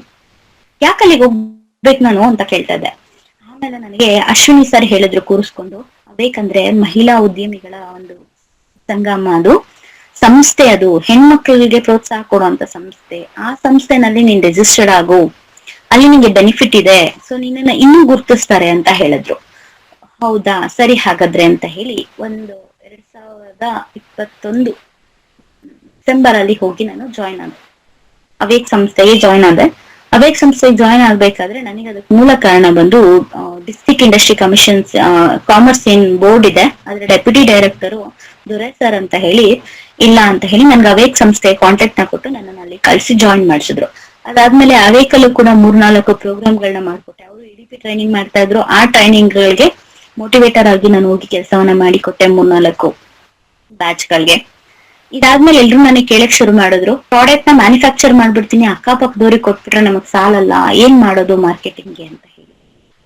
ಯಾಕಲ್ಲಿಗೆ ಹೋಗ್ಬೇಕು ನಾನು ಅಂತ ಕೇಳ್ತಾ ಇದ್ದೆ. ಆಮೇಲೆ ನನಗೆ ಅಶ್ವಿನಿ ಸರ್ ಹೇಳಿದ್ರು ಕೂರಿಸ್ಕೊಂಡು, ಅವೇಕಂದ್ರೆ ಮಹಿಳಾ ಉದ್ಯಮಿಗಳ ಒಂದು ಸಂಗಮ, ಅದು ಸಂಸ್ಥೆ, ಅದು ಹೆಣ್ಮಕ್ಳಿಗೆ ಪ್ರೋತ್ಸಾಹ ಕೊಡುವಂತ ಸಂಸ್ಥೆ. ಆ ಸಂಸ್ಥೆನಲ್ಲಿ ನೀನ್ ರಿಜಿಸ್ಟರ್ಡ್ ಆಗು, ಅಲ್ಲಿ ನಿಂಗೆ ಬೆನಿಫಿಟ್ ಇದೆ, ಸೊ ನಿನ್ನ ಇನ್ನೂ ಗುರ್ತಿಸ್ತಾರೆ ಅಂತ ಹೇಳಿದ್ರು. ಹೌದಾ ಸರಿ ಹಾಗಾದ್ರೆ ಅಂತ ಹೇಳಿ 2021 ಡಿಸೆಂಬರ್ ಅಲ್ಲಿ ಹೋಗಿ ನಾನು ಜಾಯ್ನ್ ಆದೆ, ಅವೇಕ್ ಸಂಸ್ಥೆಗೆ ಜಾಯ್ನ್ ಆದೆ. ಅವೇಕ್ ಸಂಸ್ಥೆಗೆ ಜಾಯ್ನ್ ಆಗ್ಬೇಕಾದ್ರೆ ನನಗೆ ಅದಕ್ಕೆ ಮೂಲ ಕಾರಣ ಬಂದು ಡಿಸ್ಟ್ರಿಕ್ಟ್ ಇಂಡಸ್ಟ್ರಿ ಕಮಿಷನ್ಸ್ ಕಾಮರ್ಸ್ ಏನ್ ಬೋರ್ಡ್ ಇದೆ, ಅದ್ರ ಡೆಪ್ಯೂಟಿ ಡೈರೆಕ್ಟರ್ ದೊರೆ ಸರ್ ಅಂತ ಹೇಳಿ ಇಲ್ಲ ಅಂತ ಹೇಳಿ ನನ್ಗೆ ಅವೇಕ್ ಸಂಸ್ಥೆ ಕಾಂಟ್ಯಾಕ್ಟ್ ನ ಕೊಟ್ಟು ನನ್ನನ್ನು ಅಲ್ಲಿ ಕಳ್ಸಿ ಜಾಯಿನ್ ಮಾಡಿಸಿದ್ರು. ಅದಾದ್ಮೇಲೆ ಅವೇಕಲ್ಲೂ ಕೂಡ 3-4 ಪ್ರೋಗ್ರಾಮ್ಗಳನ್ನ ಮಾಡ್ಕೊಟ್ಟೆ. ಅವರು EDP ಟ್ರೈನಿಂಗ್ ಮಾಡ್ತಾ ಇದ್ರು, ಆ ಟ್ರೈನಿಂಗ್ ಗಳಿಗೆ ಮೋಟಿವೇಟರ್ ಆಗಿ ನಾನು ಹೋಗಿ ಕೆಲಸವನ್ನ ಮಾಡಿಕೊಟ್ಟೆ 3-4 ಬ್ಯಾಚ್ ಗಳಿಗೆ. ಇದಾದ್ಮೇಲೆ ಎಲ್ರು ನನಗೆ ಕೇಳಕ್ ಶುರು ಮಾಡಿದ್ರು, ಪ್ರಾಡಕ್ಟ್ ನ ಮ್ಯಾನುಫ್ಯಾಕ್ಚರ್ ಮಾಡ್ಬಿಡ್ತೀನಿ, ಅಕ್ಕಪಕ್ಕದವ್ರಿಗೆ ಕೊಟ್ಬಿಟ್ರೆ ನಮಗ್ ಸಾಲಲ್ಲ, ಏನ್ ಮಾಡೋದು ಮಾರ್ಕೆಟಿಂಗ್ಗೆ ಅಂತ ಹೇಳಿ.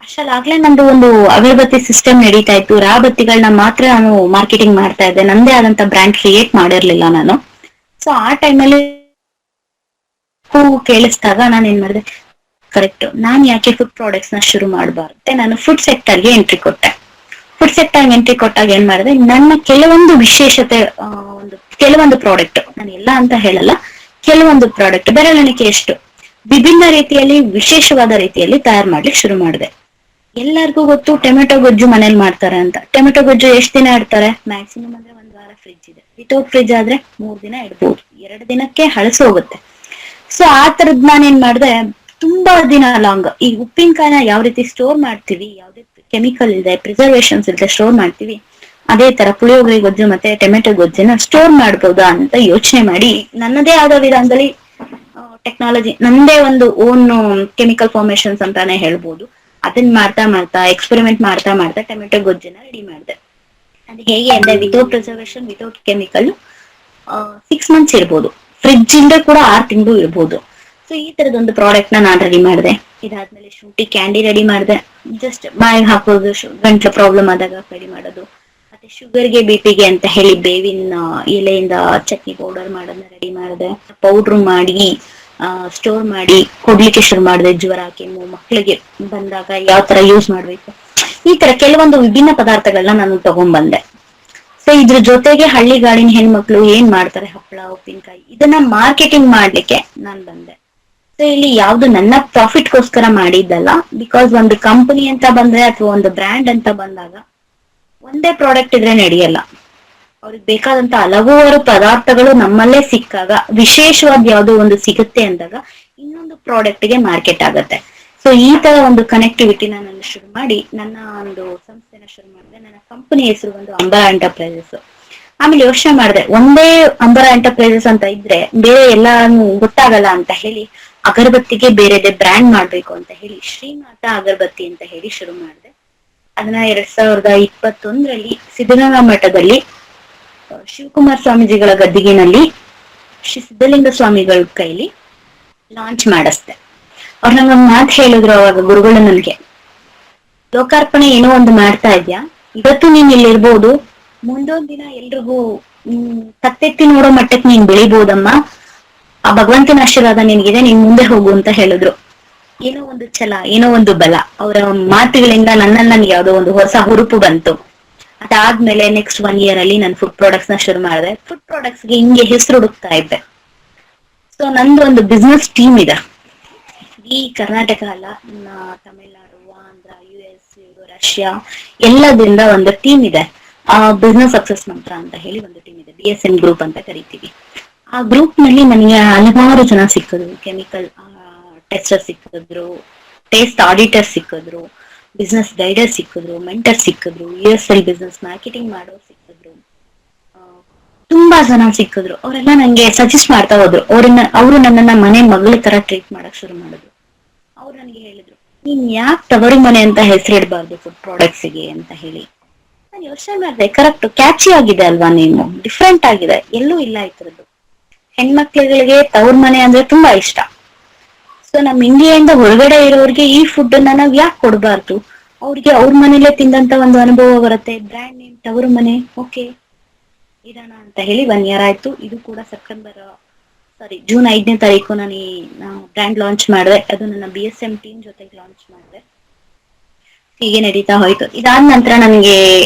ಅಷ್ಟಲ್ಲಾಗ್ಲೇ ನಂದು ಒಂದು ಅಗರಬತ್ತಿ ಸಿಸ್ಟಮ್ ನಡೀತಾ ಇತ್ತು, ರಾಬತ್ತಿಗಳನ್ನ ಮಾತ್ರ ನಾನು ಮಾರ್ಕೆಟಿಂಗ್ ಮಾಡ್ತಾ ಇದ್ದೆ, ನಂದೇ ಆದಂತ ಬ್ರ್ಯಾಂಡ್ ಕ್ರಿಯೇಟ್ ಮಾಡಿರ್ಲಿಲ್ಲ ನಾನು. ಸೊ ಆ ಟೈಮಲ್ಲಿ ಕೇಳಿಸಿದಾಗ ನಾನು ಏನ್ ಮಾಡಿದೆ, ಕರೆಕ್ಟ್, ನಾನ್ ಯಾಕೆ ಫುಡ್ ಪ್ರಾಡಕ್ಟ್ಸ್ ನ ಶುರು ಮಾಡಬಾರ್ದು, ನಾನು ಫುಡ್ ಸೆಕ್ಟರ್ಗೆ ಎಂಟ್ರಿ ಕೊಟ್ಟೆ. ಫುಡ್ ಸೆಕ್ಟರ್ ಎಂಟ್ರಿ ಕೊಟ್ಟಾಗ ಏನ್ ಮಾಡಿದೆ, ನನ್ನ ಕೆಲವೊಂದು ವಿಶೇಷತೆ, ಕೆಲವೊಂದು ಪ್ರಾಡಕ್ಟ್, ನಾನು ಎಲ್ಲ ಅಂತ ಹೇಳಲ್ಲ, ಕೆಲವೊಂದು ಪ್ರಾಡಕ್ಟ್ ಬೆರಳೆಣಿಕೆ ಎಷ್ಟು ವಿಭಿನ್ನ ರೀತಿಯಲ್ಲಿ ವಿಶೇಷವಾದ ರೀತಿಯಲ್ಲಿ ತಯಾರು ಮಾಡ್ಲಿಕ್ಕೆ ಶುರು ಮಾಡಿದೆ. ಎಲ್ಲರಿಗೂ ಗೊತ್ತು ಟೊಮೆಟೊ ಗೊಜ್ಜು ಮನೇಲಿ ಮಾಡ್ತಾರೆ ಅಂತ. ಟೊಮೆಟೊ ಗೊಜ್ಜು ಎಷ್ಟು ದಿನ ಇಡ್ತಾರೆ? ಮ್ಯಾಕ್ಸಿಮಮ್ ಅಂದ್ರೆ 1 ವಾರ ಫ್ರಿಜ್ ಇದೆ, ವಿತೌಟ್ ಫ್ರಿಜ್ ಆದ್ರೆ 3 ದಿನ ಇಡ್ಬೋದು, 2 ದಿನಕ್ಕೆ ಹಳಸಿ ಹೋಗುತ್ತೆ. ಸೊ ಆ ತರದ್ ನಾನೇನ್ ಮಾಡಿದೆ, ತುಂಬಾ ದಿನ ಲಾಂಗ್, ಈ ಉಪ್ಪಿನಕಾಯಿನ ಯಾವ ರೀತಿ ಸ್ಟೋರ್ ಮಾಡ್ತೀವಿ, ಯಾವ್ದೇ ಕೆಮಿಕಲ್ ಇದೆ, ಪ್ರಿಸರ್ವೇಶನ್ಸ್ ಇಲ್ಲದೆ ಸ್ಟೋರ್ ಮಾಡ್ತೀವಿ, ಅದೇ ತರ ಪುಳಿಯೋಗರೆ ಗೊಜ್ಜು ಮತ್ತೆ ಟೊಮೆಟೊ ಗೊಜ್ಜನ್ನ ಸ್ಟೋರ್ ಮಾಡ್ಬೋದಾ ಅಂತ ಯೋಚನೆ ಮಾಡಿ, ನನ್ನದೇ ಆದ ವಿಧಾನದಲ್ಲಿ ಟೆಕ್ನಾಲಜಿ, ನಂದೇ ಒಂದು ಓನ್ ಕೆಮಿಕಲ್ ಫಾರ್ಮೇಶನ್ಸ್ ಅಂತಾನೆ ಹೇಳ್ಬೋದು, ಅದನ್ನ ಮಾಡ್ತಾ ಮಾಡ್ತಾ ಎಕ್ಸ್ಪೆರಿಮೆಂಟ್ ಮಾಡ್ತಾ ಮಾಡ್ತಾ ಟೊಮೆಟೊ ಗೊಜ್ಜನ್ನ ರೆಡಿ ಮಾಡಿದೆ. ಅದು ಹೇಗೆ ಅಂದ್ರೆ without preservation, without chemical 6 months ಇರ್ಬೋದು, ಫ್ರಿಡ್ಜ್ ಇಂದ ಕೂಡ 6 ತಿಂಗಳು ಇರ್ಬೋದು. ಸೊ ಈ ತರದೊಂದು ಪ್ರಾಡಕ್ಟ್ ನ ನಾನ್ ರೆಡಿ ಮಾಡಿದೆ. ಇದಾದ್ಮೇಲೆ ಶುಂಠಿ ಕ್ಯಾಂಡಿ ರೆಡಿ ಮಾಡಿದೆ, ಜಸ್ಟ್ ಬಾಯಿಗೆ ಹಾಕೋದು, ಗಂಟ್ಲು ಪ್ರಾಬ್ಲಮ್ ಆದಾಗ ರೆಡಿ ಮಾಡೋದು. ಮತ್ತೆ ಶುಗರ್ಗೆ BP-ಗೆ ಅಂತ ಹೇಳಿ ಬೇವಿನ ಎಲೆಯಿಂದ ಚಟ್ನಿ ಪೌಡರ್ ಮಾಡೋದನ್ನ ರೆಡಿ ಮಾಡಿದೆ. ಪೌಡ್ರ್ ಮಾಡಿ ಸ್ಟೋರ್ ಮಾಡಿ ಕೊಡ್ಲಿಕ್ಕೆ ಶುರು ಮಾಡಿದೆ. ಜ್ವರ, ಕೆಮ್ಮು ಮಕ್ಕಳಿಗೆ ಬಂದಾಗ ಯಾವ ತರ ಯೂಸ್ ಮಾಡ್ಬೇಕು, ಈ ತರ ಕೆಲವೊಂದು ವಿಭಿನ್ನ ಪದಾರ್ಥಗಳನ್ನ ನಾನು ತಗೊಂಡ್ಬಂದೆ. ಸೊ ಇದ್ರ ಜೊತೆಗೆ ಹಳ್ಳಿಗಾಡಿನ ಹೆಣ್ಮಕ್ಳು ಏನ್ ಮಾಡ್ತಾರೆ, ಹಪ್ಪಳ, ಉಪ್ಪಿನಕಾಯಿ, ಇದನ್ನ ಮಾರ್ಕೆಟಿಂಗ್ ಮಾಡ್ಲಿಕ್ಕೆ ನಾನ್ ಬಂದೆ. ಸೊ ಇಲ್ಲಿ ಯಾವ್ದು ನನ್ನ ಪ್ರಾಫಿಟ್ಗೋಸ್ಕರ ಮಾಡಿದ್ದಲ್ಲ, ಬಿಕಾಸ್ ಒಂದು ಕಂಪನಿ ಅಂತ ಬಂದ್ರೆ ಅಥವಾ ಒಂದು ಬ್ರ್ಯಾಂಡ್ ಅಂತ ಬಂದಾಗ ಒಂದೇ ಪ್ರಾಡಕ್ಟ್ ಇದ್ರೆ ನಡೆಯಲ್ಲ. ಅವ್ರಿಗೆ ಬೇಕಾದಂತ ಹಲವಾರು ಪದಾರ್ಥಗಳು ನಮ್ಮಲ್ಲೇ ಸಿಕ್ಕಾಗ, ವಿಶೇಷವಾದ ಯಾವ್ದೋ ಒಂದು ಸಿಗುತ್ತೆ ಅಂದಾಗ ಇನ್ನೊಂದು ಪ್ರಾಡಕ್ಟ್ ಗೆ ಮಾರ್ಕೆಟ್ ಆಗತ್ತೆ. ಸೊ ಈ ತರ ಒಂದು ಕನೆಕ್ಟಿವಿಟಿನ ನಾನು ಶುರು ಮಾಡಿ ನನ್ನ ಒಂದು ಸಂಸ್ಥೆನ ಶುರು ಮಾಡಿದೆ. ನನ್ನ ಕಂಪನಿ ಹೆಸರು ಒಂದು ಅಂಬರ ಎಂಟರ್ಪ್ರೈಸಸ್. ಆಮೇಲೆ ಯೋಚನೆ ಮಾಡಿದೆ, ಒಂದೇ ಅಂಬರ ಎಂಟರ್ಪ್ರೈಸಸ್ ಅಂತ ಇದ್ರೆ ಬೇರೆ ಎಲ್ಲಾನು ಗೊತ್ತಾಗಲ್ಲ ಅಂತ ಹೇಳಿ ಅಗರಬತ್ತಿಗೆ ಬೇರೆದೆ ಬ್ರ್ಯಾಂಡ್ ಮಾಡ್ಬೇಕು ಅಂತ ಹೇಳಿ ಶ್ರೀಮಾತಾ ಅಗರಬತ್ತಿ ಅಂತ ಹೇಳಿ ಶುರು ಮಾಡಿದೆ. ಅದನ್ನ 2021ರಲ್ಲಿ ಸಿದ್ಧಗಂಗಾ ಮಠದಲ್ಲಿ ಶಿವಕುಮಾರ್ ಸ್ವಾಮೀಜಿಗಳ ಗದ್ದಿಗೆನಲ್ಲಿ ಶ್ರೀ ಸಿದ್ಧಲಿಂಗ ಸ್ವಾಮಿಗಳ ಕೈಲಿ ಲಾಂಚ್ ಮಾಡಿಸ್ದೆ. ಅವ್ರು ನಂಗೊಂದ್ ಮಾತು ಹೇಳಿದ್ರು ಅವಾಗ ಗುರುಗಳು ನನ್ಗೆ, ಲೋಕಾರ್ಪಣೆ ಏನೋ ಒಂದು ಮಾಡ್ತಾ ಇದ್ಯಾ, ಇವತ್ತು ನೀನ್ ಇಲ್ಲಿ ಇರ್ಬೋದು, ಮುಂದೊಂದ್ ದಿನ ಎಲ್ರಿಗೂ ಕತ್ತೆತ್ತಿ ನೋಡೋ ಮಟ್ಟಕ್ಕೆ ನೀನ್ ಬೆಳಿಬೋದಮ್ಮ, ಆ ಭಗವಂತನ ಆಶೀರ್ವಾದ ನಿನ್ಗಿದೆ, ನೀನ್ ಮುಂದೆ ಹೋಗು ಅಂತ ಹೇಳಿದ್ರು. ಏನೋ ಒಂದು ಛಲ, ಏನೋ ಒಂದು ಬಲ, ಅವರ ಮಾತುಗಳಿಂದ ನನ್ನಲ್ಲಿ ನನ್ಗೆ ಯಾವ್ದೋ ಒಂದು ಹೊಸ ಹುರುಪು ಬಂತು. ಅದಾದ್ಮೇಲೆ ನೆಕ್ಸ್ಟ್ 1 year ಅಲ್ಲಿ ನಾನು ಫುಡ್ ಪ್ರಾಡಕ್ಟ್ಸ್ ನ ಶುರು ಮಾಡಿದೆ. ಫುಡ್ ಪ್ರಾಡಕ್ಟ್ಸ್ ಗೆ ಹಿಂಗೆ ಹೆಸರು ಹುಡುಕ್ತಾ ಇದ್ದೆ. ಸೊ ನಂದು ಒಂದು ಬಿಸ್ನೆಸ್ ಟೀಮ್ ಇದೆ, ಈ ಕರ್ನಾಟಕ ಅಲ್ಲ, ತಮಿಳ್ನಾಡು, ಆಂಧ್ರ, US, ರಷ್ಯಾ ಎಲ್ಲದಿಂದ ಒಂದು ಟೀಮ್ ಇದೆ. ಬಿಸ್ನೆಸ್ ಸಕ್ಸಸ್ ಮಂತ್ರ ಅಂತ ಹೇಳಿ ಒಂದು ಟೀಮ್ ಇದೆ, BSM ಗ್ರೂಪ್ ಅಂತ ಕರಿತೀವಿ. ಆ ಗ್ರೂಪ್ ನಲ್ಲಿ ನನಗೆ ಹಲವಾರು ಜನ ಸಿಕ್ಕಿದ್ರು. ಕೆಮಿಕಲ್ ಟೆಸ್ಟರ್ ಸಿಕ್ಕಿದ್ರು, ಟೇಸ್ಟ್ ಆಡಿಟರ್ ಸಿಕ್ಕಿದ್ರು, ಬಿಸ್ನೆಸ್ ಗೈಡರ್ ಸಿಕ್ಕಿದ್ರು, ಮೆಂಟರ್ ಸಿಕ್ಕಿದ್ರು, USL ಬಿಸ್ನೆಸ್ ಮಾರ್ಕೆಟಿಂಗ್ ಮಾಡೋರು ಸಿಕ್ಕಿದ್ರು, ತುಂಬಾ ಜನ ಸಿಕ್ಕಿದ್ರು. ಅವರೆಲ್ಲ ನಂಗೆ ಸಜೆಸ್ಟ್ ಮಾಡ್ತಾ ಹೋದ್ರು. ಅವರು ನನ್ನನ್ನ ಮನೆ ಮಗಳ ತರ ಟ್ರೀಟ್ ಮಾಡಕ್ ಶುರು ಮಾಡಿದ್ರು. ಅವ್ರು ನನಗೆ ಹೇಳಿದ್ರು, ನೀನ್ ಯಾಕೆ ತವರು ಮನೆ ಅಂತ ಹೆಸರಿಡಬಾರ್ದು ಫುಡ್ ಪ್ರಾಡಕ್ಟ್ಸ್ ಗೆ ಅಂತ ಹೇಳಿ. ನಾನು ಯೋಚನೆ ಮಾಡಿದೆ, ಕರೆಕ್ಟ್, ಕ್ಯಾಚಿ ಆಗಿದೆ ಅಲ್ವಾ, ನೀವು ಡಿಫ್ರೆಂಟ್ ಆಗಿದೆ, ಎಲ್ಲೂ ಇಲ್ಲ ಈ ತರದ್ದು. ಹೆಣ್ಮಕ್ಳುಗಳಿಗೆ ತವ್ರ ಮನೆ ಅಂದ್ರೆ ತುಂಬಾ ಇಷ್ಟ. ಸೊ ನಮ್ ಇಂಡಿಯಾದಿಂದ ಹೊರಗಡೆ ಇರೋರಿಗೆ ಈ ಫುಡ್ ನಾವ್ ಯಾಕೆ ಕೊಡಬಾರ್ದು, ಅವ್ರಿಗೆ ಅವ್ರ ಮನೇಲೆ ತಿಂದಂತ ಒಂದು ಅನುಭವ ಬರುತ್ತೆ. ಬ್ರ್ಯಾಂಡ್ ನೇಮ್ ತವರು ಮನೆ, ಓಕೆ ಇಡೋಣ ಅಂತ ಹೇಳಿ 1 year ಆಯ್ತು. ಇದು ಕೂಡ ಜೂನ್ 5ನೇ ತಾರೀಕು ನಾನು ಬ್ರ್ಯಾಂಡ್ ಲಾಂಚ್ ಮಾಡಿದೆ. ಅದು ನನ್ನ BSM ಟೀಮ್ ಜೊತೆಗೆ ಲಾಂಚ್ ಮಾಡಿದೆ. ಹೀಗೆ ನಡೀತಾ ಹೋಯ್ತು. ಇದಾದ ನಂತರ ನನಗೆ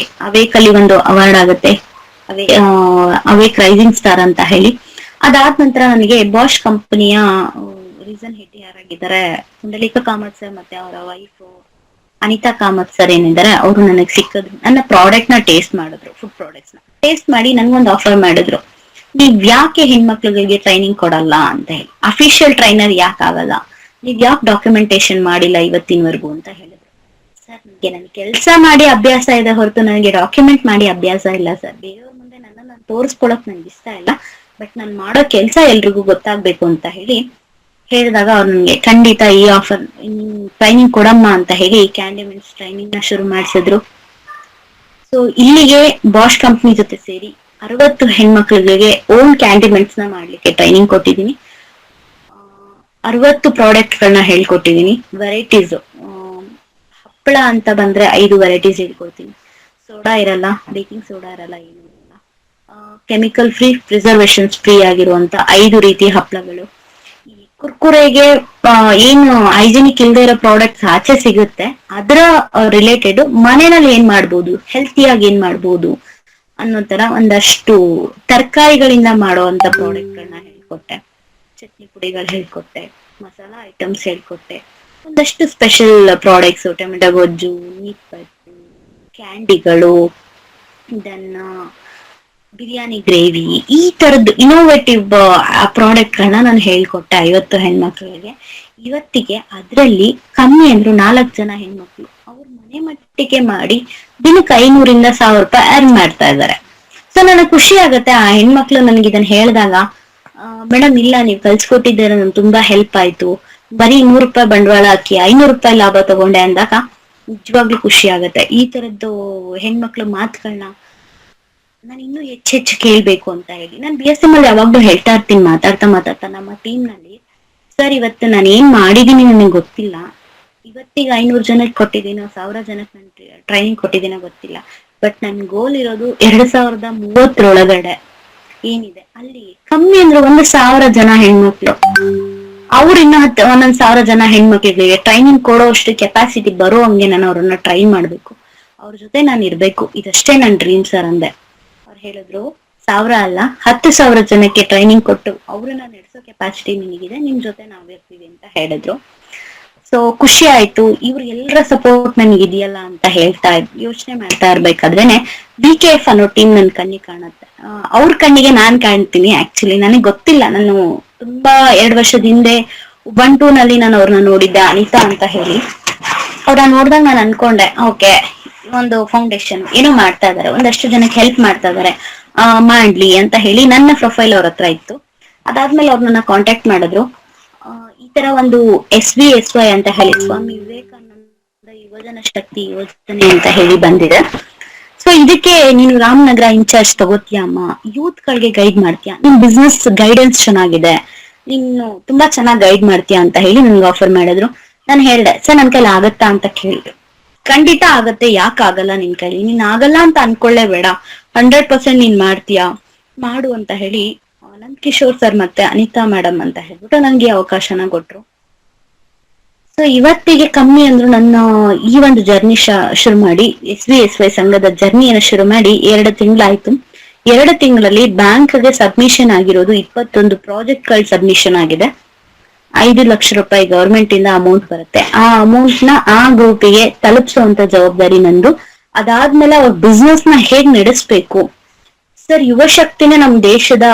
ಅವೇಕ್ ಅಲ್ಲಿ ಒಂದು ಅವಾರ್ಡ್ ಆಗುತ್ತೆ, ಅವೇಕ್ ರೈಸಿಂಗ್ ಸ್ಟಾರ್ ಅಂತ ಹೇಳಿ. ಅದಾದ ನಂತರ ನನಗೆ ಬಾಷ್ ಕಂಪನಿಯ ರೀಸನ್ ಹೆಡ್ ಯಾರಾಗಿದ್ದಾರೆ, ಪುಂಡಲೀಕ ಕಾಮತ್ ಸರ್ ಮತ್ತೆ ಅವರ ವೈಫ್ ಅನಿತಾ ಕಾಮತ್ ಸರ್ ಏನಿದ್ದಾರೆ, ಅವರು ನನಗೆ ಸಿಕ್ಕಿದ್ರು. ನನ್ನ ಪ್ರಾಡಕ್ಟ್ ನ ಟೇಸ್ಟ್ ಮಾಡಿದ್ರು. ಫುಡ್ ಪ್ರಾಡಕ್ಟ್ಸ್ ನ ಟೇಸ್ಟ್ ಮಾಡಿ ನನ್ಗೊಂದು ಆಫರ್ ಮಾಡಿದ್ರು, ನೀವ್ ಯಾಕೆ ಹೆಣ್ಮಕ್ಳಿಗೆ ಟ್ರೈನಿಂಗ್ ಕೊಡಲ್ಲ ಅಂತ ಹೇಳಿ, ಅಫಿಷಿಯಲ್ ಟ್ರೈನರ್ ಯಾಕೆ ಆಗಲ್ಲ, ನೀವ್ ಯಾಕೆ ಡಾಕ್ಯುಮೆಂಟೇಶನ್ ಮಾಡಿಲ್ಲ ಇವತ್ತಿನವರೆಗೂ ಅಂತ ಹೇಳಿದ್ರು. ಸರ್ ನನಗೆ ನನ್ ಕೆಲಸ ಮಾಡಿ ಅಭ್ಯಾಸ ಇದೆ ಹೊರತು ನನಗೆ ಡಾಕ್ಯುಮೆಂಟ್ ಮಾಡಿ ಅಭ್ಯಾಸ ಇಲ್ಲ ಸರ್. ಬೇರೆಯವ್ರ ಮುಂದೆ ನನ್ನ ತೋರಿಸ್ಕೊಳಕ್ ನನ್ಗೆ ಇಷ್ಟ ಇಲ್ಲ, ಬಟ್ ನಾನು ಮಾಡೋ ಕೆಲಸ ಎಲ್ರಿಗೂ ಗೊತ್ತಾಗ್ಬೇಕು ಅಂತ ಹೇಳಿ ಹೇಳಿದಾಗ ಅವ್ರು ನನಗೆ ಖಂಡಿತ ಈ ಆಫರ್ ಟ್ರೈನಿಂಗ್ ಕೊಡಮ್ಮ ಅಂತ ಹೇಳಿ ಕ್ಯಾಂಡಿಮೆಂಟ್ಸ್ ಟ್ರೈನಿಂಗ್ ನ ಶುರು ಮಾಡಿಸಿದ್ರು. ಸೊ ಇಲ್ಲಿಗೆ ಬಾಷ್ ಕಂಪ್ನಿ ಜೊತೆ ಸೇರಿ 60 ಹೆಣ್ಮಕ್ಳಿಗೆ ಓನ್ ಕ್ಯಾಂಡಿಮೆಂಟ್ಸ್ ನ ಮಾಡ್ಲಿಕ್ಕೆ ಟ್ರೈನಿಂಗ್ ಕೊಟ್ಟಿದ್ದೀನಿ. 60 ಪ್ರಾಡಕ್ಟ್ ಗಳನ್ನ ಹೇಳ್ಕೊಟ್ಟಿದ್ದೀನಿ. ವೆರೈಟೀಸ್ ಹಪ್ಪಳ ಅಂತ ಬಂದ್ರೆ 5 ವೆರೈಟೀಸ್ ಹೇಳ್ಕೊಡ್ತೀನಿ. ಸೋಡಾ ಇರಲ್ಲ, ಬೇಕಿಂಗ್ ಸೋಡಾ ಇರಲ್ಲ, ಏನು ಇರಲ್ಲ, ಕೆಮಿಕಲ್ ಫ್ರೀ, ಪ್ರಿಸರ್ವೇಶನ್ಸ್ ಫ್ರೀ ಆಗಿರುವಂತ 5 ರೀತಿಯ ಹಪ್ಪಳಗಳು. ಈ ಕುರ್ಕುರೆಗೆ ಏನು ಹೈಜಿನಿಕ್ ಇಲ್ದೇ ಇರೋ ಪ್ರಾಡಕ್ಟ್ಸ್ ಆಚೆ ಸಿಗುತ್ತೆ, ಅದರ ರಿಲೇಟೆಡ್ ಮನೆಯಲ್ಲಿ ಏನ್ ಮಾಡ್ಬೋದು, ಹೆಲ್ತಿಯಾಗಿ ಏನ್ ಮಾಡ್ಬೋದು ಅನ್ನೋ ತರ ಒಂದಷ್ಟು ತರಕಾರಿಗಳಿಂದ ಮಾಡುವಂತ ಪ್ರಾಡಕ್ಟ್ ಗಳನ್ನ ಹೇಳ್ಕೊಟ್ಟೆ. ಚಟ್ನಿ ಪುಡಿಗಳು ಹೇಳ್ಕೊಟ್ಟೆ, ಮಸಾಲಾ ಐಟಮ್ಸ್ ಹೇಳ್ಕೊಟ್ಟೆ, ಒಂದಷ್ಟು ಸ್ಪೆಷಲ್ ಪ್ರಾಡಕ್ಟ್ಸ್, ಟೊಮೆಟೊ ಗೊಜ್ಜು, ನಿಪ್ಪಟ್ಟು, ಕ್ಯಾಂಡಿಗಳು, ಇದನ್ನ ಬಿರಿಯಾನಿ ಗ್ರೇವಿ, ಈ ತರದ್ದು ಇನೋವೇಟಿವ್ ಪ್ರಾಡಕ್ಟ್ ಗಳನ್ನ ನಾನು ಹೇಳ್ಕೊಟ್ಟೆ 50 ಹೆಣ್ಮಕ್ಳಿಗೆ. ಇವತ್ತಿಗೆ ಅದರಲ್ಲಿ ಕಮ್ಮಿ ಅಂದ್ರು 4 ಜನ ಹೆಣ್ಮಕ್ಳು ಅವ್ರ ಮನೆ ಮಟ್ಟಿಗೆ ಮಾಡಿ ದಿನಕ್ಕೆ 500 ಇಂದ 1000 ರೂಪಾಯಿ ಅರ್ನ್ ಮಾಡ್ತಾ ಇದ್ದಾರೆ. ಸೊ ನನಗೆ ಖುಷಿ ಆಗತ್ತೆ ಆ ಹೆಣ್ಮಕ್ಳು ನನ್ಗೆ ಇದನ್ನ ಹೇಳಿದಾಗ, ಮೇಡಮ್ ಇಲ್ಲ ನೀವು ಕಲ್ಸ್ಕೊಟ್ಟಿದ್ದೀರ, ನನ್ಗೆ ತುಂಬಾ ಹೆಲ್ಪ್ ಆಯ್ತು, ಬರೀ 100 ರೂಪಾಯಿ ಬಂಡವಾಳ ಹಾಕಿ 500 ರೂಪಾಯಿ ಲಾಭ ತಗೊಂಡೆ ಅಂದಾಗ ನಿಜವಾಗ್ಲೂ ಖುಷಿ ಆಗತ್ತೆ. ಈ ತರದ್ದು ಹೆಣ್ಮಕ್ಳು ಮಾತುಗಳನ್ನ ನಾನು ಇನ್ನೂ ಹೆಚ್ಚೆಚ್ಚು ಕೇಳ್ಬೇಕು ಅಂತ ಹೇಳಿ ನಾನು BSM ಅಲ್ಲಿ ಯಾವಾಗ್ಲೂ ಹೇಳ್ತಾ ಇರ್ತೀನಿ, ಮಾತಾಡ್ತಾ ನಮ್ಮ ಟೀಮ್ ನಲ್ಲಿ, ಸರ್ ಇವತ್ತು ನಾನು ಏನ್ ಮಾಡಿದೀನಿ ನನಗೆ ಗೊತ್ತಿಲ್ಲ, ಇವತ್ತಿಗೆ 500 ಜನಕ್ಕೆ ಕೊಟ್ಟಿದ್ದೀನೋ 1000 ಜನಕ್ಕೆ ನಾನು ಟ್ರೈನಿಂಗ್ ಕೊಟ್ಟಿದ್ದೀನೋ ಗೊತ್ತಿಲ್ಲ, ಬಟ್ ನನ್ ಗೋಲ್ ಇರೋದು 2030 ಒಳಗಡೆ ಏನಿದೆ ಅಲ್ಲಿ ಕಮ್ಮಿ ಅಂದ್ರೆ 1000 ಜನ ಹೆಣ್ಮಕ್ಳು, ಅವ್ರು ಇನ್ನ 1000 ಜನ ಹೆಣ್ಮಕ್ಳಿಗೆ ಟ್ರೈನಿಂಗ್ ಕೊಡೋ ಅಷ್ಟು ಕೆಪಾಸಿಟಿ ಬರೋ ಹಂಗೆ ನಾನು ಅವ್ರನ್ನ ಟ್ರೈನ್ ಮಾಡ್ಬೇಕು, ಅವ್ರ ಜೊತೆ ನಾನು ಇರ್ಬೇಕು, ಇದಷ್ಟೇ ನನ್ ಡ್ರೀಮ್ ಸರ್ ಅಂದೆ. ಅವ್ರು ಹೇಳಿದ್ರು 1000 ಅಲ್ಲ 10,000 ಜನಕ್ಕೆ ಟ್ರೈನಿಂಗ್ ಕೊಟ್ಟು ಅವ್ರನ್ನ ನಡೆಸೋ ಕೆಪಾಸಿಟಿ ನಿನಗಿದೆ, ನಿಮ್ ಜೊತೆ ನಾವಿರ್ತೀವಿ ಅಂತ ಹೇಳಿದ್ರು. ಸೊ ಖುಷಿ ಆಯ್ತು. ಇವ್ರು ಎಲ್ಲರ ಸಪೋರ್ಟ್ ನನಗೆ ಇದೆಯಲ್ಲ ಅಂತ ಯೋಚನೆ ಮಾಡ್ತಾ ಇರ್ಬೇಕಾದ್ರೇನೆ BKF ಅನ್ನೋ ಟೀಮ್ ನನ್ ಕಣ್ಣಿಗೆ ಕಾಣುತ್ತೆ. ಅವ್ರ ಕಣ್ಣಿಗೆ ನಾನ್ ಕಾಣ್ತೀನಿ. ಆಕ್ಚುಲಿ ನನಗೆ ಗೊತ್ತಿಲ್ಲ, ನಾನು ತುಂಬಾ 2 ವರ್ಷದ ಹಿಂದೆ ಉಬಂಟು ನಲ್ಲಿ ನಾನು ಅವ್ರನ್ನ ನೋಡಿದ್ದೆ, ಅನಿತಾ ಅಂತ ಹೇಳಿ. ಅವ್ರನ್ನ ನೋಡ್ದಾಗ ನಾನು ಅನ್ಕೊಂಡೆ, ಓಕೆ ಒಂದು ಫೌಂಡೇಶನ್ ಏನೋ ಮಾಡ್ತಾ ಇದಾರೆ, ಒಂದಷ್ಟು ಜನಕ್ಕೆ ಹೆಲ್ಪ್ ಮಾಡ್ತಾ ಇದಾರೆ, ಮಾಡ್ಲಿ ಅಂತ ಹೇಳಿ ನನ್ನ ಪ್ರೊಫೈಲ್ ಅವ್ರ ಹತ್ರ ಇತ್ತು. ಅದಾದ್ಮೇಲೆ ಅವ್ರು ನನ್ನ ಕಾಂಟ್ಯಾಕ್ಟ್ ಮಾಡಿದ್ರು. ಈ ತರ ಒಂದು SVSY ಅಂತ ಹೇಳಿ ಸ್ವಾಮಿ ವಿವೇಕಾನಂದ ಯುವಜನ ಶಕ್ತಿ ಯೋಜನೆ ಅಂತ ಹೇಳಿ ಬಂದಿದೆ. ಸೊ ಇದಕ್ಕೆ ನೀನು ರಾಮನಗರ ಇನ್ಚಾರ್ಜ್ ತಗೋತೀಯಮ್ಮ, ಯೂತ್ ಗಳಿಗೆ ಗೈಡ್ ಮಾಡ್ತೀಯಾ, ನಿಮ್ ಬಿಸ್ನೆಸ್ ಗೈಡೆನ್ಸ್ ಚೆನ್ನಾಗಿದೆ, ನೀನು ತುಂಬಾ ಚೆನ್ನಾಗಿ ಗೈಡ್ ಮಾಡ್ತೀಯ ಅಂತ ಹೇಳಿ ನನ್ಗೆ ಆಫರ್ ಮಾಡಿದ್ರು. ನಾನು ಹೇಳ್ದೆ ಸರ್ ನನ್ ಕೈಲಿ ಆಗತ್ತಾ ಅಂತ ಕೇಳಿದ್ರು. ಖಂಡಿತ ಆಗತ್ತೆ, ಯಾಕೆ ಆಗಲ್ಲ ನಿನ್ ಕೈಲಿ, ನೀನ್ ಆಗಲ್ಲ ಅಂತ ಅನ್ಕೊಳ್ಳೇ ಬೇಡ, 100% ನೀನ್ ಮಾಡ್ತೀಯಾ, ಮಾಡು ಅಂತ ಹೇಳಿ ನಂದ್ ಕಿಶೋರ್ ಸರ್ ಮತ್ತೆ ಅನಿತಾ ಮೇಡಮ್ ಅಂತ ಹೇಳ್ಬಿಟ್ಟು ನನ್ಗೆ ಅವಕಾಶನ ಕೊಟ್ರು. ಸೊ ಇವತ್ತಿಗೆ ಕಮ್ಮಿ ಅಂದ್ರು ನನ್ನ ಈ ಒಂದು ಜರ್ನಿ ಶುರು ಮಾಡಿ, SBSY ಸಂಘದ ಜರ್ನಿಯನ್ನು ಶುರು ಮಾಡಿ 2 ತಿಂಗಳಾಯ್ತು. 2 ತಿಂಗಳಲ್ಲಿ ಬ್ಯಾಂಕ್ಗೆ ಸಬ್ಮಿಷನ್ ಆಗಿರೋದು 21 ಪ್ರಾಜೆಕ್ಟ್ ಗಳ ಸಬ್ಮಿಷನ್ ಆಗಿದೆ. 5 ಲಕ್ಷ ರೂಪಾಯಿ ಗವರ್ಮೆಂಟ್ ಇಂದ ಅಮೌಂಟ್ ಬರುತ್ತೆ. ಆ ಅಮೌಂಟ್ ನ ಆ ಗ್ರೂಪಿಗೆ ತಲುಪಿಸುವಂತ ಜವಾಬ್ದಾರಿ ನಂದು. ಅದಾದ್ಮೇಲೆ ಅವ್ರ ಬಿಸ್ನೆಸ್ ನ ಹೇಗ್ ನಡೆಸ್ಬೇಕು ಸರ್, ಯುವ ಶಕ್ತಿನೇ ನಮ್ ದೇಶದ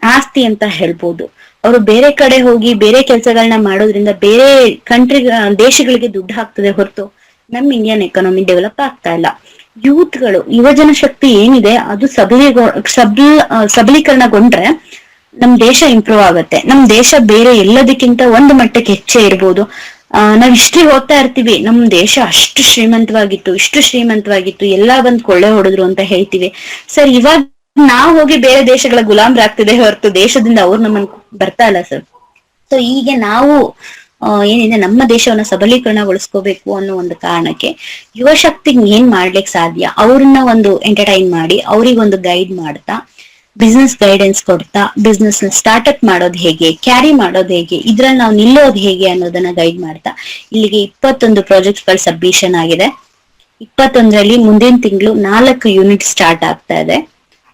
ಆಸ್ತಿ ಅಂತ ಹೇಳ್ಬೋದು. ಅವರು ಬೇರೆ ಕಡೆ ಹೋಗಿ ಬೇರೆ ಕೆಲಸಗಳನ್ನ ಮಾಡೋದ್ರಿಂದ ಬೇರೆ ದೇಶಗಳಿಗೆ ದುಡ್ಡು ಹಾಕ್ತದೆ ಹೊರತು ನಮ್ ಇಂಡಿಯನ್ ಎಕಾನಮಿ ಡೆವಲಪ್ ಆಗ್ತಾ ಇಲ್ಲ. ಯೂತ್ಗಳು, ಯುವಜನ ಶಕ್ತಿ ಏನಿದೆ ಅದು ಸಬಲೀಕರಣಗೊಂಡ್ರೆ ನಮ್ ದೇಶ ಇಂಪ್ರೂವ್ ಆಗುತ್ತೆ. ನಮ್ ದೇಶ ಬೇರೆ ಎಲ್ಲದಕ್ಕಿಂತ ಒಂದು ಮಟ್ಟಕ್ಕೆ ಹೆಚ್ಚೇ ಇರ್ಬೋದು. ನಾವ್ ಹಿಸ್ಟ್ರಿ ಓದ್ತಾ ಇರ್ತೀವಿ, ನಮ್ ದೇಶ ಅಷ್ಟು ಶ್ರೀಮಂತವಾಗಿತ್ತು, ಎಲ್ಲಾ ಬಂದ್ ಕೊಳ್ಳೆ ಹೊಡೆದ್ರು ಅಂತ ಹೇಳ್ತೀವಿ. ಸರ್ ಇವಾಗ ನಾವ್ ಹೋಗಿ ಬೇರೆ ದೇಶಗಳ ಗುಲಾಮ್ರಾಗ್ತಿದೆ ಹೊರತು ದೇಶದಿಂದ ಅವ್ರು ನಮ್ಮನ್ ಬರ್ತಾ ಇಲ್ಲ ಸರ್. ಸೊ ಹೀಗೆ ನಾವು ಏನಿದೆ ನಮ್ಮ ದೇಶವನ್ನ ಸಬಲೀಕರಣಗೊಳಿಸ್ಕೋಬೇಕು ಅನ್ನೋ ಒಂದು ಕಾರಣಕ್ಕೆ ಯುವ ಶಕ್ತಿಗೆ ಏನ್ ಮಾಡ್ಲಿಕ್ಕೆ ಸಾಧ್ಯ, ಅವ್ರನ್ನ ಒಂದು ಎಂಟರ್ಟೈನ್ ಮಾಡಿ ಅವ್ರಿಗೊಂದು ಗೈಡ್ ಮಾಡ್ತಾ, ಬಿಸ್ನೆಸ್ ಗೈಡೆನ್ಸ್ ಕೊಡ್ತಾ, ಬಿಸ್ನೆಸ್ ಸ್ಟಾರ್ಟ್ಅಪ್ ಮಾಡೋದು ಹೇಗೆ, ಕ್ಯಾರಿ ಮಾಡೋದು ಹೇಗೆ, ಇದ್ರಲ್ಲಿ ನಾವು ನಿಲ್ಲೋದು ಹೇಗೆ ಅನ್ನೋದನ್ನ ಗೈಡ್ ಮಾಡ್ತಾ ಇಲ್ಲಿಗೆ 21 ಪ್ರಾಜೆಕ್ಟ್ ಗಳು ಸಬ್ಮಿಷನ್ ಆಗಿದೆ. 21ರಲ್ಲಿ ಮುಂದಿನ ತಿಂಗಳು 4 ಯೂನಿಟ್ ಸ್ಟಾರ್ಟ್ ಆಗ್ತಾ ಇದೆ.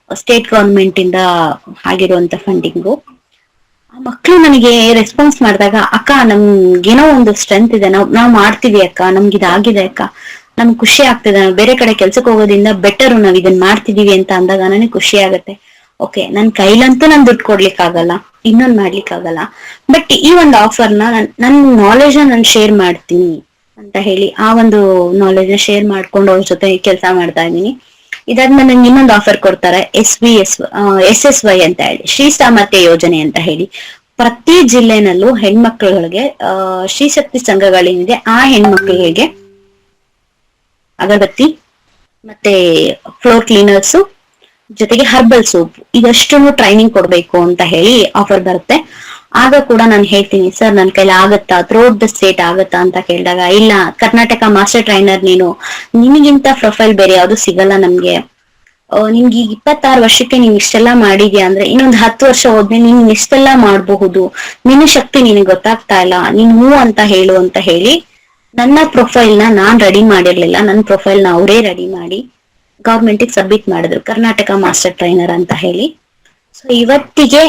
ಸ್ಟೇಟ್ ಗವರ್ಮೆಂಟ್ ಇಂದ ಆಗಿರುವಂತ ಫಂಡಿಂಗು. ಆ ಮಕ್ಳು ನನಗೆ ರೆಸ್ಪಾನ್ಸ್ ಮಾಡಿದಾಗ, ಅಕ್ಕ ನಮ್ಗೇನೋ ಒಂದು ಸ್ಟ್ರೆಂತ್ ಇದೆ, ನಾವ್ ಮಾಡ್ತೀವಿ ಅಕ್ಕ, ನಮ್ಗೆ ಇದಾಗಿದೆ ಅಕ್ಕ, ನಮ್ಗೆ ಖುಷಿ ಆಗ್ತಿದೆ, ನಾವು ಬೇರೆ ಕಡೆ ಕೆಲ್ಸಕ್ಕೆ ಹೋಗೋದ್ರಿಂದ ಬೆಟರ್ ನಾವ್ ಇದನ್ನ ಮಾಡ್ತಿದೀವಿ ಅಂತ ಅಂದಾಗ ನನಗೆ ಖುಷಿ ಆಗತ್ತೆ. ಓಕೆ, ನನ್ ಕೈಲಂತೂ ನಾನ್ ದುಡ್ಡು ಕೊಡ್ಲಿಕ್ ಆಗಲ್ಲ, ಇನ್ನೊಂದ್ ಮಾಡ್ಲಿಕ್ ಆಗಲ್ಲ, ಬಟ್ ಈ ಒಂದು ಆಫರ್ನ ನನ್ ನಾಲೆಜ್ ನಾನು ಶೇರ್ ಮಾಡ್ತೀನಿ ಅಂತ ಹೇಳಿ ಆ ಒಂದು ನಾಲೆಜ್ ನ ಶೇರ್ ಮಾಡ್ಕೊಂಡು ಅವ್ರ ಜೊತೆ ಕೆಲಸ ಮಾಡ್ತಾ ಇದ್ದೀನಿ. ಇದಾದ್ಮೇಲೆ ನಂಗೆ ಇನ್ನೊಂದು ಆಫರ್ ಕೊಡ್ತಾರೆ, SSY ಅಂತ ಹೇಳಿ, ಶ್ರೀ ಸಾಮರ್ಥ್ಯ ಯೋಜನೆ ಅಂತ ಹೇಳಿ. ಪ್ರತಿ ಜಿಲ್ಲೆನಲ್ಲೂ ಹೆಣ್ಮಕ್ಳುಗಳಿಗೆ ಶ್ರೀ ಶಕ್ತಿ ಸಂಘಗಳೇನಿದೆ ಆ ಹೆಣ್ಮಕ್ಳಿಗೆ ಅಗರಬತ್ತಿ ಮತ್ತೆ ಫ್ಲೋರ್ ಕ್ಲೀನರ್ಸ್ ಜೊತೆಗೆ ಹರ್ಬಲ್ ಸೋಪ್ ಇದಷ್ಟು ಟ್ರೈನಿಂಗ್ ಕೊಡ್ಬೇಕು ಅಂತ ಹೇಳಿ ಆಫರ್ ಬರುತ್ತೆ. ಆಗ ಕೂಡ ನಾನು ಹೇಳ್ತೀನಿ, ಸರ್ ನನ್ ಕೈಲಿ ಆಗತ್ತಾ, ಥ್ರೂಔಟ್ ದ ಸ್ಟೇಟ್ ಆಗತ್ತಾ ಅಂತ ಕೇಳಿದಾಗ, ಇಲ್ಲ ಕರ್ನಾಟಕ ಮಾಸ್ಟರ್ ಟ್ರೈನರ್ ನಿನಗಿಂತ ಪ್ರೊಫೈಲ್ ಬೇರೆ ಯಾವ್ದು ಸಿಗಲ್ಲ ನಮ್ಗೆ, ನಿಮ್ಗೆ ಈಗ 26 ವರ್ಷಕ್ಕೆ ನೀನ್ ಇಷ್ಟೆಲ್ಲಾ ಮಾಡಿದ್ಯಾ ಅಂದ್ರೆ ಇನ್ನೊಂದು 10 ವರ್ಷ ಹೋದ್ಮೇಲೆ ನೀನ್ ಇಷ್ಟೆಲ್ಲಾ ಮಾಡಬಹುದು, ನಿನ್ನ ಶಕ್ತಿ ನಿನಗೆ ಗೊತ್ತಾಗ್ತಾ ಇಲ್ಲ, ನೀನ್ ಹೂ ಅಂತ ಹೇಳು ಅಂತ ಹೇಳಿ ನನ್ನ ಪ್ರೊಫೈಲ್ ನ ನಾನ್ ರೆಡಿ ಮಾಡಿರ್ಲಿಲ್ಲ, ನನ್ನ ಪ್ರೊಫೈಲ್ ನ ಅವರೇ ರೆಡಿ ಮಾಡಿ ಗವರ್ಮೆಂಟ್ ಸಬ್ಮಿಟ್ ಮಾಡಿದ್ರು, ಕರ್ನಾಟಕ ಮಾಸ್ಟರ್ ಟ್ರೈನರ್ ಅಂತ ಹೇಳಿ. ಸೊ ಇವತ್ತಿಗೆ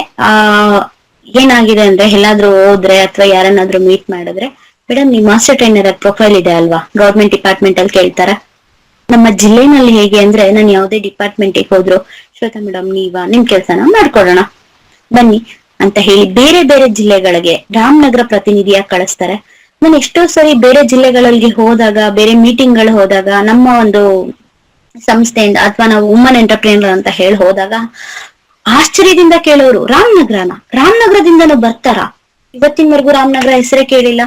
ಏನಾಗಿದೆ ಅಂದ್ರೆ, ಎಲ್ಲಾದ್ರೂ ಹೋದ್ರೆ ಅಥವಾ ಯಾರನ್ನಾದ್ರೂ ಮೀಟ್ ಮಾಡಿದ್ರೆ, ಮೇಡಮ್ ನಿಮ್ ಮಾಸ್ಟರ್ ಟ್ರೈನರ್ ಪ್ರೊಫೈಲ್ ಇದೆ ಅಲ್ವಾ, ಗವರ್ಮೆಂಟ್ ಡಿಪಾರ್ಟ್ಮೆಂಟ್ ಅಲ್ಲಿ ಕೇಳ್ತಾರ. ನಮ್ಮ ಜಿಲ್ಲೆನಲ್ಲಿ ಹೇಗೆ ಅಂದ್ರೆ, ನಾನು ಯಾವ್ದೇ ಡಿಪಾರ್ಟ್ಮೆಂಟ್ ಹೋದ್ರು, ಶ್ವೇತಾ ಮೇಡಮ್ ನಿಮ್ ಕೆಲ್ಸನ ಮಾಡ್ಕೊಡೋಣ ಬನ್ನಿ ಅಂತ ಹೇಳಿ ಬೇರೆ ಬೇರೆ ಜಿಲ್ಲೆಗಳಿಗೆ ರಾಮನಗರ ಪ್ರತಿನಿಧಿಯಾಗಿ ಕಳಿಸ್ತಾರೆ. ನಾನು ಎಷ್ಟೋ ಸರಿ ಬೇರೆ ಜಿಲ್ಲೆಗಳಿಗೆ ಹೋದಾಗ, ಬೇರೆ ಮೀಟಿಂಗ್ ಗಳು ಹೋದಾಗ, ನಮ್ಮ ಒಂದು ಸಂಸ್ಥೆಯಿಂದ ಅಥವಾ ನಾವು ವುಮನ್ ಎಂಟರ್ಪ್ರೇನರ್ ಅಂತ ಹೇಳಿ ಹೋದಾಗ ಆಶ್ಚರ್ಯದಿಂದ ಕೇಳೋರು, ರಾಮನಗರದಿಂದನೂ ಬರ್ತಾರ, ಇವತ್ತಿನವರೆಗೂ ರಾಮನಗರ ಹೆಸರೇ ಕೇಳಿಲ್ಲ,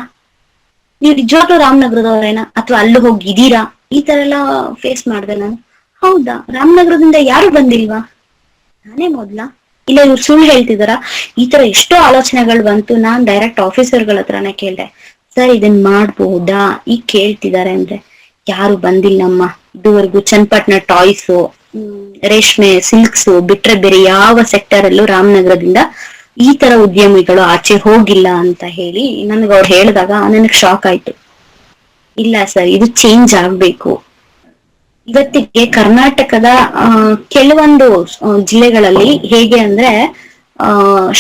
ನೀವು ನಿಜವಾಗ್ಲೂ ರಾಮನಗರದವ್ರೇನಾ ಅಥವಾ ಅಲ್ಲೂ ಹೋಗಿದ್ದೀರಾ, ಈ ತರ ಎಲ್ಲ ಫೇಸ್ ಮಾಡಿದೆ ನಾನು. ಹೌದಾ, ರಾಮನಗರದಿಂದ ಯಾರು ಬಂದಿಲ್ವಾ, ನಾನೇ ಮೊದ್ಲ, ಇಲ್ಲ ಇವ್ರು ಸುಳ್ಳು ಹೇಳ್ತಿದಾರ, ಈ ತರ ಎಷ್ಟೋ ಆಲೋಚನೆಗಳು ಬಂತು. ನಾನ್ ಡೈರೆಕ್ಟ್ ಆಫೀಸರ್ಗಳ ಹತ್ರನೇ ಕೇಳ್ದೆ, ಸರ್ ಇದನ್ ಮಾಡ್ಬಹುದಾ, ಈಗ ಕೇಳ್ತಿದಾರೆ ಅಂದ್ರೆ, ಯಾರು ಬಂದಿಲ್ಲಮ್ಮ ಇದುವರೆಗೂ. ಚನ್ನಪಟ್ಟಣ ಟಾಯ್ಸ್, ರೇಷ್ಮೆ, ಸಿಲ್ಕ್ಸ್ ಬಿಟ್ರೆ ಬೇರೆ ಯಾವ ಸೆಕ್ಟರ್ ಅಲ್ಲೂ ರಾಮನಗರದಿಂದ ಈ ತರ ಉದ್ಯಮಿಗಳು ಆಚೆ ಹೋಗಿಲ್ಲ ಅಂತ ಹೇಳಿ ನನ್ಗೆ ಅವ್ರು ಹೇಳಿದಾಗ ನನಗ್ ಶಾಕ್ ಆಯ್ತು. ಇಲ್ಲ ಸರ್, ಇದು ಚೇಂಜ್ ಆಗ್ಬೇಕು. ಇವತ್ತಿಗೆ ಕರ್ನಾಟಕದ ಕೆಲವೊಂದು ಜಿಲ್ಲೆಗಳಲ್ಲಿ ಹೇಗೆ ಅಂದ್ರೆ,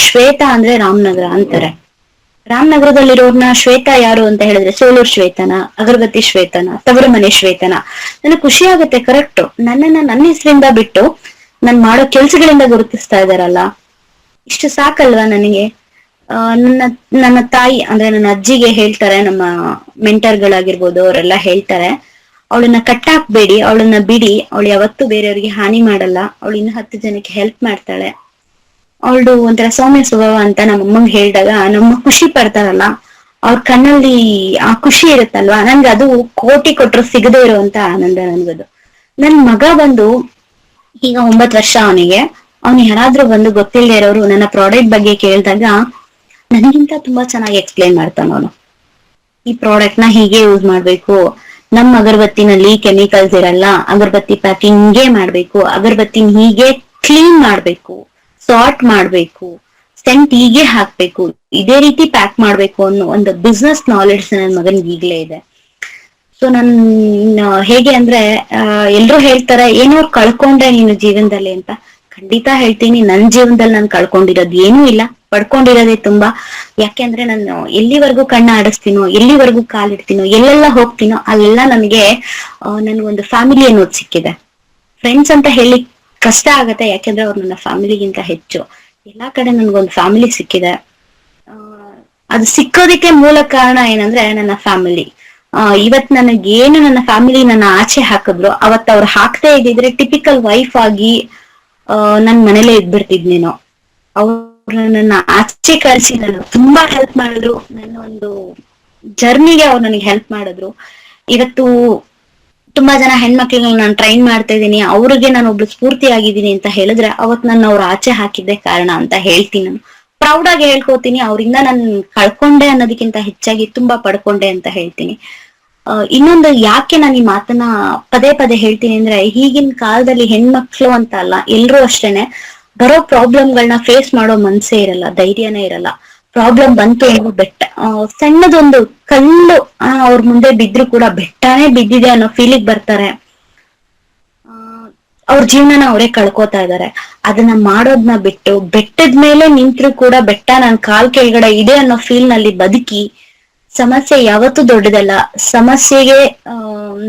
ಶ್ವೇತಾ ಅಂದ್ರೆ ರಾಮನಗರ ಅಂತಾರೆ. ರಾಮನಗರದಲ್ಲಿರೋರ್ನ ಶ್ವೇತಾ ಯಾರು ಅಂತ ಹೇಳಿದ್ರೆ, ಸೋಲೂರ್ ಶ್ವೇತನ, ಅಗರಬತ್ತಿ ಶ್ವೇತನ, ತವರು ಮನೆ ಶ್ವೇತನ. ನನಗೆ ಖುಷಿ ಆಗುತ್ತೆ, ಕರೆಕ್ಟ್, ನನ್ನ ಹೆಸರಿಂದ ಬಿಟ್ಟು ನನ್ ಮಾಡೋ ಕೆಲ್ಸಗಳಿಂದ ಗುರುತಿಸ್ತಾ ಇದಾರಲ್ಲ, ಇಷ್ಟು ಸಾಕಲ್ವಾ ನನಗೆ. ನನ್ನ ತಾಯಿ ಅಂದ್ರೆ ನನ್ನ ಅಜ್ಜಿಗೆ ಹೇಳ್ತಾರೆ, ನಮ್ಮ ಮೆಂಟರ್ಗಳಾಗಿರ್ಬೋದು ಅವರೆಲ್ಲ ಹೇಳ್ತಾರೆ, ಅವಳನ್ನ ಕಟ್ಟಾಕ್ಬೇಡಿ, ಅವಳನ್ನ ಬಿಡಿ, ಅವಳು ಯಾವತ್ತೂ ಬೇರೆಯವ್ರಿಗೆ ಹಾನಿ ಮಾಡಲ್ಲ, ಅವಳು ಇನ್ನು 10 ಜನಕ್ಕೆ ಹೆಲ್ಪ್ ಮಾಡ್ತಾಳೆ, ಅವಳು ಒಂಥರ ಸೌಮ್ಯ ಸ್ವಭಾವ ಅಂತ ನಮ್ಮಮ್ಮಂಗ್ ಹೇಳಿದಾಗ ನಮ್ಮ ಖುಷಿ ಪಡ್ತಾರಲ್ಲ, ಅವ್ರ ಕಣ್ಣಲ್ಲಿ ಆ ಖುಷಿ ಇರುತ್ತಲ್ವಾ, ನನ್ಗೆ ಅದು ಕೋಟಿ ಕೊಟ್ಟರು ಸಿಗದೇ ಇರುವಂತ ಆನಂದ ನನ್ಗದು. ನನ್ ಮಗ ಬಂದು ಈಗ 9 ವರ್ಷ ಅವನಿಗೆ, ಅವ್ನು ಯಾರಾದ್ರೂ ಬಂದು ಗೊತ್ತಿಲ್ಲದೆ ಇರೋರು ನನ್ನ ಪ್ರಾಡಕ್ಟ್ ಬಗ್ಗೆ ಕೇಳಿದಾಗ ನನಗಿಂತ ತುಂಬಾ ಚೆನ್ನಾಗಿ ಎಕ್ಸ್ಪ್ಲೈನ್ ಮಾಡ್ತಾನ ಅವನು. ಈ ಪ್ರಾಡಕ್ಟ್ ನ ಹೀಗೆ ಯೂಸ್ ಮಾಡ್ಬೇಕು, ನಮ್ಮ ಅಗರಬತ್ತಿನಲ್ಲಿ ಕೆಮಿಕಲ್ಸ್ ಇರಲ್ಲ, ಅಗರಬತ್ತಿ ಪ್ಯಾಕಿಂಗ್ ಹೀಗೆ ಮಾಡ್ಬೇಕು, ಅಗರಬತ್ತಿ ಹೀಗೆ ಕ್ಲೀನ್ ಮಾಡ್ಬೇಕು, ಸಾರ್ಟ್ ಮಾಡ್ಬೇಕು, ಸೆಂಟ್ ಹೀಗೆ ಹಾಕ್ಬೇಕು, ಇದೇ ರೀತಿ ಪ್ಯಾಕ್ ಮಾಡ್ಬೇಕು ಅನ್ನೋ ಒಂದು ಬಿಸ್ನೆಸ್ ನಾಲೆಡ್ಜ್ ನನ್ನ ಮಗನಿಗೆ ಈಗ್ಲೇ ಇದೆ. ಸೊ ನನ್ ಹೇಗೆ ಅಂದ್ರೆ ಎಲ್ರು ಹೇಳ್ತಾರೆ ಏನೋ ಕಳ್ಕೊಂಡೆ ನೀನು ಜೀವನದಲ್ಲಿ ಅಂತ. ಖಂಡಿತ ಹೇಳ್ತೀನಿ, ನನ್ ಜೀವನದಲ್ಲಿ ನಾನು ಕಳ್ಕೊಂಡಿರೋದು ಏನೂ ಇಲ್ಲ, ಪಡ್ಕೊಂಡಿರೋದೇ ತುಂಬಾ. ಯಾಕೆಂದ್ರೆ ನಾನು ಎಲ್ಲಿವರೆಗೂ ಕಣ್ಣ ಆಡಿಸ್ತೀನೋ, ಎಲ್ಲಿವರೆಗೂ ಕಾಲಿಡ್ತೀನೋ, ಎಲ್ಲೆಲ್ಲ ಹೋಗ್ತೀನೋ ಅಲ್ಲೆಲ್ಲ ನನಗೆ ನನ್ಗೊಂದು ಫ್ಯಾಮಿಲಿ ಅನ್ನೋದು ಸಿಕ್ಕಿದೆ. ಫ್ರೆಂಡ್ಸ್ ಅಂತ ಹೇಳಿ ಕಷ್ಟ ಆಗತ್ತೆ, ಯಾಕೆಂದ್ರೆ ಅವ್ರು ನನ್ನ ಫ್ಯಾಮಿಲಿಗಿಂತ ಹೆಚ್ಚು. ಎಲ್ಲಾ ಕಡೆ ನನ್ಗೊಂದು ಫ್ಯಾಮಿಲಿ ಸಿಕ್ಕಿದೆ. ಅದು ಸಿಕ್ಕೋದಿಕ್ಕೆ ಮೂಲ ಕಾರಣ ಏನಂದ್ರೆ ನನ್ನ ಫ್ಯಾಮಿಲಿ. ಇವತ್ ನನಗೇನು ನನ್ನ ಫ್ಯಾಮಿಲಿ ನನ್ನ ಆಚೆ ಹಾಕಿದ್ರು, ಅವತ್ ಅವ್ರು ಹಾಕ್ದೇ ಇದ್ದಿದ್ರೆ ಟಿಪಿಕಲ್ ವೈಫ್ ಆಗಿ ನನ್ ಮನೇಲೆ ಇದ್ಬಿಡ್ತಿದ್ನೇನೋ. ಅವ್ರು ನನ್ನ ಆಚೆ ಕಳ್ಸಿ ನಾನು ತುಂಬಾ ಹೆಲ್ಪ್ ಮಾಡಿದ್ರು, ನನ್ನ ಒಂದು ಜರ್ನಿಗೆ ಅವ್ರು ನನಗೆ ಹೆಲ್ಪ್ ಮಾಡಿದ್ರು. ಇವತ್ತು ತುಂಬಾ ಜನ ಹೆಣ್ಮಕ್ಳಿಗೆ ನಾನು ಟ್ರೈನ್ ಮಾಡ್ತಾ ಇದ್ದೀನಿ, ಅವ್ರಿಗೆ ನಾನು ಒಬ್ಳು ಸ್ಫೂರ್ತಿ ಆಗಿದ್ದೀನಿ ಅಂತ ಹೇಳಿದ್ರೆ ಅವತ್ ನನ್ನ ಅವ್ರು ಆಚೆ ಹಾಕಿದ್ದೆ ಕಾರಣ ಅಂತ ಹೇಳ್ತೀನಿ. ನಾನು ಪ್ರೌಡ್ ಆಗಿ ಹೇಳ್ಕೊತೀನಿ, ಅವರಿಂದ ನಾನು ಕಳ್ಕೊಂಡೆ ಅನ್ನೋದಕ್ಕಿಂತ ಹೆಚ್ಚಾಗಿ ತುಂಬಾ ಪಡ್ಕೊಂಡೆ ಅಂತ ಹೇಳ್ತೀನಿ. ಇನ್ನೊಂದು ಯಾಕೆ ನಾನು ಈ ಮಾತನ್ನ ಪದೇ ಪದೇ ಹೇಳ್ತೀನಿ ಅಂದ್ರೆ, ಈಗಿನ ಕಾಲದಲ್ಲಿ ಹೆಣ್ಮಕ್ಳು ಅಂತ ಅಲ್ಲ, ಎಲ್ರೂ ಅಷ್ಟೇನೆ, ಬರೋ ಪ್ರಾಬ್ಲಮ್ಗಳನ್ನ ಫೇಸ್ ಮಾಡೋ ಮನ್ಸೇ ಇರಲ್ಲ, ಧೈರ್ಯನೇ ಇರಲ್ಲ. ಪ್ರಾಬ್ಲಮ್ ಬಂತು ಅನ್ನೋ ಬೆಟ್ಟ, ಸಣ್ಣದೊಂದು ಕಲ್ಲು ಅವ್ರ ಮುಂದೆ ಬಿದ್ರು ಕೂಡ ಬೆಟ್ಟನೇ ಬಿದ್ದಿದೆ ಅನ್ನೋ ಫೀಲಿಂಗ್ ಬರ್ತಾರೆ. ಅವ್ರ ಜೀವನನ ಅವರೇ ಕಳ್ಕೊತಾ ಇದಾರೆ. ಅದನ್ನ ಮಾಡೋದ್ನ ಬಿಟ್ಟು ಬೆಟ್ಟದ ಮೇಲೆ ನಿಂತ್ರು ಕೂಡ ಬೆಟ್ಟ ನನ್ ಕಾಲ್ ಕೆಳಗಡೆ ಇದೆ ಅನ್ನೋ ಫೀಲ್ ನಲ್ಲಿ ಬದುಕಿ, ಸಮಸ್ಯೆ ಯಾವತ್ತೂ ದೊಡ್ಡದಲ್ಲ, ಸಮಸ್ಯೆಗೆ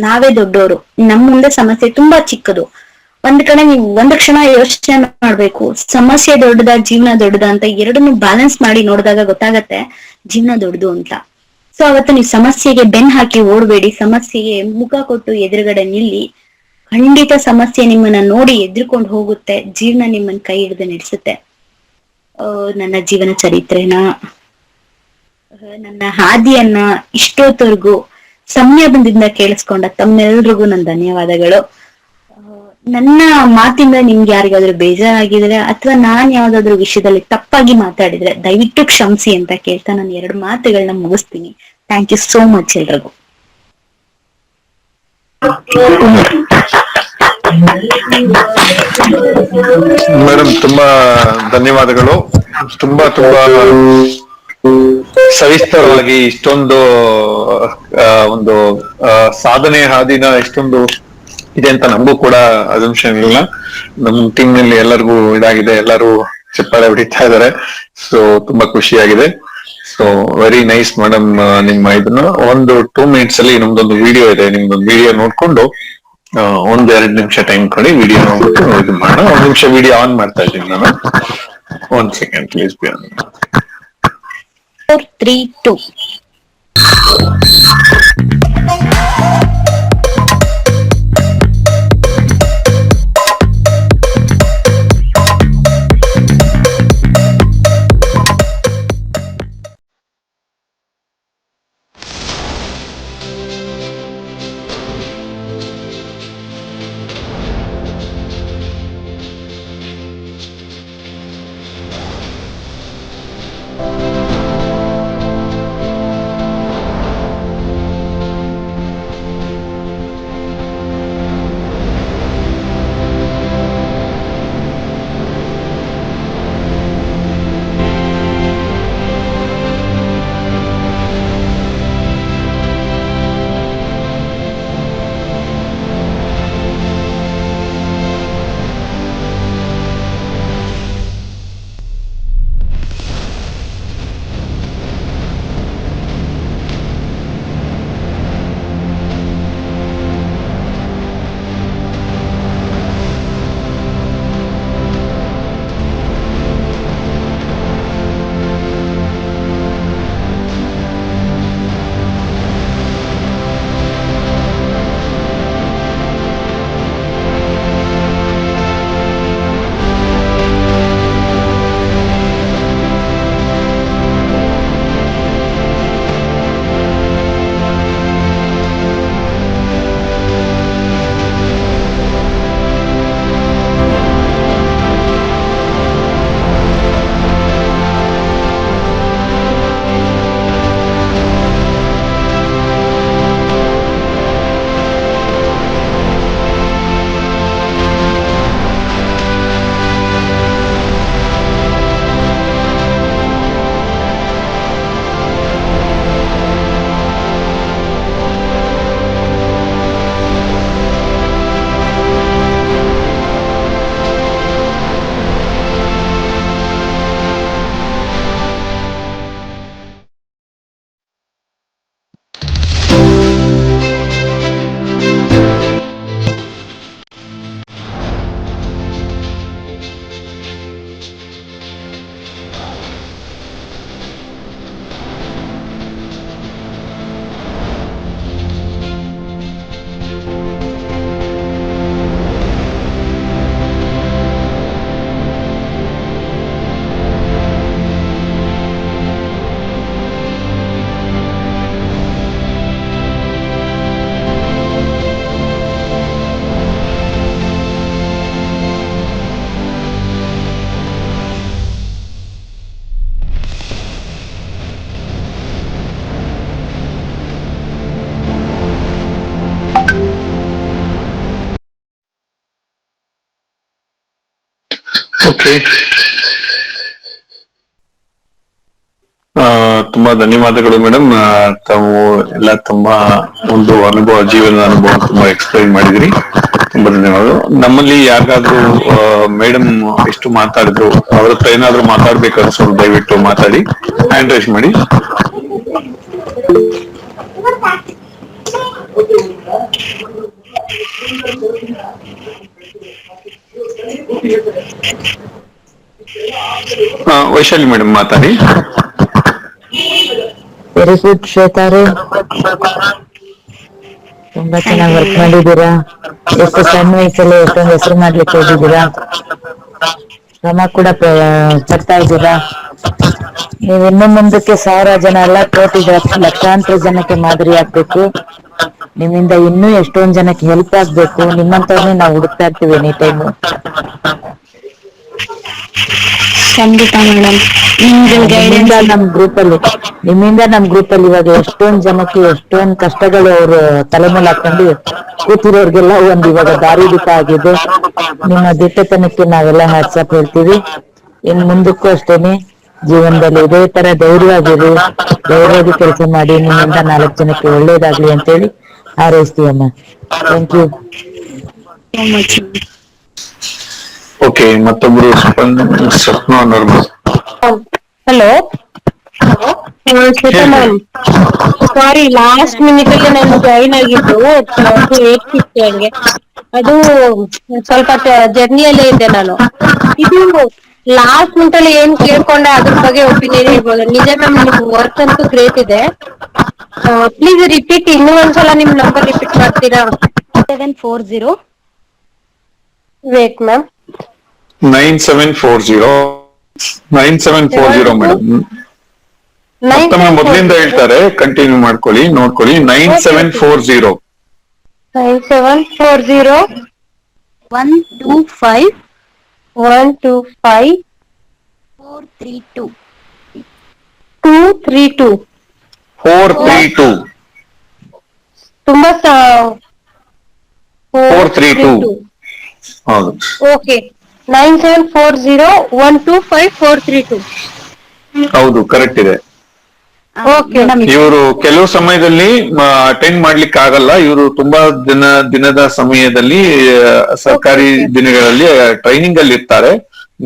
ನಾವೇ ದೊಡ್ಡೋರು, ನಮ್ ಮುಂದೆ ಸಮಸ್ಯೆ ತುಂಬಾ ಚಿಕ್ಕದು. ಒಂದ್ ಕಡೆ ನೀವು ಒಂದ್ ಕ್ಷಣ ಯೋಚನೆ ಮಾಡ್ಬೇಕು, ಸಮಸ್ಯೆ ದೊಡ್ಡದ ಜೀವನ ದೊಡ್ಡದ ಅಂತ. ಎರಡನ್ನು ಬ್ಯಾಲೆನ್ಸ್ ಮಾಡಿ ನೋಡಿದಾಗ ಗೊತ್ತಾಗತ್ತೆ ಜೀವನ ದೊಡ್ಡದು ಅಂತ. ಸೊ ಅವತ್ತು ನೀವು ಸಮಸ್ಯೆಗೆ ಬೆನ್ ಹಾಕಿ ಓಡ್ಬೇಡಿ, ಸಮಸ್ಯೆಗೆ ಮುಖ ಕೊಟ್ಟು ಎದುರುಗಡೆ ನಿಲ್ಲಿ. ಖಂಡಿತ ಸಮಸ್ಯೆ ನಿಮ್ಮನ್ನ ನೋಡಿ ಎದ್ರುಕೊಂಡು ಹೋಗುತ್ತೆ, ಜೀವನ ನಿಮ್ಮನ್ನ ಕೈ ಹಿಡಿದು ನಡೆಸುತ್ತೆ. ನನ್ನ ಜೀವನ ಚರಿತ್ರೆನ, ನನ್ನ ಹಾದಿಯನ್ನ ಇಷ್ಟೊತ್ತವರೆಗೂ ಸಂಯಮದಿಂದ ಕೇಳಿಸ್ಕೊಂಡ ತಮ್ಮೆಲ್ರಿಗೂ ನನ್ನ ಧನ್ಯವಾದಗಳು. ನನ್ನ ಮಾತಿಂದ ನಿಮ್ಗೆ ಯಾರಿಗಾದ್ರೂ ಬೇಜಾರಾಗಿದ್ರೆ ಅಥವಾ ನಾನ್ ಯಾವ್ದಾದ್ರು ವಿಷಯದಲ್ಲಿ ತಪ್ಪಾಗಿ ಮಾತಾಡಿದ್ರೆ ದಯವಿಟ್ಟು ಕ್ಷಮಿಸಿ ಅಂತ ಕೇಳ್ತಾ ನಾನು 2 ಮಾತುಗಳನ್ನ ಮುಗಿಸ್ತೀನಿ. ಥ್ಯಾಂಕ್ ಯು ಸೋ ಮಚ್ ಎಲ್ರಿಗೂ. ಮೇಡಮ್ ತುಂಬಾ ಧನ್ಯವಾದಗಳು. ತುಂಬಾ ಸವಿಸ್ತರವಾಗಿ ಇಷ್ಟೊಂದು ಒಂದು ಸಾಧನೆ ಹಾದಿನ ಎಷ್ಟೊಂದು ಇದೆ ಅಂತ ನಮಗೂ ಕೂಡ ಅಸಂಪ್ಷನ್ ಇಲ್ಲ. ನಮ್ ಟೀಮ್ ನಲ್ಲಿ ಎಲ್ಲರಿಗೂ ಇದಾಗಿದೆ, ಎಲ್ಲರೂ ಚಪ್ಪಾಳೆ ಹೊಡಿತಾ ಇದಾರೆ. ಸೊ ತುಂಬಾ ಖುಷಿಯಾಗಿದೆ. So very nice madam. ನಿಮ್ಮ ಇದನ್ನ ಒಂದು 2 minutes ಅಲ್ಲಿ ನಮ್ದೊಂದು ವಿಡಿಯೋ ಇದೆ, ನಿಮ್ದೊಂದು ವಿಡಿಯೋ ನೋಡ್ಕೊಂಡು 1-2 ನಿಮಿಷ ಟೈಮ್ ಕೊಡಿ, ವಿಡಿಯೋ ನೋಡ್ಬಿಟ್ಟು ಇದು ಮಾಡೋಣ. 1 ನಿಮಿಷ ವಿಡಿಯೋ ಆನ್ ಮಾಡ್ತಾ ಇದ್ದೀನಿ ನಾನು. 1 second please be on. 4, 3, 2. Okay. ತುಂಬಾ ಧನ್ಯವಾದಗಳು ಮೇಡಮ್. ತಾವು ಎಲ್ಲ ತುಂಬಾ ಒಂದು ಜೀವನದ ಅನುಭವ ತುಂಬಾ ಎಕ್ಸ್ಪ್ಲೈನ್ ಮಾಡಿದ್ರಿ. ತುಂಬಾ ಧನ್ಯವಾದಗಳು. ನಮ್ಮಲ್ಲಿ ಯಾರಿಗಾದ್ರೂ ಮೇಡಮ್ ಎಷ್ಟು ಮಾತಾಡಿದ್ರು ಅವ್ರ ಹತ್ರ ಏನಾದ್ರು ಮಾತಾಡ್ಬೇಕು ಅನ್ಸೋದು ದಯವಿಟ್ಟು ಮಾತಾಡಿ, ಹ್ಯಾಂಡ್ ರೈಸ್ ಮಾಡಿ. ವೈಶಾಲಿ ಮೇಡಮ್ ಮಾತಾಡಿ. ವೆರಿ ಗುಡ್ ಶ್ವೇತಾ ಅವ್ರೆ, ತುಂಬಾ ಚೆನ್ನಾಗಿ ವರ್ಕ್ ಮಾಡಿದೀರಾ. ಎಷ್ಟು ಸಣ್ಣ ವಯಸ್ಸಲ್ಲಿ ಎಷ್ಟೊಂದು ಹೆಸರು ಮಾಡ್ಲಿಕ್ಕೆ ಹೋಗಿದ್ದೀರಾ, ಶ್ರಮ ಕೂಡ ಪಡ್ತಾ ಇದ್ದೀರಾ. ನೀವು ಇನ್ನು ಮುಂದಕ್ಕೆ 1000 ಜನ ಅಲ್ಲ, ಕೋಟಿ ಲಕ್ಷಾಂತರ ಜನಕ್ಕೆ ಮಾದರಿ ಆಗ್ಬೇಕು. ನಿಮ್ಮಿಂದ ಇನ್ನೂ ಎಷ್ಟೊಂದ್ ಜನಕ್ಕೆ ಹೆಲ್ಪ್ ಆಗ್ಬೇಕು. ನಿಮ್ಮಂತವ್ರನ್ನೇ ನಾವು ಹುಡುಕ್ತಾ ಇರ್ತೀವಿ ಎನಿ ಟೈಮ್. ಖಂಡಿತ ಮೇಡಮ್, ನಿಮ್ಮಿಂದ ನಮ್ ಗ್ರೂಪ್ ಅಲ್ಲಿ ಇವಾಗ ಎಷ್ಟೊಂದ್ ಜನಕ್ಕೆ ಎಷ್ಟೊಂದ್ ಕಷ್ಟಗಳು ಅವರು ತಲೆ ಮೇಲೆ ಹಾಕೊಂಡು ಕೂತಿರೋರ್ಗೆಲ್ಲ ಇವಾಗ ದಾರಿ ದೀಪ ಆಗಿದೆ. ನಿಮ್ಮ ದಿಟ್ಟತನಕ್ಕೆ ನಾವೆಲ್ಲ ಹ್ಯಾಟ್ಸಪ್ ಹೇಳ್ತೀವಿ. ಇನ್ ಮುಂದಕ್ಕೂ ಅಷ್ಟೇನೆ, ಜೀವನದಲ್ಲಿ ಇದೇ ತರ ಧೈರ್ಯವಾಗಿ ಕೆಲಸ ಮಾಡಿ. ನಿಮ್ಮಿಂದ 4 ಜನಕ್ಕೆ ಒಳ್ಳೇದಾಗ್ಲಿ ಅಂತೇಳಿ ಹಾರೈಸ್ತೀವಮ್ಮ. Thank you. ಓಕೆ, ಮತ್ತೊಬ್ರು ಸ್ವಪ್ನ ಅನ್ನೋರು. ಹಲೋ, ಶ್ವೇತಾ ಮ್ಯಾಮ್, ಸಾರಿ ಲಾಸ್ಟ್ ಮಿನಿಟ್ ಅಲ್ಲಿ ನಾನು ಜಾಯಿನ್ ಆಗಿದ್ದು 8:50 ಹಂಗೆ. ಅದು ಸ್ವಲ್ಪ ಜರ್ನಿಯಲ್ಲೇ ಇದ್ದೆ ನಾನು. ಇದು ಲಾಸ್ಟ್ ಮಿನಿಟ್ ಅಲ್ಲಿ ಏನ್ ಕೇಳ್ಕೊಂಡೆ ಅದ್ರ ಬಗ್ಗೆ ಒಪಿನಿಯನ್ ಹೇಳ್ಬೋದು. ನಿಜ ಮ್ಯಾಮ್, ನಿಮ್ ವರ್ಕ್ ಅಂತೂ ಗ್ರೇಟ್ ಇದೆ. ಪ್ಲೀಸ್ ರಿಪೀಟ್, ಇನ್ನೂ ಒಂದ್ಸಲ ನಿಮ್ ನಂಬರ್ ರಿಪೀಟ್ ಮಾಡ್ತೀರಾ? 740 ವೇಟ್ ಮ್ಯಾಮ್. 9740 ಮೇಡಮ್. ಮತ್ತೊಮ್ಮೆ ಮೊದಲಿಂದ ಹೇಳ್ತಾರೆ, ಕಂಟಿನ್ಯೂ ಮಾಡ್ಕೊಳ್ಳಿ, ನೋಡ್ಕೊಳ್ಳಿ. 9740 9740 125 125 432 232 432 ತುಂಬಾ 432 ಹೌದು. ಓಕೆ, 9740 125 432. ಹೌದು, ಕರೆಕ್ಟ್ ಇದೆ. ಓಕೆ, ಇವರು ಕೆಲವು ಸಮಯದಲ್ಲಿ ಅಟೆಂಡ್ ಮಾಡ್ಲಿಕ್ಕೆ ಆಗಲ್ಲ. ಇವರು ತುಂಬಾ ದಿನದ ಸಮಯದಲ್ಲಿ ಸರ್ಕಾರಿ ದಿನಗಳಲ್ಲಿ ಟ್ರೈನಿಂಗ್ ಅಲ್ಲಿ ಇರ್ತಾರೆ.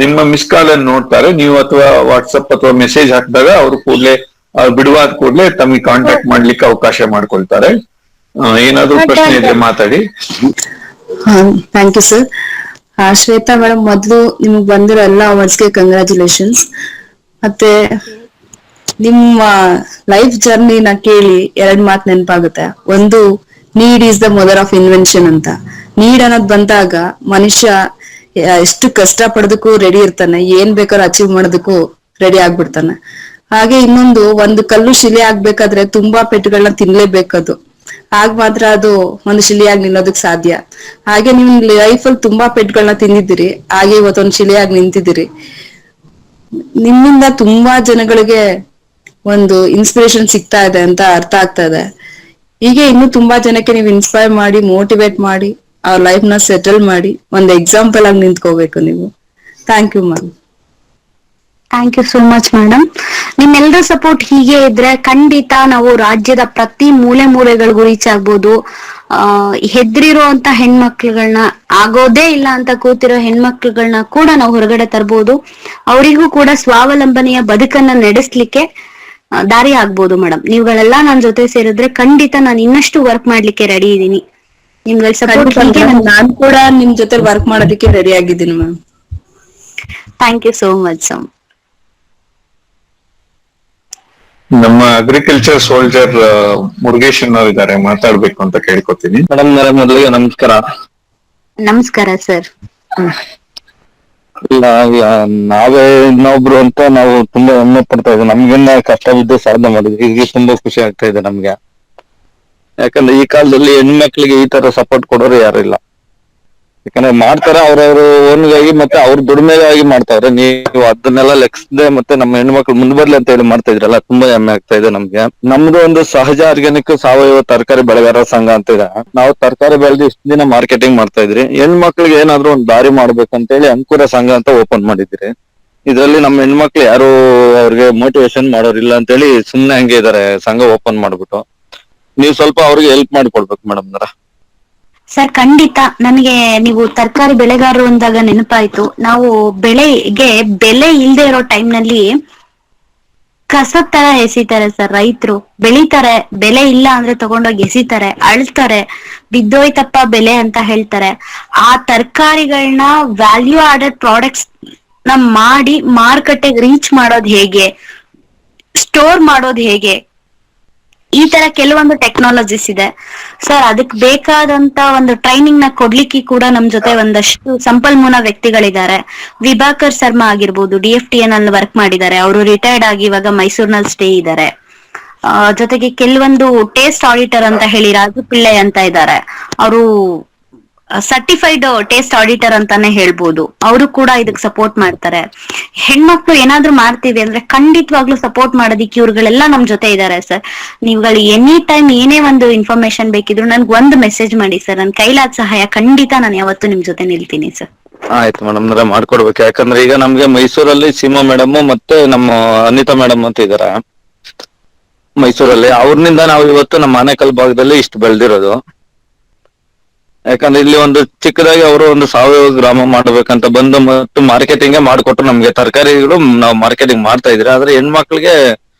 ನಿಮ್ಮ ಮಿಸ್ ಕಾಲ್ ಅನ್ನು ನೋಡ್ತಾರೆ ನೀವು, ಅಥವಾ ವಾಟ್ಸಪ್ ಅಥವಾ ಮೆಸೇಜ್ ಹಾಕಿದಾಗ ಅವರು ಕೂಡಲೇ ಬಿಡುವಾದ ಕೂಡಲೇ ತಮಗೆ ಕಾಂಟ್ಯಾಕ್ಟ್ ಮಾಡ್ಲಿಕ್ಕೆ ಅವಕಾಶ ಮಾಡ್ಕೊಳ್ತಾರೆ. ಏನಾದ್ರು ಪ್ರಶ್ನೆ ಇದ್ರೆ ಮಾತಾಡಿ. Thank you sir. Shweta madam, ಮೊದಲು ನಿಮಗ್ ಬಂದಿರೋ ಎಲ್ಲ ಅವಾರ್ಡ್ಸ್ಗೆ ಕಂಗ್ರ್ಯಾಚುಲೇಷನ್ಸ್. ಮತ್ತೆ ನಿಮ್ಮ ಲೈಫ್ ಜರ್ನಿನ ಕೇಳಿ 2 ಮಾತು ನೆನಪಾಗುತ್ತೆ. ಒಂದು, need is the mother of invention ಅಂತ. ನೀಡ್ ಅನ್ನೋದು ಬಂದಾಗ ಮನುಷ್ಯ ಎಷ್ಟು ಕಷ್ಟ ಪಡೋದಕ್ಕೂ ರೆಡಿ ಇರ್ತಾನೆ, ಏನ್ ಬೇಕಾದ್ರೂ ಅಚೀವ್ ಮಾಡೋದಕ್ಕೂ ರೆಡಿ ಆಗ್ಬಿಡ್ತಾನೆ. ಹಾಗೆ ಇನ್ನೊಂದು, ಒಂದು ಕಲ್ಲು ಶಿಲೆ ಆಗ್ಬೇಕಾದ್ರೆ ತುಂಬಾ ಪೆಟ್ಟುಗಳನ್ನ ತಿನ್ಲೇಬೇಕದು, ಆಗ ಮಾತ್ರ ಅದು ಒಂದು ಶಿಲೆಯಾಗಿ ನಿಲ್ಲೋದಕ್ ಸಾಧ್ಯ. ಹಾಗೆ ನಿಮ್ ಲೈಫಲ್ಲಿ ತುಂಬಾ ಪೆಟ್ಟುಗಳನ್ನ ತಿಂದಿದ್ದೀರಿ, ಹಾಗೆ ಇವತ್ತೊಂದು ಶಿಲೆಯಾಗಿ ನಿಂತಿದ್ದೀರಿ. ನಿಮ್ಮಿಂದ ತುಂಬಾ ಜನಗಳಿಗೆ ಒಂದು ಇನ್ಸ್ಪಿರೇಷನ್ ಸಿಗ್ತಾ ಇದೆ ಅಂತ ಅರ್ಥ ಆಗ್ತಾ ಇದೆ. ಹೀಗೆ ಇನ್ನು ತುಂಬಾ ಜನಕ್ಕೆ ನೀವು ಇನ್ಸ್ಪೈರ್ ಮಾಡಿ, ಮೋಟಿವೇಟ್ ಮಾಡಿ, ಅವ್ರ ಲೈಫ್ ನ ಸೆಟಲ್ ಮಾಡಿ ಒಂದು ಎಕ್ಸಾಂಪಲ್ ಆಗಿ ನಿಂತ್ಕೋಬೇಕು ನೀವು. Thank you ma'am. Thank you so much madam. ನಿಮ್ಮೆಲ್ಲರ ಸಪೋರ್ಟ್ ಹೀಗೆ ಇದ್ರೆ ಖಂಡಿತ ನಾವು ರಾಜ್ಯದ ಪ್ರತಿ ಮೂಲೆಗಳಿಗೂ ರೀಚ್ ಆಗ್ಬೋದು. ಹೆದ್ರಿರುವಂತ ಹೆಣ್ಮಕ್ಳುಗಳನ್ನ, ಆಗೋದೇ ಇಲ್ಲ ಅಂತ ಕೂತಿರೋ ಹೆಣ್ಮಕ್ಳುಗಳನ್ನ ಕೂಡ ನಾವು ಹೊರಗಡೆ ತರ್ಬೋದು. ಅವರಿಗೂ ಕೂಡ ಸ್ವಾವಲಂಬನೆಯ ಬದುಕನ್ನ ನಡೆಸ್ಲಿಕ್ಕೆ ದಾರಿ ಆಗ್ಬೋದು ಮೇಡಮ್. ನೀವುಗಳೆಲ್ಲ ನನ್ನ ಜೊತೆ ಸೇರಿದ್ರೆ ಖಂಡಿತ ನಾನು ಇನ್ನಷ್ಟು ವರ್ಕ್ ಮಾಡ್ಲಿಕ್ಕೆ ರೆಡಿ ಇದ್ದೀನಿ. ನಿಮ್ಗಳ ಸಪೋರ್ಟ್ ಹೀಗೆ. ನಾನ್ ಕೂಡ ನಿಮ್ ಜೊತೆ ವರ್ಕ್ ಮಾಡೋದಕ್ಕೆ ರೆಡಿ ಆಗಿದ್ದೀನಿ ma'am. Thank you so much. ನಮ್ಮ ಅಗ್ರಿಕಲ್ಚರ್ ಸೋಲ್ಜರ್ ಮುರುಗೇಶ್ ಅನ್ನೋರು ಇದ್ದಾರೆ, ಮಾತಾಡ್ಬೇಕು ಅಂತ ಕೇಳ್ಕೊತೀನಿ. ಮೇಡಮ್ ಮೊದಲಿಗೆ ನಮಸ್ಕಾರ. ನಮಸ್ಕಾರ ಸರ್. ಇಲ್ಲ, ನಾವೇ ಇನ್ನೊಬ್ರು ಅಂತ ನಾವು ತುಂಬಾ ಹೆಮ್ಮೆ ಪಡ್ತಾ ಇದ್ದೀವಿ. ನಮ್ಗಿನ್ನ ಕಷ್ಟ ಬಿದ್ದು ಸಾಧನೆ ಮಾಡಿದ್ವಿ, ಈಗ ತುಂಬಾ ಖುಷಿ ಆಗ್ತಾ ಇದೆ ನಮ್ಗೆ. ಯಾಕಂದ್ರೆ ಈ ಕಾಲದಲ್ಲಿ ಹೆಣ್ಮಕ್ಳಿಗೆ ಈ ತರ ಸಪೋರ್ಟ್ ಕೊಡೋರು ಯಾರು ಇಲ್ಲ. ಯಾಕಂದ್ರೆ ಮಾಡ್ತಾರೆ ಅವ್ರವ್ರ ಓನ್ಗಾಗಿ ಮತ್ತೆ ಅವ್ರ ದುಡಿಮೆಗಾಗಿ ಮಾಡ್ತಾವ್ರೆ. ನೀವು ಅದನ್ನೆಲ್ಲ ಲೆಕ್ಸದೆ ಮತ್ತೆ ನಮ್ಮ ಹೆಣ್ಮಕ್ಳು ಮುಂದ್ ಬರ್ಲಿ ಅಂತ ಹೇಳಿ ಮಾಡ್ತಾ ಇದ್ರಲ್ಲ, ತುಂಬಾ ಹೆಮ್ಮೆ ಆಗ್ತಾ ಇದೆ ನಮ್ಗೆ. ನಮ್ದು ಒಂದು ಸಹಜ ಆರ್ಗ್ಯಾನಿಕ್ ಸಾವಯವ ತರಕಾರಿ ಬೆಳೆಗಾರರ ಸಂಘ ಅಂತ ಇದೆ. ನಾವು ತರಕಾರಿ ಬೆಳೆದು ಇಷ್ಟ ದಿನ ಮಾರ್ಕೆಟಿಂಗ್ ಮಾಡ್ತಾ ಇದ್ರಿ. ಹೆಣ್ಮಕ್ಳಿಗೆ ಏನಾದ್ರು ಒಂದು ದಾರಿ ಮಾಡ್ಬೇಕಂತ ಹೇಳಿ ಅಂಕುರ ಸಂಘ ಅಂತ ಓಪನ್ ಮಾಡಿದ್ರಿ. ಇದ್ರಲ್ಲಿ ನಮ್ಮ ಹೆಣ್ಮಕ್ಳು ಯಾರು ಅವ್ರಿಗೆ ಮೋಟಿವೇಶನ್ ಮಾಡೋರಿಲ್ಲ ಅಂತ ಹೇಳಿ ಸುಮ್ನೆ ಹಂಗೆ ಇದಾರೆ ಸಂಘ ಓಪನ್ ಮಾಡ್ಬಿಟ್ಟು. ನೀವು ಸ್ವಲ್ಪ ಅವ್ರಿಗೆ ಹೆಲ್ಪ್ ಮಾಡಿಕೊಡ್ಬೇಕು ಮೇಡಮ್ ನರ. ಸರ್ ಖಂಡಿತ. ನನಗೆ ನೀವು ತರಕಾರಿ ಬೆಳೆಗಾರರು ಅಂದಾಗ ನೆನಪಾಯ್ತು. ನಾವು ಬೆಳೆಗೆ ಬೆಲೆ ಇಲ್ಲದೆ ಇರೋ ಟೈಮ್ ನಲ್ಲಿ ಕಸದ ತರ ಎಸಿತಾರೆ ಸರ್ ರೈತರು. ಬೆಳಿತಾರೆ, ಬೆಲೆ ಇಲ್ಲ ಅಂದ್ರೆ ತಗೊಂಡೋಗಿ ಎಸಿತಾರೆ, ಅಳ್ತಾರೆ, ಬಿದ್ದೋಯ್ತಪ್ಪ ಬೆಲೆ ಅಂತ ಹೇಳ್ತಾರೆ. ಆ ತರಕಾರಿಗಳನ್ನ ವ್ಯಾಲ್ಯೂ ಆಡೆಡ್ ಪ್ರಾಡಕ್ಟ್ಸ್ ನ ಮಾಡಿ ಮಾರುಕಟ್ಟೆಗೆ ರೀಚ್ ಮಾಡೋದು ಹೇಗೆ, ಸ್ಟೋರ್ ಮಾಡೋದು ಹೇಗೆ, ಈ ತರ ಕೆಲವೊಂದು ಟೆಕ್ನಾಲಜೀಸ್ ಇದೆ ಸರ್. ಅದಕ್ಕೆ ಬೇಕಾದಂತ ಒಂದು ಟ್ರೈನಿಂಗ್ ನ ಕೊಡ್ಲಿಕ್ಕೆ ಕೂಡ ನಮ್ ಜೊತೆ ಒಂದಷ್ಟು ಸಂಪನ್ಮೂಲ ವ್ಯಕ್ತಿಗಳಿದ್ದಾರೆ. ವಿಭಾಕರ್ ಶರ್ಮಾ ಆಗಿರ್ಬೋದು, DFTN ಅಲ್ಲಿ ವರ್ಕ್ ಮಾಡಿದ್ದಾರೆ. ಅವರು ರಿಟೈರ್ಡ್ ಆಗಿ ಇವಾಗ ಮೈಸೂರಿನಲ್ಲಿ ಸ್ಟೇ ಇದ್ದಾರೆ. ಜೊತೆಗೆ ಕೆಲವೊಂದು ಟೇಸ್ಟ್ ಆಡಿಟರ್ ಅಂತ ಹೇಳಿ ರಾಜು ಪಿಳ್ಳೆ ಅಂತ ಇದ್ದಾರೆ. ಅವರು ಸರ್ಟಿಫೈಡ್ ಟೇಸ್ಟ್ ಆಡಿಟರ್ ಅಂತಾನೆ ಹೇಳ್ಬೋದು. ಅವರು ಕೂಡ ಇದಕ್ ಸಪೋರ್ಟ್ ಮಾಡ್ತಾರೆ. ಹೆಣ್ಮಕ್ಳು ಏನಾದ್ರು ಮಾಡ್ತೀವಿ ಅಂದ್ರೆ ಖಂಡಿತವಾಗ್ಲೂ ಸಪೋರ್ಟ್ ಮಾಡೋದಿಕ್ಕೆ ಇವ್ರುಗಳೆಲ್ಲ ನಮ್ ಜೊತೆ ಇದ್ದಾರೆ ಸರ್. ನೀವುಗಳು ಎನಿ ಟೈಮ್ ಏನೇ ಒಂದು ಇನ್ಫಾರ್ಮೇಶನ್ ಬೇಕಿದ್ರು ನನ್ಗೆ ಒಂದು ಮೆಸೇಜ್ ಮಾಡಿ ಸರ್. ನನ್ ಕೈಲಾದ ಸಹಾಯ ಖಂಡಿತ ನಾನು ಯಾವತ್ತೂ ನಿಮ್ ಜೊತೆ ನಿಲ್ತೀನಿ ಸರ್. ಆಯ್ತು ಮೇಡಮ್ ನರ ಮಾಡ್ಕೊಡ್ಬೇಕು. ಯಾಕಂದ್ರೆ ಈಗ ನಮ್ಗೆ ಮೈಸೂರಲ್ಲಿ ಸೀಮಾ ಮೇಡಮ್ ಮತ್ತೆ ನಮ್ಮ ಅನಿತಾ ಮೇಡಮ್ ಅಂತ ಇದಾರೆ ಮೈಸೂರಲ್ಲಿ. ಅವ್ರನಿಂದ ನಾವು ಇವತ್ತು ನಮ್ಮ ಆನೇಕಲ್ ಭಾಗದಲ್ಲಿ ಇಷ್ಟು ಬೆಳೆದಿರೋದು. ಯಾಕಂದ್ರೆ ಇಲ್ಲಿ ಒಂದು ಚಿಕ್ಕದಾಗಿ ಅವರು ಒಂದು ಸಾವಯವ ಗ್ರಾಮ ಮಾಡ್ಬೇಕಂತ ಬಂದು ಮತ್ತು ಮಾರ್ಕೆಟಿಂಗ್ ಮಾಡ್ಕೊಟ್ರು ನಮ್ಗೆ. ತರಕಾರಿಗಳು ನಾವು ಮಾರ್ಕೆಟಿಂಗ್ ಮಾಡ್ತಾ ಇದ್ರಿ. ಆದ್ರೆ ಹೆಣ್ಮಕ್ಳಿಗೆ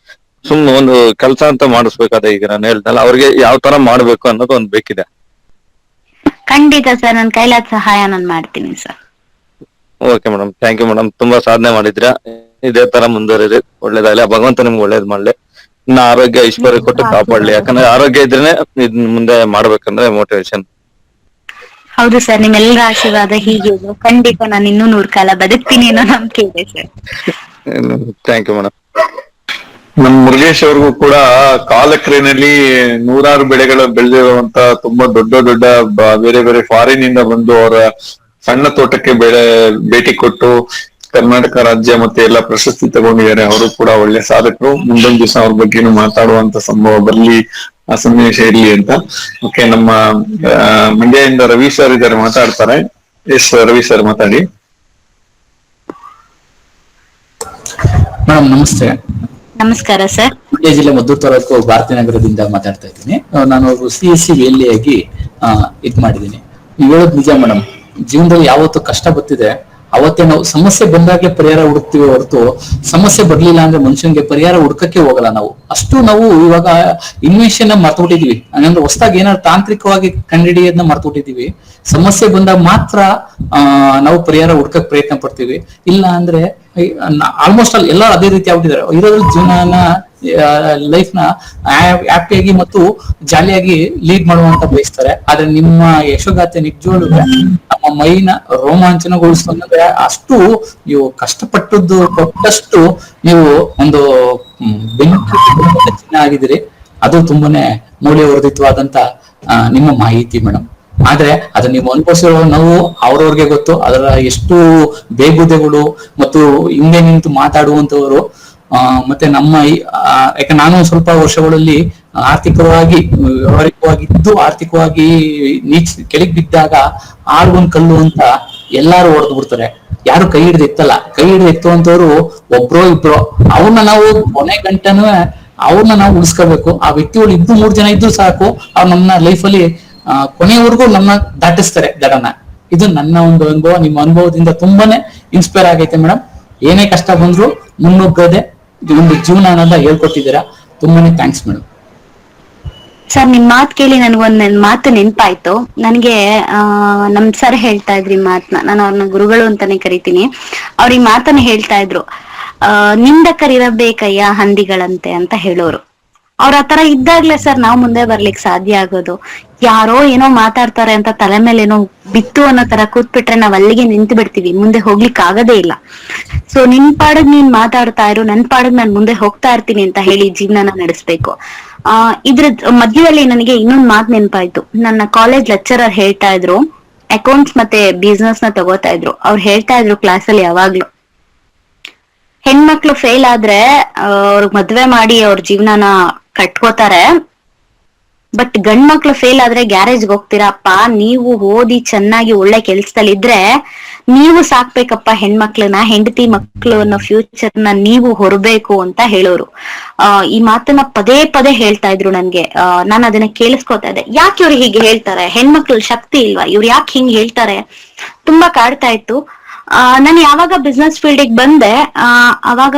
ಸುಮ್ನೆ ಒಂದು ಕೆಲಸ ಅಂತ ಮಾಡಿಸ್ಬೇಕಾದ. ಈಗ ನಾನು ಹೇಳ್ದಲ್ಲ ಅವ್ರಿಗೆ ಯಾವ ತರ ಮಾಡ್ಬೇಕು ಅನ್ನೋದು ಒಂದು ಬೇಕಿದೆ. ಖಂಡಿತ ಸರ್, ನನ್ ಕೈಲಾದ ಸಹಾಯ ನಾನು ಮಾಡ್ತೀನಿ sir. Okay madam, thank you madam. ತುಂಬಾ ಸಾಧನೆ ಮಾಡಿದ್ರ. ಇದೇ ತರ ಮುಂದುವರಿರಿ, ಒಳ್ಳೇದಾಗಲಿ. ಭಗವಂತ ನಿಮ್ಗೆ ಒಳ್ಳೇದ್ ಮಾಡ್ಲಿ. ಇನ್ನ ಆರೋಗ್ಯ ಐಶ್ವರ್ಯ ಕೊಟ್ಟು ಕಾಪಾಡ್ಲಿ. ಯಾಕಂದ್ರೆ ಆರೋಗ್ಯ ಇದ್ರೇನೆ ಇದ್ ಮುಂದೆ ಮಾಡ್ಬೇಕಂದ್ರೆ ಮೋಟಿವೇಶನ್. ಹೌದು ಸರ್, ನಿಮ್ಮೆಲ್ಲರ ಆಶೀರ್ವಾದ ಹೀಗೆ ಖಂಡಿತ ನಾನು ಇನ್ನೂ 100 ಕಾಲ ಬದುಕ್ತೀನಿ ಅನ್ನೋ ನಂಬಿಕೆ ಇದೆ ಸರ್. Thank you madam. ನಮ್ ಮುರುಗೇಶ್ ಅವ್ರಿಗೂ ಕೂಡ ಕಾಲಕ್ರೇನಲ್ಲಿ 100 ಬೆಳೆಗಳು ಬೆಳೆದಿರುವಂತ ತುಂಬಾ ದೊಡ್ಡ ದೊಡ್ಡ ಬೇರೆ ಬೇರೆ ಫಾರಿನ್ ಇಂದ ಬಂದು ಅವರ ಸಣ್ಣ ತೋಟಕ್ಕೆ ಭೇಟಿ ಕೊಟ್ಟು ಕರ್ನಾಟಕ ರಾಜ್ಯ ಮತ್ತೆ ಎಲ್ಲ ಪ್ರಶಸ್ತಿ ತಗೊಂಡಿದ್ದಾರೆ. ಅವರು ಕೂಡ ಒಳ್ಳೆ ಸಾಧಕರು. ಮುಂದೊಂದು ದಿವಸ ಅವ್ರ ಬಗ್ಗೆನೂ ಮಾತಾಡುವಂತ ಸಂಭವ ಬರ್ಲಿ, ಆ ಸನ್ನಿವೇಶ ಇರ್ಲಿ ಅಂತ. ಓಕೆ, ನಮ್ಮ ಮಂಡ್ಯದಿಂದ ರವಿ ಸರ್ ಇದ್ದಾರೆ, ಮಾತಾಡ್ತಾರೆ. ಎಸ್ ರವಿ ಸರ್ ಮಾತಾಡಿ. ಮೇಡಮ್ ನಮಸ್ತೆ. ನಮಸ್ಕಾರ ಸರ್. ಮಂಡ್ಯ ಜಿಲ್ಲೆ ಮದ್ದೂರು ತಾಲೂಕು ಭಾರತೀನಗರದಿಂದ ಮಾತಾಡ್ತಾ ಇದ್ದೀನಿ. ನಾನು CSC VLA ಆಗಿ ಇದ್ ಮಾಡಿದ್ದೀನಿ. ನೀವು ಹೇಳೋದು ನಿಜ ಮೇಡಮ್. ಜೀವನದಲ್ಲಿ ಯಾವತ್ತು ಕಷ್ಟ ಬರ್ತಿದೆ ಅವತ್ತೇ ನಾವು ಸಮಸ್ಯೆ ಬಂದಾಗ್ಲೇ ಪರಿಹಾರ ಹುಡುಕ್ತಿವಿ ಹೊರತು ಸಮಸ್ಯೆ ಬರ್ಲಿಲ್ಲ ಅಂದ್ರೆ ಮನುಷ್ಯನ್ಗೆ ಪರಿಹಾರ ಹುಡುಕಕ್ಕೆ ಹೋಗಲ್ಲ ನಾವು. ಅಷ್ಟು ನಾವು ಇವಾಗ ಇನ್ವೆನ್ಷನ್ ಮರ್ತುಬಿಟ್ಟಿದೀವಿ. ಅಂದ್ರೆ ಹೊಸದಾಗಿ ಏನಾದ್ರು ತಾಂತ್ರಿಕವಾಗಿ ಕಂಡುಹಿಡಿಯೋದನ್ನ ಮರ್ತುಬಿಟ್ಟಿದೀವಿ. ಸಮಸ್ಯೆ ಬಂದಾಗ ಮಾತ್ರ ನಾವು ಪರಿಹಾರ ಹುಡ್ಕಕ್ ಪ್ರಯತ್ನ ಪಡ್ತೀವಿ. ಇಲ್ಲ ಅಂದ್ರೆ ಆಲ್ಮೋಸ್ಟ್ ಆಲ್ ಎಲ್ಲರೂ ಅದೇ ರೀತಿ ಆಗ್ಬಿಟ್ಟಿದ್ದಾರೆ. ಇರೋದ್ರಲ್ಲಿ ಜೀವನನ ಲೈಫ್ ನ ಹ್ಯಾಪಿಯಾಗಿ ಮತ್ತು ಜಾಲಿಯಾಗಿ ಲೀಡ್ ಮಾಡುವಂತ ಬಯಸ್ತಾರೆ. ಆದ್ರೆ ನಿಮ್ಮ ಯಶೋಗಾಥೆ ನಿಜವಾಗ್ಲೂ ನಮ್ಮ ಮೈನ ರೋಮಾಂಚನಗೊಳಿಸ್ತಂದ್ರೆ ಅಷ್ಟು ನೀವು ಕಷ್ಟಪಟ್ಟದ್ದು ಕೊಟ್ಟಷ್ಟು ನೀವು ಒಂದು ಬೆಂಕಿ ಚಿನ್ನ ಆಗಿದ್ದೀರಿ. ಅದು ತುಂಬಾನೇ ಮೌಲ್ಯವರ್ಧಿತವಾದಂತ ನಿಮ್ಮ ಮಾಹಿತಿ ಮೇಡಮ್. ಆದ್ರೆ ಅದನ್ನ ನೀವು ಅನುಭವಿಸಿರೋ ನಾವು ಅವ್ರವ್ರಿಗೆ ಗೊತ್ತು. ಅದರ ಎಷ್ಟು ಬೇಗುದೆಗಳು ಮತ್ತು ಹಿಂದೆ ನಿಂತು ಮಾತಾಡುವಂತವರು ಮತ್ತೆ ನಮ್ಮ ಯಾಕೆ ನಾನು ಸ್ವಲ್ಪ ವರ್ಷಗಳಲ್ಲಿ ಆರ್ಥಿಕವಾಗಿ ವ್ಯವಹಾರಿಕವಾಗಿದ್ದು ಆರ್ಥಿಕವಾಗಿ ಕೆಳಗೆ ಬಿದ್ದಾಗ ಆಳ್ಗೊಂದ್ ಕಲ್ಲು ಅಂತ ಎಲ್ಲಾರು ಹೊಡೆದು ಬಿಡ್ತಾರೆ. ಯಾರು ಕೈ ಹಿಡಿದು ಎತ್ತಲ್ಲ. ಕೈ ಹಿಡಿದು ಎತ್ತುವಂತವ್ರು ಒಬ್ರೋ ಇಬ್ರೋ. ಅವ್ರನ್ನ ನಾವು ಕೊನೆ ಗಂಟನೂ ಅವ್ರನ್ನ ನಾವು ಉಳಿಸ್ಕೋಬೇಕು. ಆ ವ್ಯಕ್ತಿಗಳು 2-3 ಜನ ಇದ್ರು ಸಾಕು. ಅವ್ರು ನಮ್ಮ ಲೈಫಲ್ಲಿ ಕೊನೆಯವರೆಗೂ ನಮ್ಮ ದಾಟಿಸ್ತಾರೆ ದಡನ. ಇದು ನನ್ನ ಒಂದು ಅನುಭವ. ನಿಮ್ಮ ಅನುಭವದಿಂದ ತುಂಬಾನೇ ಇನ್ಸ್ಪೈರ್ ಆಗೈತೆ ಮೇಡಮ್. ಏನೇ ಕಷ್ಟ ಬಂದ್ರು ಮುನ್ನುಗ್ಗದೆ ಒಂದು ಜೀವನ ಅನ್ನೋದ ಹೇಳ್ಕೊಟ್ಟಿದ್ದೀರಾ. ತುಂಬಾನೇ ಥ್ಯಾಂಕ್ಸ್ ಮೇಡಮ್. ಸರ್, ನಿಮ್ ಮಾತು ಕೇಳಿ ನನ್ಗೊಂದ್ ಮಾತು ನೆನ್ಪಾಯ್ತು. ನನ್ಗೆ ನಮ್ ಸರ್ ಹೇಳ್ತಾ ಇದ್ರಿ ಮಾತನ್ನ. ನಾನು ಅವ್ರನ್ನ ಗುರುಗಳು ಅಂತಾನೆ ಕರಿತೀನಿ. ಅವ್ರ ಈ ಮಾತನ್ನ ಹೇಳ್ತಾ ಇದ್ರು, ನಿಂದಕರಿರಬೇಕಯ್ಯ ಹಂದಿಗಳಂತೆ ಅಂತ ಹೇಳೋರು. ಅವ್ರ ಆತರ ಇದ್ದಾಗ್ಲೇ ಸರ್ ನಾವು ಮುಂದೆ ಬರ್ಲಿಕ್ಕೆ ಸಾಧ್ಯ ಆಗೋದು. ಯಾರೋ ಏನೋ ಮಾತಾಡ್ತಾರೆ ಅಂತ ತಲೆ ಮೇಲೆ ಏನೋ ಬಿತ್ತು ಅನ್ನೋ ತರ ಕೂತ್ಬಿಟ್ರೆ ನಾವ್ ಅಲ್ಲಿಗೆ ನಿಂತು ಬಿಡ್ತೀವಿ, ಮುಂದೆ ಹೋಗ್ಲಿಕ್ಕೆ ಆಗದೇ ಇಲ್ಲ. ಸೊ ನಿನ್ ಪಾಡಗ್ ನೀನ್ ಮಾತಾಡ್ತಾ ಇರು, ನನ್ ಪಾಡಗ್ ನಾನ್ ಮುಂದೆ ಹೋಗ್ತಾ ಇರ್ತೀನಿ ಅಂತ ಹೇಳಿ ಜೀವನನ ನಡೆಸ್ಬೇಕು. ಇದ್ರ ಮಧ್ಯದಲ್ಲಿ ನನಗೆ ಇನ್ನೊಂದ್ ಮಾತು ನೆನಪಾಯ್ತು. ನನ್ನ ಕಾಲೇಜ್ ಲೆಕ್ಚರರ್ ಹೇಳ್ತಾ ಇದ್ರು, ಅಕೌಂಟ್ಸ್ ಮತ್ತೆ ಬಿಸ್ನೆಸ್ ನ ತಗೋತಾ ಇದ್ರು. ಅವ್ರು ಹೇಳ್ತಾ ಇದ್ರು ಕ್ಲಾಸ್ ಅಲ್ಲಿ ಯಾವಾಗ್ಲೂ, ಹೆಣ್ಮಕ್ಳು ಫೇಲ್ ಆದ್ರೆ ಅವ್ರಿಗೆ ಮದ್ವೆ ಮಾಡಿ ಅವ್ರ ಜೀವನನ ಕಟ್ಕೋತಾರೆ, ಬಟ್ ಗಂಡ್ ಮಕ್ಳು ಫೇಲ್ ಆದ್ರೆ ಗ್ಯಾರೇಜ್ಗೆ ಹೋಗ್ತೀರಪ್ಪ, ನೀವು ಓದಿ ಚೆನ್ನಾಗಿ ಒಳ್ಳೆ ಕೆಲ್ಸದಲ್ಲಿ ಇದ್ರೆ ನೀವು ಸಾಕ್ಬೇಕಪ್ಪ ಹೆಣ್ಮಕ್ಳನ್ನ, ಹೆಂಡತಿ ಮಕ್ಳು ಅನ್ನೋ ಫ್ಯೂಚರ್ ನ ನೀವು ಹೊರಬೇಕು ಅಂತ ಹೇಳೋರು. ಈ ಮಾತನ್ನ ಪದೇ ಪದೇ ಹೇಳ್ತಾ ಇದ್ರು ನನ್ಗೆ. ನಾನು ಅದನ್ನ ಕೇಳಿಸ್ಕೊತಾ ಇದ್ದೆ, ಯಾಕೆ ಇವ್ರು ಹೀಗೆ ಹೇಳ್ತಾರೆ, ಹೆಣ್ಮಕ್ಳು ಶಕ್ತಿ ಇಲ್ವಾ, ಇವ್ರು ಯಾಕೆ ಹಿಂಗ್ ಹೇಳ್ತಾರೆ, ತುಂಬಾ ಕಾಡ್ತಾ ಇತ್ತು. ನಾನು ಯಾವಾಗ ಬಿಸ್ನೆಸ್ ಫೀಲ್ಡಿಗೆ ಬಂದೆ, ಅವಾಗ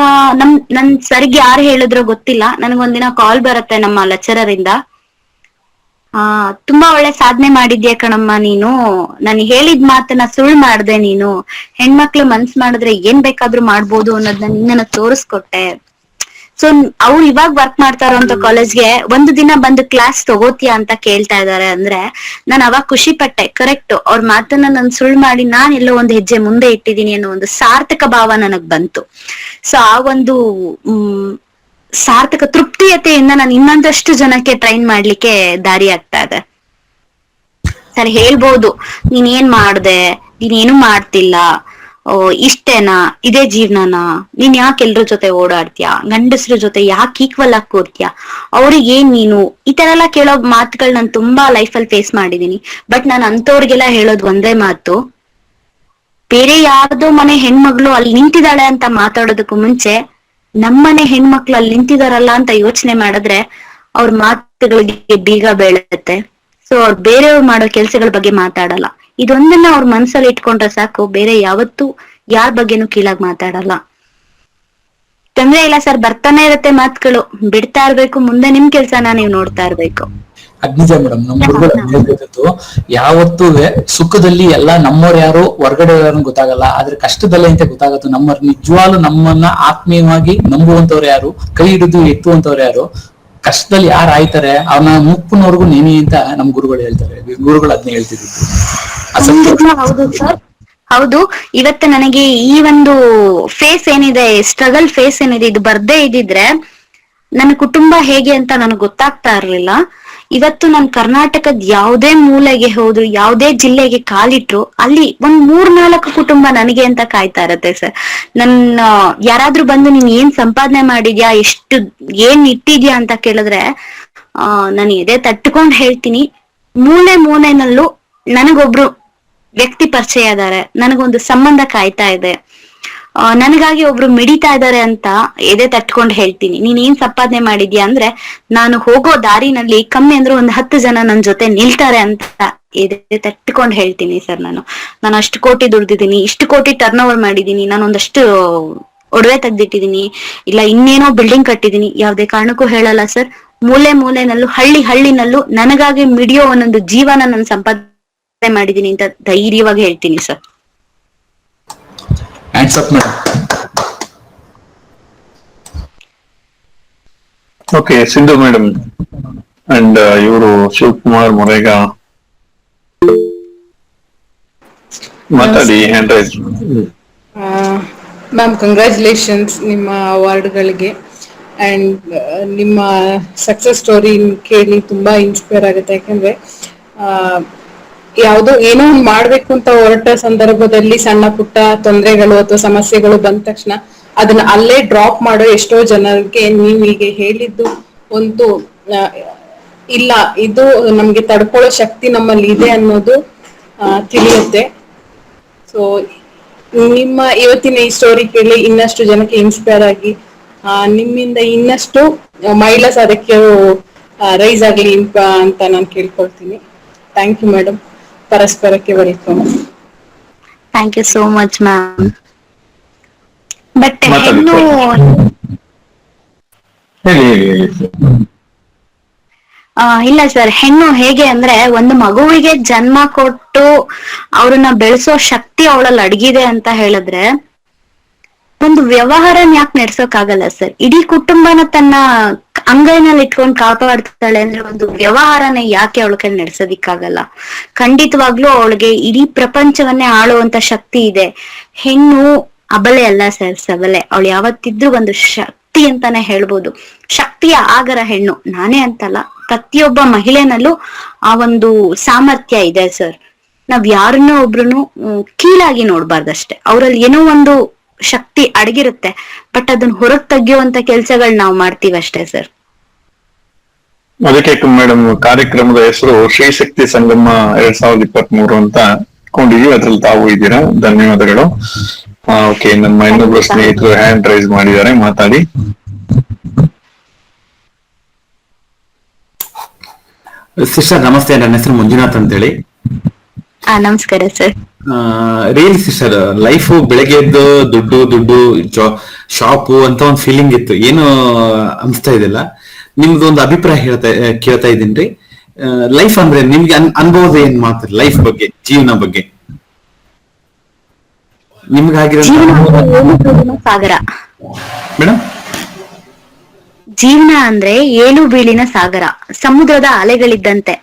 ನನ್ ಸರ್ಗೆ ಯಾರು ಹೇಳಿದ್ರೋ ಗೊತ್ತಿಲ್ಲ, ನನಗೊಂದಿನ ಕಾಲ್ ಬರುತ್ತೆ ನಮ್ಮ ಲೆಕ್ಚರರ್ ಇಂದ, ತುಂಬಾ ಒಳ್ಳೆ ಸಾಧನೆ ಮಾಡಿದ್ಯಾ ಕಣಮ್ಮ ನೀನು, ನಾನು ಹೇಳಿದ ಮಾತನ್ನ ಸುಳ್ಳು ಮಾಡ್ದೆ ನೀನು, ಹೆಣ್ಮಕ್ಳು ಮನ್ಸ್ ಮಾಡಿದ್ರೆ ಏನ್ ಬೇಕಾದ್ರೂ ಮಾಡ್ಬೋದು ಅನ್ನೋದನ್ನ ನಿನ್ನ ತೋರಿಸ್ಕೊಟ್ಟೆ. ಸೊ ಅವ್ರು ಇವಾಗ ವರ್ಕ್ ಮಾಡ್ತಾ ಇರೋಂತ ಕಾಲೇಜ್ಗೆ ಒಂದು ದಿನ ಬಂದು ಕ್ಲಾಸ್ ತಗೋತೀಯಾ ಅಂತ ಕೇಳ್ತಾ ಇದಾರೆ ಅಂದ್ರೆ ನಾನು ಅವಾಗ ಖುಷಿ ಪಟ್ಟೆ. ಕರೆಕ್ಟ್, ಅವ್ರ ಮಾತನ್ನ ನಾನು ಸುಳ್ಳು ಮಾಡಿ ನಾನು ಎಲ್ಲೋ ಒಂದು ಹೆಜ್ಜೆ ಮುಂದೆ ಇಟ್ಟಿದೀನಿ ಅನ್ನೋ ಒಂದು ಸಾರ್ಥಕ ಭಾವ ನನಗ್ ಬಂತು. ಸೊ ಆ ಒಂದು ಸಾರ್ಥಕ ತೃಪ್ತಿಯತೆಯಿಂದ ನಾನು ಇನ್ನೊಂದಷ್ಟು ಜನಕ್ಕೆ ಟ್ರೈನ್ ಮಾಡ್ಲಿಕ್ಕೆ ದಾರಿ ಆಗ್ತಾ ಇದೆ. ಸರ್ ಹೇಳ್ಬೋದು, ನೀನ್ ಏನ್ ಮಾಡ್ದೆ, ನೀನೇನು ಮಾಡ್ತಿಲ್ಲ, ಇಷ್ಟೇನಾ, ಇದೇ ಜೀವನನಾ, ನೀನ್ ಯಾಕೆ ಎಲ್ರ ಜೊತೆ ಓಡಾಡ್ತೀಯಾ, ಗಂಡಸ್ರ ಜೊತೆ ಯಾಕೆ ಈಕ್ವಲ್ ಆಗಿ ಕೂರ್ತೀಯಾ, ಅವ್ರಿಗೆ ಏನ್ ನೀನು, ಈ ತರ ಎಲ್ಲ ಕೇಳೋ ಮಾತುಗಳು ನಾನು ತುಂಬಾ ಲೈಫಲ್ಲಿ ಫೇಸ್ ಮಾಡಿದೀನಿ. ಬಟ್ ನಾನು ಅಂತವ್ರಿಗೆಲ್ಲ ಹೇಳೋದು ಒಂದೇ ಮಾತು, ಬೇರೆ ಯಾರ್ದೋ ಮನೆ ಹೆಣ್ಮಗಳು ಅಲ್ಲಿ ನಿಂತಿದ್ದಾಳೆ ಅಂತ ಮಾತಾಡೋದಕ್ಕೂ ಮುಂಚೆ ನಮ್ಮನೆ ಹೆಣ್ಮಕ್ಳು ಅಲ್ಲಿ ನಿಂತಿದಾರಲ್ಲ ಅಂತ ಯೋಚನೆ ಮಾಡಿದ್ರೆ ಅವ್ರ ಮಾತುಗಳಿಗೆ ಬೀಗ ಬೀಳುತ್ತೆ. ಸೊ ಅವ್ರು ಬೇರೆಯವ್ರು ಮಾಡೋ ಕೆಲ್ಸಗಳ ಬಗ್ಗೆ ಮಾತಾಡಲ್ಲ. ಇದೊಂದನ್ನ ಅವ್ರ ಮನ್ಸಲ್ಲಿ ಇಟ್ಕೊಂಡ್ರೆ ಸಾಕು, ಬೇರೆ ಯಾವತ್ತೂ ಯಾರ ಬಗ್ಗೆನೂ ಕೀಳಾಗಿ ಮಾತಾಡಲ್ಲ. ತೊಂದ್ರೆ ಇಲ್ಲ ಸರ್, ಬರ್ತಾನೆ ಇರತ್ತೆ ಮಾತುಗಳು, ಬಿಡ್ತಾ ಇರ್ಬೇಕು, ಮುಂದೆ ನಿಮ್ ಕೆಲ್ಸನ ನೀವ್ ನೋಡ್ತಾ ಇರ್ಬೇಕು. ಅದ್ ನಿಜ ಮೇಡಮ್, ನಮ್ ಹುಡುಗರು ಯಾವತ್ತೂ ಸುಖದಲ್ಲಿ ಎಲ್ಲ ನಮ್ಮವ್ರು ಯಾರು ಹೊರಗಡೆ ಗೊತ್ತಾಗಲ್ಲ, ಆದ್ರೆ ಕಷ್ಟದಲ್ಲೇ ಅಂತ ಗೊತ್ತಾಗತ್ತೆ. ನಮ್ಮ ನಿಜವಾಗ್ಲೂ ನಮ್ಮನ್ನ ಆತ್ಮೀಯವಾಗಿ ನಂಬುವಂತವ್ರು ಯಾರು, ಕೈ ಹಿಡಿದು ಎತ್ತುವಂತವ್ರು ಯಾರು, ಕಷ್ಟದಲ್ಲಿ ಯಾರು ಆಯ್ತಾರೆ ಅವ್ರನ್ನ ಮುಪ್ಪನವರೆಗೂ ನೇಮಿ ಅಂತ ನಮ್ ಗುರುಗಳು ಹೇಳ್ತಾರೆ. ಗುರುಗಳು ಅದನ್ನ ಹೇಳ್ತಿದ್ರು. ಹೌದು ಸರ್, ಹೌದು. ಇವತ್ತು ನನಗೆ ಈ ಒಂದು ಫೇಸ್ ಏನಿದೆ, ಸ್ಟ್ರಗಲ್ ಫೇಸ್ ಏನಿದೆ, ಇದು ಬರ್ದೇ ಇದ್ದಿದ್ರೆ ನನ್ನ ಕುಟುಂಬ ಹೇಗೆ ಅಂತ ನನಗೆ ಗೊತ್ತಾಗ್ತಾ ಇರ್ಲಿಲ್ಲ. ಇವತ್ತು ನಾನು ಕರ್ನಾಟಕದ ಯಾವುದೇ ಮೂಲೆಗೆ ಹೋದ್ರು, ಯಾವುದೇ ಜಿಲ್ಲೆಗೆ ಕಾಲಿಟ್ರು, ಅಲ್ಲಿ ಒಂದ್ 3-4 ಕುಟುಂಬ ನನಗೆ ಅಂತ ಕಾಯ್ತಾ ಇರತ್ತೆ ಸರ್. ನನ್ನ ಯಾರಾದ್ರೂ ಬಂದು ನೀನ್ ಏನ್ ಸಂಪಾದನೆ ಮಾಡಿದ್ಯಾ, ಎಷ್ಟು ಏನ್ ಇಟ್ಟಿದ್ಯಾ ಅಂತ ಕೇಳಿದ್ರೆ ನಾನು ಎದೆ ತಟ್ಕೊಂಡ್ ಹೇಳ್ತೀನಿ, ಮೂಲೆನಲ್ಲೂ ನನಗೊಬ್ರು ವ್ಯಕ್ತಿ ಪರಿಚಯ ಇದಾರೆ, ನನಗೊಂದು ಸಂಬಂಧ ಕಾಯ್ತಾ ಇದೆ, ನನಗಾಗಿ ಒಬ್ರು ಮಿಡಿತಾ ಇದಾರೆ ಅಂತ ಎದೆ ತಟ್ಕೊಂಡ್ ಹೇಳ್ತೀನಿ. ನೀನ್ ಏನ್ ಸಂಪಾದನೆ ಮಾಡಿದ್ಯಾ ಅಂದ್ರೆ ನಾನು ಹೋಗೋ ದಾರಿನಲ್ಲಿ ಕಮ್ಮಿ ಅಂದ್ರೆ 10 ಜನ ನನ್ ಜೊತೆ ನಿಲ್ತಾರೆ ಅಂತ ಎದೆ ತಟ್ಕೊಂಡ್ ಹೇಳ್ತೀನಿ ಸರ್. ನಾನು ಅಷ್ಟು ಕೋಟಿ ದುಡ್ದಿದ್ದೀನಿ, ಇಷ್ಟು ಕೋಟಿ ಟರ್ನ್ ಓವರ್ ಮಾಡಿದೀನಿ, ನಾನು ಒಂದಷ್ಟು ಒಡವೆ ತೆಗ್ದಿಟ್ಟಿದೀನಿ, ಇಲ್ಲ ಇನ್ನೇನೋ ಬಿಲ್ಡಿಂಗ್ ಕಟ್ಟಿದೀನಿ, ಯಾವ್ದೇ ಕಾರಣಕ್ಕೂ ಹೇಳಲ್ಲ ಸರ್. ಮೂಲೆನಲ್ಲೂ ಹಳ್ಳಿನಲ್ಲೂ ನನಗಾಗಿ ಮಿಡಿಯೋ ಒಂದೊಂದು ಜೀವನ ನಾನು ಸಂಪಾದನೆ ಮಾಡಿದೀನಿ ಅಂತ ಧೈರ್ಯವಾಗಿ ಹೇಳ್ತೀನಿ sir. Okay, Sindhu madam and ಇವರು ಶಿವಕುಮಾರ್ ಮೊರೇಗಾ ಮಾತಾಡಿ, ಹ್ಯಾಂಡ್ ರೈಸ್. ಮ್ಯಾಮ್, ಕಂಗ್ರ್ಯಾಚುಲೇಷನ್ಸ್ ನಿಮ್ಮ ಅವಾರ್ಡ್ಗಳಿಗೆ. ಅಂಡ್ ನಿಮ್ಮ ಸಕ್ಸಸ್ ಸ್ಟೋರಿ ಕೇಳಿ ತುಂಬಾ ಇನ್ಸ್ಪೈರ್ ಆಗುತ್ತೆ. ಯಾಕಂದ್ರೆ ಏನೋ ಒಂದು ಮಾಡ್ಬೇಕು ಅಂತ ಹೊರಟ ಸಂದರ್ಭದಲ್ಲಿ ಸಣ್ಣ ಪುಟ್ಟ ತೊಂದರೆಗಳು ಅಥವಾ ಸಮಸ್ಯೆಗಳು ಬಂದ ತಕ್ಷಣ ಅದನ್ನ ಅಲ್ಲೇ ಡ್ರಾಪ್ ಮಾಡೋ ಎಷ್ಟೋ ಜನರಿಗೆ ನೀವೀಗೆ ಹೇಳಿದ್ದು ಒಂದು ಇಲ್ಲ, ಇದು ನಮ್ಗೆ ತಡ್ಕೊಳ್ಳೋ ಶಕ್ತಿ ನಮ್ಮಲ್ಲಿ ಇದೆ ಅನ್ನೋದು ತಿಳಿಯುತ್ತೆ. ಸೊ ನಿಮ್ಮ ಇವತ್ತಿನ ಈ ಸ್ಟೋರಿ ಕೇಳಿ ಇನ್ನಷ್ಟು ಜನಕ್ಕೆ ಇನ್ಸ್ಪೈರ್ ಆಗಿ ನಿಮ್ಮಿಂದ ಇನ್ನಷ್ಟು ಮಹಿಳಾ ಸಾಧಕಿಯರು ರೈಸ್ ಆಗ್ಲಿ ಅಂತ ನಾನು ಕೇಳ್ಕೊಳ್ತೀನಿ. Thank you madam. ಪರಸ್ಪರಕ್ಕೆ welcome. Thank you so much ma'am. But ಹೆಣ್ಣು ಇಲ್ಲ ಸರ್, ಹೆಣ್ಣು ಹೇಗೆ ಅಂದ್ರೆ ಒಂದು ಮಗುವಿಗೆ ಜನ್ಮ ಕೊಟ್ಟು ಅವ್ರನ್ನ ಬೆಳೆಸೋ ಶಕ್ತಿ ಅವಳಲ್ಲಿ ಅಡಗಿದೆ ಅಂತ ಹೇಳಿದ್ರೆ ಒಂದು ವ್ಯವಹಾರನ ಯಾಕೆ ನಡ್ಸೋಕ್ ಆಗಲ್ಲ ಸರ್? ಇಡೀ ಕುಟುಂಬನ ತನ್ನ ಅಂಗೈನಲ್ಲಿ ಇಟ್ಕೊಂಡು ಕಾಪಾಡ್ತಾಳೆ ಅಂದ್ರೆ ಒಂದು ವ್ಯವಹಾರನ ಯಾಕೆ ಅವಳ ಕೈ ನಡ್ಸೋದಿಕ್ಕಾಗಲ್ಲ? ಖಂಡಿತವಾಗ್ಲೂ ಅವಳಿಗೆ ಇಡೀ ಪ್ರಪಂಚವನ್ನೇ ಆಳುವಂತ ಶಕ್ತಿ ಇದೆ. ಹೆಣ್ಣು ಅಬಲೆ ಅಲ್ಲ ಸರ್, ಸಬಲೆ. ಅವಳು ಯಾವತ್ತಿದ್ರು ಒಂದು ಶಕ್ತಿ ಅಂತಾನೆ ಹೇಳ್ಬೋದು. ಶಕ್ತಿಯ ಆಗರ ಹೆಣ್ಣು, ನಾನೇ ಅಂತಲ್ಲ, ಪ್ರತಿಯೊಬ್ಬ ಮಹಿಳೆನಲ್ಲೂ ಆ ಒಂದು ಸಾಮರ್ಥ್ಯ ಇದೆ ಸರ್. ನಾವ್ ಯಾರನ್ನ ಒಬ್ರುನು ಕೀಳಾಗಿ ನೋಡ್ಬಾರ್ದಷ್ಟೇ. ಅವ್ರಲ್ಲಿ ಏನೋ ಒಂದು ಶಕ್ತಿ ಅಡಗಿರುತ್ತೆ, ಬಟ್ ಅದನ್ನ ಹೊರಗ್ ತೆಗಿಯುವಂತ ಕೆಲ್ಸಗಳ್ ನಾವ್ ಮಾಡ್ತೀವಿ ಅಷ್ಟೇ ಸರ್. ಅದಕ್ಕೆ ಮೇಡಮ್ ಕಾರ್ಯಕ್ರಮದ ಹೆಸರು ಶ್ರೀ ಶಕ್ತಿ ಸಂಗಮ 2023 ಅಂತ ಕೊಂಡಿದೀವಿ. ಅದ್ರಲ್ಲಿ ತಾವು ಇದ್ದೀರಾ, ಧನ್ಯವಾದಗಳು. ಓಕೆ, ನಮ್ಮ ಇನ್ನೊಬ್ರು ಸ್ನೇಹಿತರು ಹ್ಯಾಂಡ್ ರೈಸ್ ಮಾಡಿದ್ದಾರೆ, ಮಾತಾಡಿ. ಸಿಸ್ಟರ್ ನಮಸ್ತೆ, ನನ್ನ ಹೆಸರು ಮಂಜುನಾಥ್ ಅಂತೇಳಿ. ನಮಸ್ಕಾರ ಸರ್. ರಿಯಲಿ ಸಿಸ್ಟರ್, ಲೈಫ್ ಬೆಳಗ್ಗೆ ಎದ್ದು ದುಡ್ಡು ದುಡ್ಡು ಶಾಪು ಅಂತ ಒಂದು ಫೀಲಿಂಗ್ ಇತ್ತು, ಏನು ಅನ್ಸ್ತಾ ಇದಿಲ್ಲ. ನಿಮ್ದು ಒಂದು ಅಭಿಪ್ರಾಯ ಕೇಳ್ತಾ ಇದ್ದೀನ್ರಿ. ಲೈಫ್ ಅಂದ್ರೆ ನಿಮ್ಗೆ ಅನುಭವದ ಏನ್ ಮಾತ್ರ ಲೈಫ್ ಬಗ್ಗೆ, ಜೀವನ ಬಗ್ಗೆ ನಿಮ್ಗಾಗಿರೋ ಸಾಗರ ಮೇಡಮ್? ಜೀವನ ಅಂದ್ರೆ ಏಳು ಬೀಳಿನ ಸಾಗರ, ಸಮುದ್ರದ ಅಲೆಗಳಿದ್ದಂತೆ.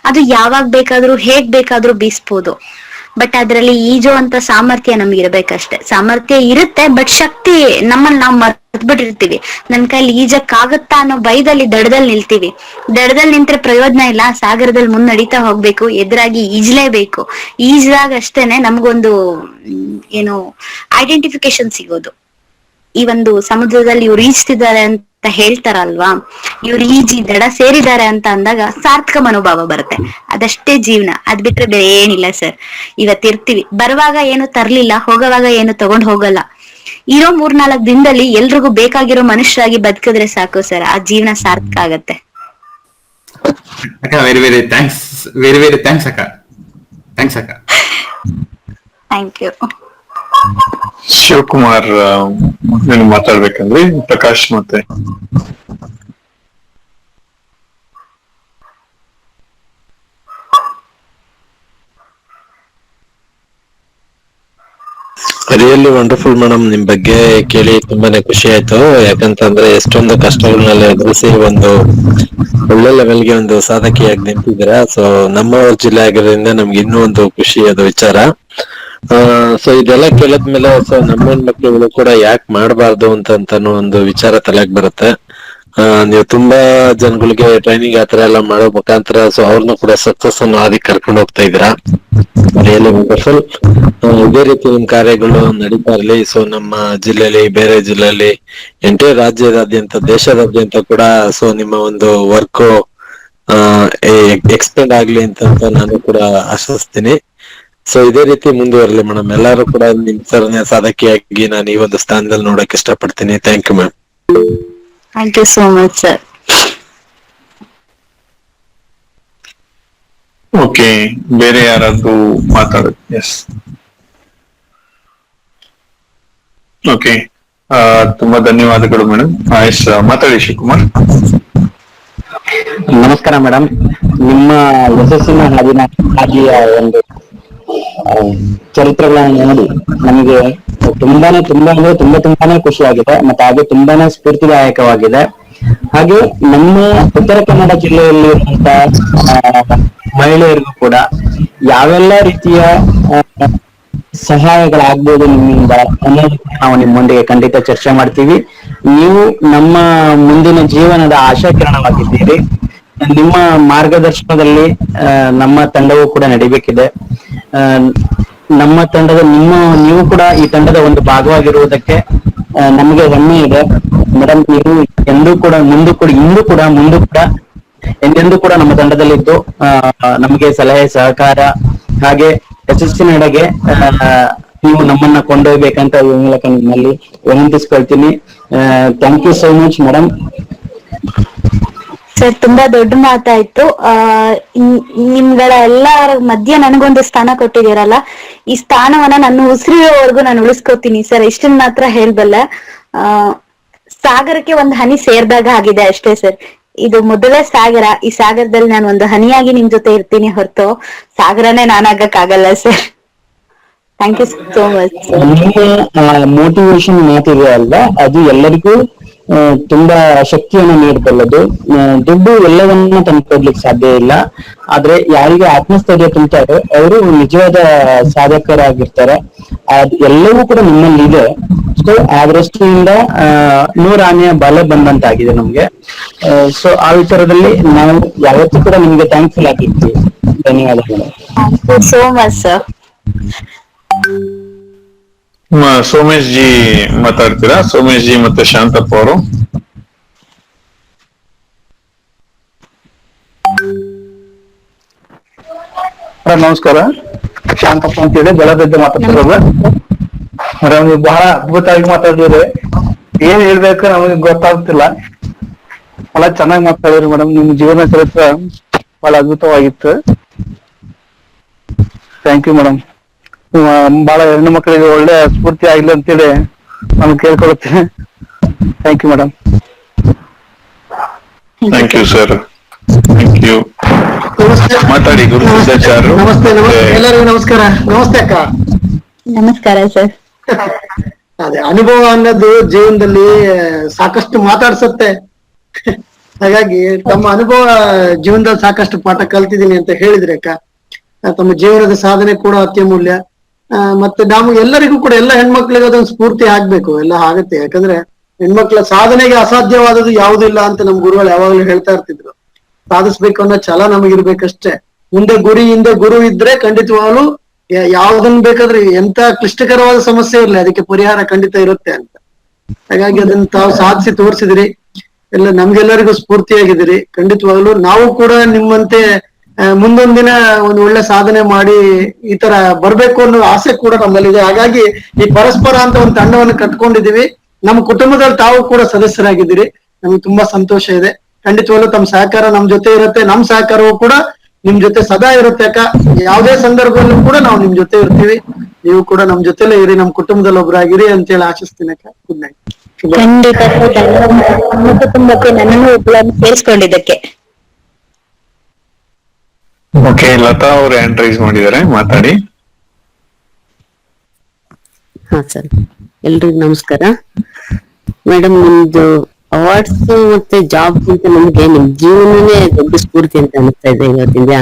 ಅದು ಯಾವಾಗ ಬೇಕಾದ್ರೂ ಹೇಗ್ ಬೇಕಾದ್ರೂ ಬೀಸ್ಬೋದು, ಬಟ್ ಅದ್ರಲ್ಲಿ ಈಜೋ ಅಂತ ಸಾಮರ್ಥ್ಯ ನಮ್ಗೆ ಇರ್ಬೇಕಷ್ಟೆ. ಸಾಮರ್ಥ್ಯ ಇರುತ್ತೆ, ಬಟ್ ಶಕ್ತಿ ನಮ್ಮನ್ನ ನಾವು ಮರ್ತ್ ಬಿಟ್ಟಿರ್ತೀವಿ. ನನ್ ಕೈಲಿ ಈಜಕ್ ಆಗತ್ತಾ ಅನ್ನೋ ಭಯದಲ್ಲಿ ದಡದಲ್ಲಿ ನಿಲ್ತೀವಿ. ದಡದಲ್ಲಿ ನಿಂತ್ರೆ ಪ್ರಯೋಜನ ಇಲ್ಲ, ಸಾಗರದಲ್ಲಿ ಮುನ್ನಡೀತಾ ಹೋಗ್ಬೇಕು, ಎದುರಾಗಿ ಈಜ್ಲೇಬೇಕು. ಈಜ್ದಾಗ ಅಷ್ಟೇನೆ ನಮ್ಗೊಂದು ಏನು ಐಡೆಂಟಿಫಿಕೇಶನ್ ಸಿಗೋದು. ಈ ಒಂದು ಸಮುದ್ರದಲ್ಲಿ ಇವ್ರು ಈಜ್ತಿದ್ದಾರೆ ಅಂತ ಹೇಳ್ತಾರಲ್ವಾ, ಇವ್ರು ಈಜಿ ದಡ ಸೇರಿದ್ದಾರೆ ಅಂತ ಅಂದಾಗ ಸಾರ್ಥಕ ಮನೋಭಾವ ಬರುತ್ತೆ. ಅದಷ್ಟೇ ಜೀವನ, ಅದ್ ಬಿಟ್ರೆ ಬೇರೆ ಏನಿಲ್ಲ ಸರ್. ಇವತ್ತಿರ್ತೀವಿ, ಬರುವಾಗ ಏನು ತರ್ಲಿಲ್ಲ, ಹೋಗುವಾಗ ಏನು ತಗೊಂಡ್ ಹೋಗಲ್ಲ. ಇರೋ 3-4 ದಿನದಲ್ಲಿ ಎಲ್ರಿಗೂ ಬೇಕಾಗಿರೋ ಮನುಷ್ಯರಾಗಿ ಬದುಕಿದ್ರೆ ಸಾಕು ಸರ್, ಆ ಜೀವನ ಸಾರ್ಥಕ ಆಗತ್ತೆ. ಅಕ್ಕ very very thanks, very very thanks ಅಕ್ಕ, ಥ್ಯಾಂಕ್ಸ್ ಅಕ್ಕ. Thank you. ಶಿವಕುಮಾರ್ ಏನು ಮಾತಾಡ್ಬೇಕಂದ್ರೆ ಪ್ರಕಾಶ್ ಮತ್ತೆ ರಿಯಲಿ ವಂಡರ್ಫುಲ್ ಮೇಡಮ್. ನಿಮ್ ಬಗ್ಗೆ ಕೇಳಿ ತುಂಬಾನೇ ಖುಷಿ ಆಯ್ತು. ಯಾಕಂತಂದ್ರೆ ಎಷ್ಟೊಂದು ಕಷ್ಟಗಳನ್ನೆಲ್ಲ ಎದುರಿಸಿ ಒಂದು ಒಳ್ಳೆ ಲೆವೆಲ್ಗೆ ಒಂದು ಸಾಧಕಿಯಾಗಿ ನಿಂತಿದ್ದೀರಾ. ಸೊ ನಮ್ಮ ಜಿಲ್ಲೆ ಆಗಿರೋದ್ರಿಂದ ನಮ್ಗೆ ಇನ್ನೂ ಒಂದು ಖುಷಿ ಅದು ವಿಚಾರ. ಸೊ ಇದೆಲ್ಲ ಕೇಳಿದ್ಮೇಲೆ ಸೊ ನಮ್ಮ ಹೆಣ್ಮಕ್ಳುಗಳು ಕೂಡ ಯಾಕೆ ಮಾಡಬಾರ್ದು ಅಂತಾನು ಒಂದು ವಿಚಾರ ತಲೆಗೆ ಬರುತ್ತೆ. ನೀವು ತುಂಬಾ ಜನಗಳಿಗೆ ಟ್ರೈನಿಂಗ್ ಆತರ ಎಲ್ಲ ಮಾಡೋ ಮುಖಾಂತರ ಸೊ ಅವ್ರನ್ನು ಕೂಡ ಸಕ್ಸಸ್ ಅನ್ನು ಆದಿ ಕರ್ಕೊಂಡು ಹೋಗ್ತಾ ಇದ್ದೀರಾ. Really wonderful. ಇದೇ ರೀತಿ ನಿಮ್ ಕಾರ್ಯಗಳು ನಡೀತಾ ಇರಲಿ. ಸೊ ನಮ್ಮ ಜಿಲ್ಲೆಯಲ್ಲಿ, ಬೇರೆ ಜಿಲ್ಲೆಯಲ್ಲಿ, ಎಂಟೈರ್ ರಾಜ್ಯದಾದ್ಯಂತ, ದೇಶದಾದ್ಯಂತ ಕೂಡ ಸೊ ನಿಮ್ಮ ಒಂದು ವರ್ಕ್ ಎಕ್ಸ್ಪೆಂಡ್ ಆಗ್ಲಿ ಅಂತ ನಾನು ಕೂಡ ಆಶಿಸ್ತೀನಿ. ಸೊ ಇದೇ ರೀತಿ ಮುಂದುವರಲಿ ಮೇಡಮ್. ಎಲ್ಲರೂ ಕೂಡ ನಿಮ್ ತರನೇ ಸಾಧಕಿಯಾಗಿ ನಾನು ಈ ಒಂದು ಸ್ಥಾನದಲ್ಲಿ ನೋಡಕ್ ಇಷ್ಟಪಡ್ತೀನಿ. Thank you ma'am. Thank you so much sir. Okay, ಬೇರೆ ಯಾರಾದ್ರೂ ಮಾತಾಡೋದು? ಎಸ್, ಓಕೆ, ತುಂಬಾ ಧನ್ಯವಾದಗಳು ಮೇಡಮ್. ಎಸ್, ಮಾತಾಡಿ ಶಿವಕುಮಾರ್. ನಮಸ್ಕಾರ ಮೇಡಮ್. ನಿಮ್ಮ ಯಶಸ್ಸಿನ ಹಾದಿಯ ಒಂದು ಚರಿತ್ರೆಗಳನ್ನ ನೋಡಿ ನಮಗೆ ತುಂಬಾನೇ ಖುಷಿ ಆಗಿದೆ, ಮತ್ತೆ ಹಾಗೆ ತುಂಬಾನೇ ಸ್ಫೂರ್ತಿದಾಯಕವಾಗಿದೆ. ಹಾಗೆ ನಮ್ಮ ಉತ್ತರ ಕನ್ನಡ ಜಿಲ್ಲೆಯಲ್ಲಿರುವಂತ ಮಹಿಳೆಯರಿಗೂ ಕೂಡ ಯಾವೆಲ್ಲ ರೀತಿಯ ಸಹಾಯಗಳಾಗ್ಬೋದು ನಿಮ್ಮಿಂದ ಅನ್ನೋದು ನಾವು ನಿಮ್ಮೊಂದಿಗೆ ಖಂಡಿತ ಚರ್ಚೆ ಮಾಡ್ತೀವಿ. ನೀವು ನಮ್ಮ ಮುಂದಿನ ಜೀವನದ ಆಶಾ ಕಿರಣವಾಗಿದ್ದೀರಿ. ನಿಮ್ಮ ಮಾರ್ಗದರ್ಶನದಲ್ಲಿ ನಮ್ಮ ತಂಡವೂ ಕೂಡ ನಡಿಬೇಕಿದೆ. ನಮ್ಮ ತಂಡದ ನೀವು ಕೂಡ ಈ ತಂಡದ ಒಂದು ಭಾಗವಾಗಿರುವುದಕ್ಕೆ ನಮಗೆ ಹೆಮ್ಮೆ ಇದೆ ಮೇಡಮ್. ನೀವು ಎಂದೂ ಕೂಡ ಮುಂದೂ ಕೂಡ ಎಂದೆಂದೂ ಕೂಡ ನಮ್ಮ ತಂಡದಲ್ಲಿದ್ದು ನಮಗೆ ಸಲಹೆ ಸಹಕಾರ ಹಾಗೆ ಯಶಸ್ಸಿನೆಡೆಗೆ ನೀವು ನಮ್ಮನ್ನ ಕೊಂಡೊಯ್ಬೇಕಂತ ಈ ಮೂಲಕ ನಿಮ್ಮಲ್ಲಿ ವಿನಂತಿಸ್ಕೊಳ್ತೀನಿ. Thank you so much madam. Sir, ತುಂಬಾ ದೊಡ್ಡ ಮಾತಾಯ್ತು. ನಿಮ್ಗಳ ಎಲ್ಲರ ಮಧ್ಯೆ ನನಗೊಂದು ಸ್ಥಾನ ಕೊಟ್ಟಿದ್ದೀರಲ್ಲ, ಈ ಸ್ಥಾನವನ್ನ ನನ್ನ ಉಸಿರಿರೋವರೆಗೂ ನಾನು ಉಳಿಸ್ಕೋತೀನಿ ಸರ್. ಇಷ್ಟನ್ನ ಮಾತ್ರ ಹೇಳ್ಬಲ್ಲ. ಸಾಗರಕ್ಕೆ ಒಂದು ಹನಿ ಸೇರ್ದಾಗ ಆಗಿದೆ ಅಷ್ಟೇ ಸರ್. ಇದು ಮೊದಲೇ ಸಾಗರ. ಈ ಸಾಗರದಲ್ಲಿ ನಾನು ಒಂದು ಹನಿಯಾಗಿ ನಿಮ್ ಜೊತೆ ಇರ್ತೀನಿ ಹೊರತು ಸಾಗರನೇ ನಾನಾಗಕ್ಕಾಗಲ್ಲ sir. Thank you so much. ನಿಮ್ಮ ಮೋಟಿವೇಶನ್ ಮಾತಿದೆ ಅಲ್ವಾ, ಅದು ಎಲ್ಲರಿಗೂ ತುಂಬಾ ಶಕ್ತಿಯನ್ನು ನೀಡಬಲ್ಲದು. ದುಡ್ಡು ಎಲ್ಲವನ್ನ ತಂದುಕೊಡ್ಲಿಕ್ಕೆ ಸಾಧ್ಯ ಇಲ್ಲ, ಆದ್ರೆ ಯಾರಿಗೆ ಆತ್ಮಸ್ಥೈರ್ಯ ತುಂಬ್ತಾರೋ ಅವರು ನಿಜವಾದ ಸಾಧಕರಾಗಿರ್ತಾರೆ. ಎಲ್ಲವೂ ಕೂಡ ನಿಮ್ಮಲ್ಲಿ ಇದೆ. ಸೊ ಆ ದೃಷ್ಟಿಯಿಂದ 100 ಆನೆಯ ಬಲ ಬಂದಂತಾಗಿದೆ ನಮ್ಗೆ. ಸೊ ಆ ವಿಚಾರದಲ್ಲಿ ನಾವು ಯಾವತ್ತೂ ಕೂಡ ನಿಮ್ಗೆ ಥ್ಯಾಂಕ್ಫುಲ್ ಆಗಿರ್ತೀವಿ. ಧನ್ಯವಾದಗಳು. So much sir. Somesh G ಮಾತಾಡ್ತೀರಾ? ಸೋಮೇಶ್ ಜಿ ಮತ್ತೆ ಶಾಂತಪ್ಪ ಅವರು. ನಮಸ್ಕಾರ, ಶಾಂತಪ್ಪ ಅಂತೇಳಿ ಬೆಳಗ್ಗೆ ಮಾತಾಡ್ತಿರೋದು. ಮೇಡಮ್, ನೀವು ಬಹಳ ಅದ್ಭುತವಾಗಿ ಮಾತಾಡಿದ್ರಿ. ಏನ್ ಹೇಳ್ಬೇಕು ನಮಗೆ ಗೊತ್ತಾಗ್ತಿಲ್ಲ. ಬಹಳ ಚೆನ್ನಾಗಿ ಮಾತಾಡಿದ್ರಿ ಮೇಡಮ್. ನಿಮ್ ಜೀವನ ಚರಿತ್ರೆ ಬಹಳ ಅದ್ಭುತವಾಗಿತ್ತು. Thank you madam. ಬಹಳ ಹೆಣ್ಣು ಮಕ್ಕಳಿಗೆ ಒಳ್ಳೆ ಸ್ಫೂರ್ತಿ ಆಗ್ಲಿ ಅಂತೇಳಿ ನಾನು ಕೇಳ್ಕೊಳ್ತೀನಿ. Thank you madam. Thank you sir. Thank you. ಮಾತಾಡಿ ಗುರುಸಿದ್ದಾಚಾರ್ಯ. ನಮಸ್ತೆ. ಎಲ್ಲರಿಗೂ ನಮಸ್ಕಾರ. ನಮಸ್ತೆ ಅಕ್ಕ. ನಮಸ್ಕಾರ ಸರ್. ಅದೇ ಅನುಭವ ಅನ್ನೋದು ಜೀವನದಲ್ಲಿ ಸಾಕಷ್ಟು ಮಾತಾಡ್ಸತ್ತೆ. ಹಾಗಾಗಿ ತಮ್ಮ ಅನುಭವ ಜೀವನದಲ್ಲಿ ಸಾಕಷ್ಟು ಪಾಠ ಕಲ್ತಿದ್ದೀನಿ ಅಂತ ಹೇಳಿದ್ರಿ ಅಕ್ಕ. ತಮ್ಮ ಜೀವನದ ಸಾಧನೆ ಕೂಡ ಅತ್ಯಮೂಲ್ಯ. ಮತ್ತೆ ನಾವು ಎಲ್ಲರಿಗೂ ಕೂಡ, ಎಲ್ಲ ಹೆಣ್ಮಕ್ಳಿಗೆ ಅದೊಂದು ಸ್ಫೂರ್ತಿ ಆಗ್ಬೇಕು. ಎಲ್ಲ ಆಗತ್ತೆ. ಯಾಕಂದ್ರೆ ಹೆಣ್ಮಕ್ಳ ಸಾಧನೆಗೆ ಅಸಾಧ್ಯವಾದದ್ದು ಯಾವುದೂ ಇಲ್ಲ ಅಂತ ನಮ್ ಗುರುಗಳು ಯಾವಾಗ್ಲೂ ಹೇಳ್ತಾ ಇರ್ತಿದ್ರು. ಸಾಧಿಸ್ಬೇಕು ಅನ್ನೋ ಛಲ ನಮಗಿರ್ಬೇಕಷ್ಟೇ. ಮುಂದೆ ಹಿಂದೆ ಗುರು ಇದ್ರೆ ಖಂಡಿತವಾಗ್ಲು ಯಾವ್ದನ್ ಬೇಕಾದ್ರೆ ಎಂತ ಕ್ಲಿಷ್ಟಕರವಾದ ಸಮಸ್ಯೆ ಇರ್ಲಿ ಅದಕ್ಕೆ ಪರಿಹಾರ ಖಂಡಿತ ಇರುತ್ತೆ ಅಂತ. ಹಾಗಾಗಿ ಅದನ್ನ ತಾವು ಸಾಧಿಸಿ ತೋರಿಸಿದ್ರಿ. ಎಲ್ಲ ನಮ್ಗೆಲ್ಲರಿಗೂ ಸ್ಫೂರ್ತಿಯಾಗಿದ್ದೀರಿ. ಖಂಡಿತವಾಗ್ಲು ನಾವು ಕೂಡ ನಿಮ್ಮಂತೆ ಮುಂದೊಂದ್ ದಿನ ಒಂದು ಒಳ್ಳೆ ಸಾಧನೆ ಮಾಡಿ ಈ ತರ ಬರ್ಬೇಕು ಅನ್ನೋ ಆಸೆ ಕೂಡ ನಮ್ಮಲ್ಲಿದೆ. ಹಾಗಾಗಿ ಈ ಪರಸ್ಪರ ಅಂತ ಒಂದು ತಂಡವನ್ನು ಕಟ್ಕೊಂಡಿದೀವಿ. ನಮ್ಮ ಕುಟುಂಬದಲ್ಲಿ ತಾವು ಕೂಡ ಸದಸ್ಯರಾಗಿದ್ದೀರಿ. ನಮ್ಗೆ ತುಂಬಾ ಸಂತೋಷ ಇದೆ. ಖಂಡಿತವಾಗ್ಲೂ ತಮ್ಮ ಸಹಕಾರ ನಮ್ ಜೊತೆ ಇರುತ್ತೆ. ನಮ್ ಸಹಕಾರವೂ ಕೂಡ ನಿಮ್ ಜೊತೆ ಸದಾ ಇರುತ್ತೆ ಅಕ್ಕ. ಯಾವುದೇ ಸಂದರ್ಭದಲ್ಲೂ ಕೂಡ ನಾವು ನಿಮ್ ಜೊತೆ ಇರ್ತೀವಿ. ನೀವು ಕೂಡ ನಮ್ ಜೊತೆಲೇ ಇರಿ, ನಮ್ ಕುಟುಂಬದಲ್ಲಿ ಒಬ್ಬರಾಗಿರಿ ಅಂತೇಳಿ ಆಶಿಸ್ತೀನಿ ಅಕ್ಕ. Good night. ಖಂಡಿತ ನಮ್ಮ ಕುಟುಂಬಕ್ಕೆ ನನ್ನನ್ನು ಸೇರಿಸ್ಕೊಂಡಿದ್ದಕ್ಕೆ. ಓಕೆ, ಲತಾ ಅವ್ರು ಹ್ಯಾಂಡ್ ರೈಸ್ ಮಾಡಿದ್ದಾರೆ, ಮಾತಾಡಿ. ಹಾ ಸರ್, ಎಲ್ರಿಗೂ ನಮಸ್ಕಾರ. ಮೇಡಮ್, ನಿಮ್ದು ಅವಾರ್ಡ್ಸ್ ಮತ್ತೆ ಜಾಬ್ ಅಂತ ನಮ್ಗೆ ನಿಮ್ ಜೀವನನೇ ದೊಡ್ಡ ಸ್ಫೂರ್ತಿ ಅಂತ ಅನಿಸ್ತಾ ಇದೆ ಇವತ್ತಿಂದ.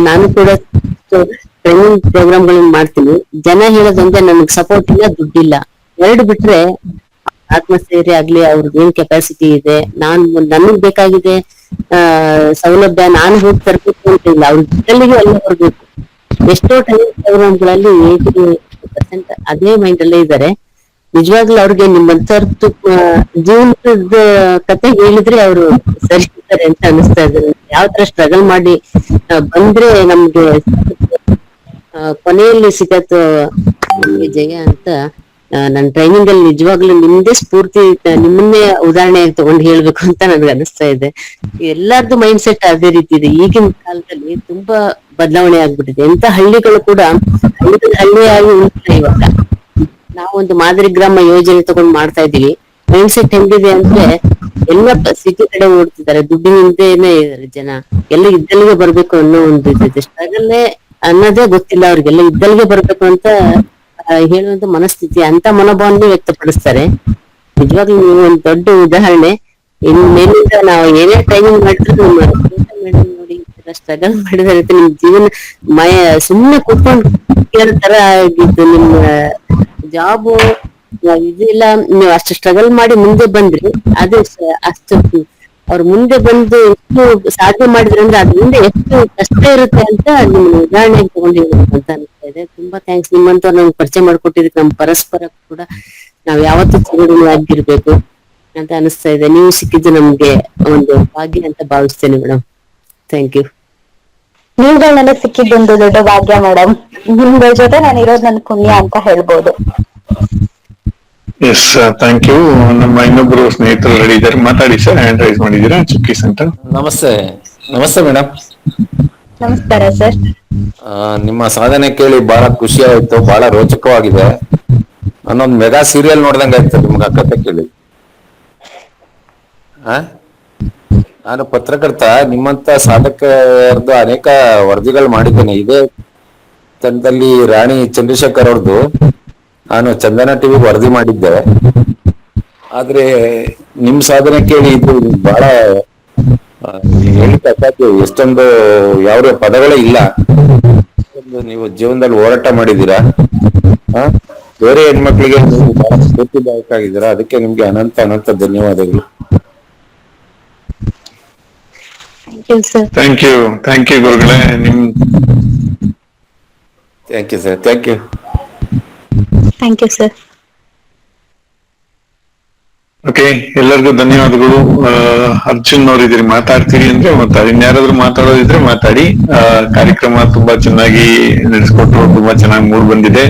ನಾನು ಕೂಡ ಟ್ರೈನಿಂಗ್ ಪ್ರೋಗ್ರಾಮ್ಗಳನ್ನ ಮಾಡ್ತೀನಿ. ಜನ ಹೇಳೋದಂದ್ರೆ ನನಗ್ ಸಪೋರ್ಟ್ ಇಲ್ಲ, ದುಡ್ಡಿಲ್ಲ, ಎರಡು ಬಿಟ್ರೆ ಆತ್ಮಸ್ಥೈರ್ಯ ಆಗ್ಲಿ, ಅವ್ರಿಗೆ ಏನ್ ಕೆಪಾಸಿಟಿ ಇದೆ, ನನಗ್ ಬೇಕಾಗಿದೆ ಸೌಲಭ್ಯ, ನಾನು ಹೋಗಿ ತರಬೇಕು ಅಂತ ಇಲ್ಲ, ಅವ್ರ ಜೊತೆಲಿಗೆ ಎಲ್ಲ ಬರ್ಬೇಕು. ಎಷ್ಟೋ ಟ್ರೈನಿಂಗ್ ಪ್ರೋಗ್ರಾಮ್ಗಳಲ್ಲಿ 80% ಅದೇ ಮೈಂಡ್ ಅಲ್ಲೇ ಇದ್ದಾರೆ. ನಿಜವಾಗ್ಲೂ ಅವ್ರಿಗೆ ನಿಮ್ಮಂತರ್ದು ಜೀವನದ ಕತೆ ಹೇಳಿದ್ರೆ ಅವರು ಸರಿ ಇರ್ತಾರೆ ಅಂತ ಅನಿಸ್ತಾ ಇದೆ. ಯಾವ ತರ ಸ್ಟ್ರಗಲ್ ಮಾಡಿ ಬಂದ್ರೆ ನಮ್ಗೆ ಕೊನೆಯಲ್ಲಿ ಸಿಗತ್ತು ನಮ್ಗೆ ಜಯ ಅಂತ. ನನ್ ಟ್ರೈನಿಂಗ್ ಅಲ್ಲಿ ನಿಜವಾಗ್ಲೂ ನಿಮ್ದೇ ಸ್ಫೂರ್ತಿ, ನಿಮ್ಮನ್ನೇ ಉದಾಹರಣೆ ತಗೊಂಡು ಹೇಳ್ಬೇಕು ಅಂತ ನನ್ಗೆ ಅನಿಸ್ತಾ ಇದೆ. ಎಲ್ಲಾರ್ದು ಮೈಂಡ್ ಸೆಟ್ ಅದೇ ರೀತಿ ಇದೆ. ಈಗಿನ ಕಾಲದಲ್ಲಿ ತುಂಬಾ ಬದಲಾವಣೆ ಆಗ್ಬಿಟ್ಟಿದೆ. ಎಂತ ಹಳ್ಳಿಗಳು ಕೂಡ ಹಳ್ಳಿಯಾಗಿ ಉಳಿದಿಲ್ಲ ಇವಾಗ. ನಾವೊಂದು ಮಾದರಿ ಗ್ರಾಮ ಯೋಜನೆ ತಗೊಂಡ್ ಮಾಡ್ತಾ ಇದೀವಿ. ಮೈಂಡ್ ಸೆಟ್ ಹೆಂಗಿದೆ ಅಂದ್ರೆ ಎಲ್ಲ ಸಿಟಿ ಕಡೆ ಓಡ್ತಿದ್ದಾರೆ, ದುಡ್ಡಿನಿಂದೇನೆ ಇದಾರೆ ಜನ. ಎಲ್ಲ ಇದ್ದಲ್ಲಿಗೆ ಬರ್ಬೇಕು ಅನ್ನೋ ಒಂದು ಇದಿದೆ. ಸ್ಟ್ರಗಲ್ ಅನ್ನೋದೇ ಗೊತ್ತಿಲ್ಲ ಅವ್ರಿಗೆಲ್ಲ ಇದ್ದಲ್ಲಿಗೆ ಬರ್ಬೇಕು ಅಂತ ಹೇಳುವಂತ ಮನಸ್ಥಿತಿ, ಅಂತ ಮನೋಭಾವನೆ ವ್ಯಕ್ತಪಡಿಸ್ತಾರೆ. ನಿಜವಾಗ್ಲೂ ನೀವು ಒಂದು ದೊಡ್ಡ ಉದಾಹರಣೆ. ಇನ್ ಮೇಲಿಂದ ನಾವು ಏನೇ ಟ್ರೈನಿಂಗ್ ಮಾಡಿದ್ರು ಮೇಡಮ್ ನೋಡಿ ಸ್ಟ್ರಗಲ್ ಮಾಡಿದಾರೆ ಅಂತ ನಿಮ್ ಜೀವನ ಸುಮ್ನೆ ಕೂತ್ಕೊಂಡು ಕೇಳೋ ತರ ಆಗಿದ್ದು. ನಿಮ್ಮ ಜಾಬು ಇದಿಲ್ಲ, ನೀವು ಅಷ್ಟು ಸ್ಟ್ರಗಲ್ ಮಾಡಿ ಮುಂದೆ ಬಂದ್ರಿ. ಅದು ಅಷ್ಟು ಅವ್ರು ಮುಂದೆ ಬಂದು ಎಷ್ಟು ಸಾಧನೆ ಮಾಡಿದ್ರೆ ಅಂದ್ರೆ ಅದ್ ಮುಂದೆ ಎಷ್ಟು ಕಷ್ಟ ಇರುತ್ತೆ ಅಂತ ನಿಮ್ ಉದಾಹರಣೆ ತಗೊಂಡಿರ್ಬೇಕು ಅಂತ ಅನಿಸ್ತಾ ಇದೆ. ತುಂಬಾ ಥ್ಯಾಂಕ್ಸ್. ನಿಮ್ಮಂತವ್ರು ನಮ್ಗೆ ಪರಿಚಯ ಮಾಡ್ಕೊಟ್ಟಿದ್ದಕ್ಕೆ ನಮ್ ಪರಸ್ಪರ ಕೂಡ ನಾವ್ ಯಾವತ್ತೂ ಚಿರಋಣಿ ಆಗಿರ್ಬೇಕು ಅಂತ ಅನಿಸ್ತಾ ಇದೆ. ನೀವು ಸಿಕ್ಕಿದ್ದು ನಮ್ಗೆ ಒಂದು ಭಾಗ್ಯ ಅಂತ ಭಾವಿಸ್ತೇನೆ ಮೇಡಮ್. Thank you. ನೀವುಗಳು ನನಗೆ ಸಿಕ್ಕಿದ್ದೊಂದು ದೊಡ್ಡ ಭಾಗ್ಯ ಮೇಡಮ್. ನಿಮ್ಗಳ ಜೊತೆ ನಾನು ಇರೋದು ನನ್ ಪುಣ್ಯ ಅಂತ ಹೇಳ್ಬೋದು. Yes, thank you. ನಮ್ಮ ಇನ್ನೊಬ್ರು ಸ್ನೇಹಿತರು ರೆಡಿ ಇದ್ದಾರೆ, ಮಾತಾಡಿ ಸರ್. ಹ್ಯಾಂಡ್ ರೈಸ್ ಮಾಡಿದ್ದೀರಾ ಚುಕ್ಕಿ ಸೆಂಟರ್. ನಮಸ್ತೆ ಮೇಡಮ್. ನಮಸ್ಕಾರ ಸರ್. ನಿಮ್ಮ ಸಾಧನೆ ಕೇಳಿ ಬಹಳ ಖುಷಿ ಆಯ್ತು, ಬಹಳ ರೋಚಕವಾಗಿದೆ. ನಾನೊಂದು ಮೆಗಾ ಸೀರಿಯಲ್ ನೋಡ್ದಂಗ ಆಯ್ತು ನಿಮ್ಗೆ ಆ ಕತೆ ಕೇಳಿ. ನಾನು ಪತ್ರಕರ್ತ, ನಿಮ್ಮಂತ ಸಾಧಕರದ್ದು ಅನೇಕ ವರದಿಗಳು ಮಾಡಿದ್ದೇನೆ. ಇದೇ ತಂಡದಲ್ಲಿ ರಾಣಿ ಚಂದ್ರಶೇಖರ್ ಅವ್ರದ್ದು ನಾನು ಚಂದನ ಟಿವಿ ವರದಿ ಮಾಡಿದ್ದೆ. ಆದ್ರೆ ನಿಮ್ ಸಾಧನೆ ಕೇಳಿ ಇದು ಬಹಳ ಹೇಳಿಕ್ಕೆ ಅಸಾಧ್ಯ. ಎಷ್ಟೊಂದು ಯಾವ ಪದಗಳೇ ಇಲ್ಲ. ನೀವು ಜೀವನದಲ್ಲಿ ಹೋರಾಟ ಮಾಡಿದೀರಾ. ಬೇರೆ ಹೆಣ್ಮಕ್ಳಿಗೆ ನೀವು ಬಹಳ ಸ್ಫೂರ್ತಿದಾಯಕ ಆಗಿದ್ದೀರಾ. ಅದಕ್ಕೆ ನಿಮ್ಗೆ ಅನಂತ ಅನಂತ ಧನ್ಯವಾದಗಳು. ಥ್ಯಾಂಕ್ ಯು ಗುರುಗಳೇ. Thank you sir, thank you. Thank you sir. Okay, ಎಲ್ಲರಿಗೂ ಧನ್ಯವಾದಗಳು. ಅರ್ಜುನ್ ಅವ್ರು ಇದ್ರಿ, ಮಾತಾಡ್ತೀರಿ ಅಂದ್ರೆ ಮಾತಾಡಿ, ಇನ್ಯಾರಾದ್ರೂ ಮಾತಾಡೋದಿದ್ರೆ ಮಾತಾಡಿ. ಕಾರ್ಯಕ್ರಮ ತುಂಬಾ ಚೆನ್ನಾಗಿ ನಡೆಸ್ಕೊಟ್ರು, ತುಂಬಾ ಚೆನ್ನಾಗಿ ಮೂಡ್ ಬಂದಿದೆ.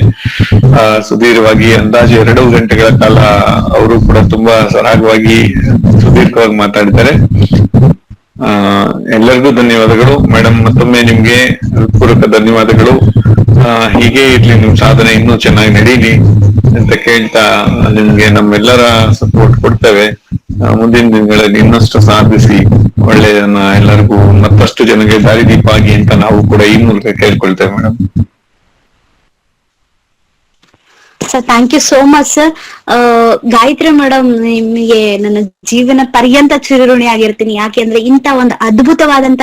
ಸುದೀರ್ಘವಾಗಿ ಅಂದಾಜು 2 ಗಂಟೆಗಳ ಕಾಲ ಅವರು ಕೂಡ ತುಂಬಾ ಸರಾಗವಾಗಿ ಸುದೀರ್ಘವಾಗಿ ಮಾತಾಡಿದ್ದಾರೆ. ಎಲ್ಲರಿಗೂ ಧನ್ಯವಾದಗಳು. ಮೇಡಮ್, ಮತ್ತೊಮ್ಮೆ ನಿಮ್ಗೆ ಪೂರ್ವಕ ಧನ್ಯವಾದಗಳು. ಹೀಗೆ ಇರ್ಲಿ, ನಿಮ್ ಸಾಧನೆ ಇನ್ನೂ ಚೆನ್ನಾಗಿ ನಡೀಲಿ ಅಂತ ಕೇಳ್ತಾ, ನಿಮ್ಗೆ ನಮ್ಮೆಲ್ಲರ ಸಪೋರ್ಟ್ ಕೊಡ್ತೇವೆ. ಮುಂದಿನ ದಿನಗಳಲ್ಲಿ ಇನ್ನಷ್ಟು ಸಾಧಿಸಿ ಒಳ್ಳೆಯದನ್ನ ಎಲ್ಲರಿಗೂ ಮತ್ತಷ್ಟು ಜನಕ್ಕೆ ದಾರಿದೀಪ ಆಗಿ ಅಂತ ನಾವು ಕೂಡ ಈ ಮೂಲಕ ಕೇಳ್ಕೊಳ್ತೇವೆ madam. Sir, thank you so much sir. Gayatri madam, ನಿಮಗೆ ನನ್ನ ಜೀವನ ಪರ್ಯಂತ ಚಿರಋಣಿ ಆಗಿರ್ತೀನಿ. ಯಾಕೆಂದ್ರೆ ಇಂತ ಒಂದು ಅದ್ಭುತವಾದಂತ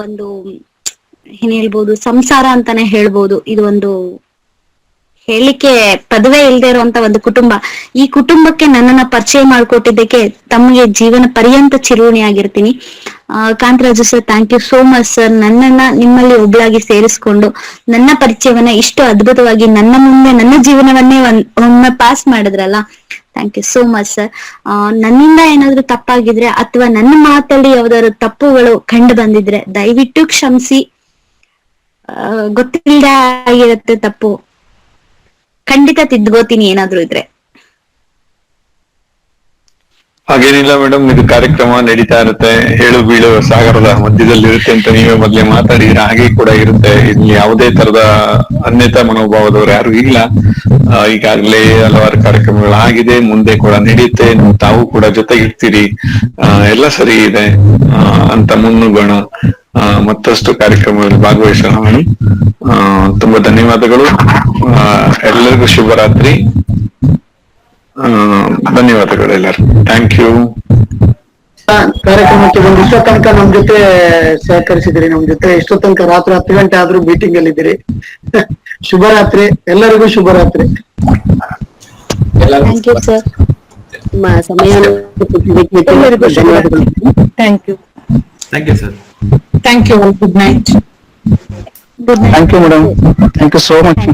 ಒಂದು ಏನ್ ಹೇಳ್ಬೋದು, ಸಂಸಾರ ಅಂತಾನೆ ಹೇಳ್ಬೋದು. ಇದು ಒಂದು ಹೇಳಿಕೆ ಪದವೇ ಇಲ್ಲದೆ ಇರುವಂತ ಒಂದು ಕುಟುಂಬ. ಈ ಕುಟುಂಬಕ್ಕೆ ನನ್ನನ್ನ ಪರಿಚಯ ಮಾಡ್ಕೊಟ್ಟಿದ್ದಕ್ಕೆ ತಮಗೆ ಜೀವನ ಪರ್ಯಂತ ಚಿರಋಣಿ ಆಗಿರ್ತೀನಿ. Kantharaju sir, thank you so much sir. ನನ್ನನ್ನ ನಿಮ್ಮಲ್ಲಿ ಒಬ್ಳಾಗಿ ಸೇರಿಸ್ಕೊಂಡು ನನ್ನ ಪರಿಚಯವನ್ನ ಇಷ್ಟು ಅದ್ಭುತವಾಗಿ ನನ್ನ ಮುಂದೆ ನನ್ನ ಜೀವನವನ್ನೇ ಒಮ್ಮೆ ಪಾಸ್ ಮಾಡಿದ್ರಲ್ಲ, thank you so much sir. ನನ್ನಿಂದ ಏನಾದ್ರು ತಪ್ಪಾಗಿದ್ರೆ ಅಥವಾ ನನ್ನ ಮಾತಲ್ಲಿ ಯಾವ್ದಾದ್ರು ತಪ್ಪುಗಳು ಕಂಡು ಬಂದಿದ್ರೆ ದಯವಿಟ್ಟು ಕ್ಷಮಿಸಿ. ಗೊತ್ತಿಲ್ಲದೆ ಆಗಿರುತ್ತೆ ತಪ್ಪು, ಖಂಡಿತ ತಿದ್ಕೋತೀನಿ ಏನಾದ್ರು ಇದ್ರೆ. ಹಾಗೇನಿಲ್ಲ ಮೇಡಮ್, ಇದು ಕಾರ್ಯಕ್ರಮ ನಡೀತಾ ಇರುತ್ತೆ. ಹೇಳು ಬೀಳು ಸಾಗರದ ಮಧ್ಯದಲ್ಲಿ ಇರುತ್ತೆ ಅಂತ ನೀವೇ ಮೊದ್ಲೇ ಮಾತಾಡಿದ್ರೆ ಹಾಗೆ ಕೂಡ ಇರುತ್ತೆ. ಇಲ್ಲಿ ಯಾವುದೇ ತರದ ಅನ್ಯತಾ ಮನೋಭಾವದವ್ರು ಯಾರು ಇಲ್ಲ. ಈಗಾಗಲೇ ಹಲವಾರು ಕಾರ್ಯಕ್ರಮಗಳಾಗಿದೆ, ಮುಂದೆ ಕೂಡ ನಡೆಯುತ್ತೆ. ತಾವು ಕೂಡ ಜೊತೆಗಿರ್ತೀರಿ, ಎಲ್ಲ ಸರಿ ಇದೆ ಅಂತ ಮುನ್ನುಗ್ಗೋಣ. ಮತ್ತಷ್ಟು ಕಾರ್ಯಕ್ರಮದಲ್ಲಿ ಭಾಗವಹಿಸೋಣ ಮೇಡಮ್. ತುಂಬಾ ಧನ್ಯವಾದಗಳು. ಎಲ್ಲರಿಗೂ ಶುಭರಾತ್ರಿ. ಧನ್ಯವಾದಗಳು ಎಲ್ಲರಿಗೂ. Thank you. ಕಾರ್ಯಕ್ರಮಕ್ಕೆ ಬಂದು ಇಷ್ಟೋ ತನಕ ನಮ್ ಜೊತೆ ಸಹಕರಿಸಿದಿರಿ, ನಮ್ ಜೊತೆ ಇಷ್ಟೋ ತನಕ ರಾತ್ರಿ 10 ಗಂಟೆ ಆದ್ರೂ ಮೀಟಿಂಗ್ ಅಲ್ಲಿ ಇದ್ದೀರಿ. ಶುಭರಾತ್ರಿ, ಎಲ್ಲರಿಗೂ ಶುಭರಾತ್ರಿ. Thank you sir. ಸಮಯ ಧನ್ಯವಾದಗಳು. Thank you. Thank you sir. Thank you. Good night. Thank you madam. Thank you so much.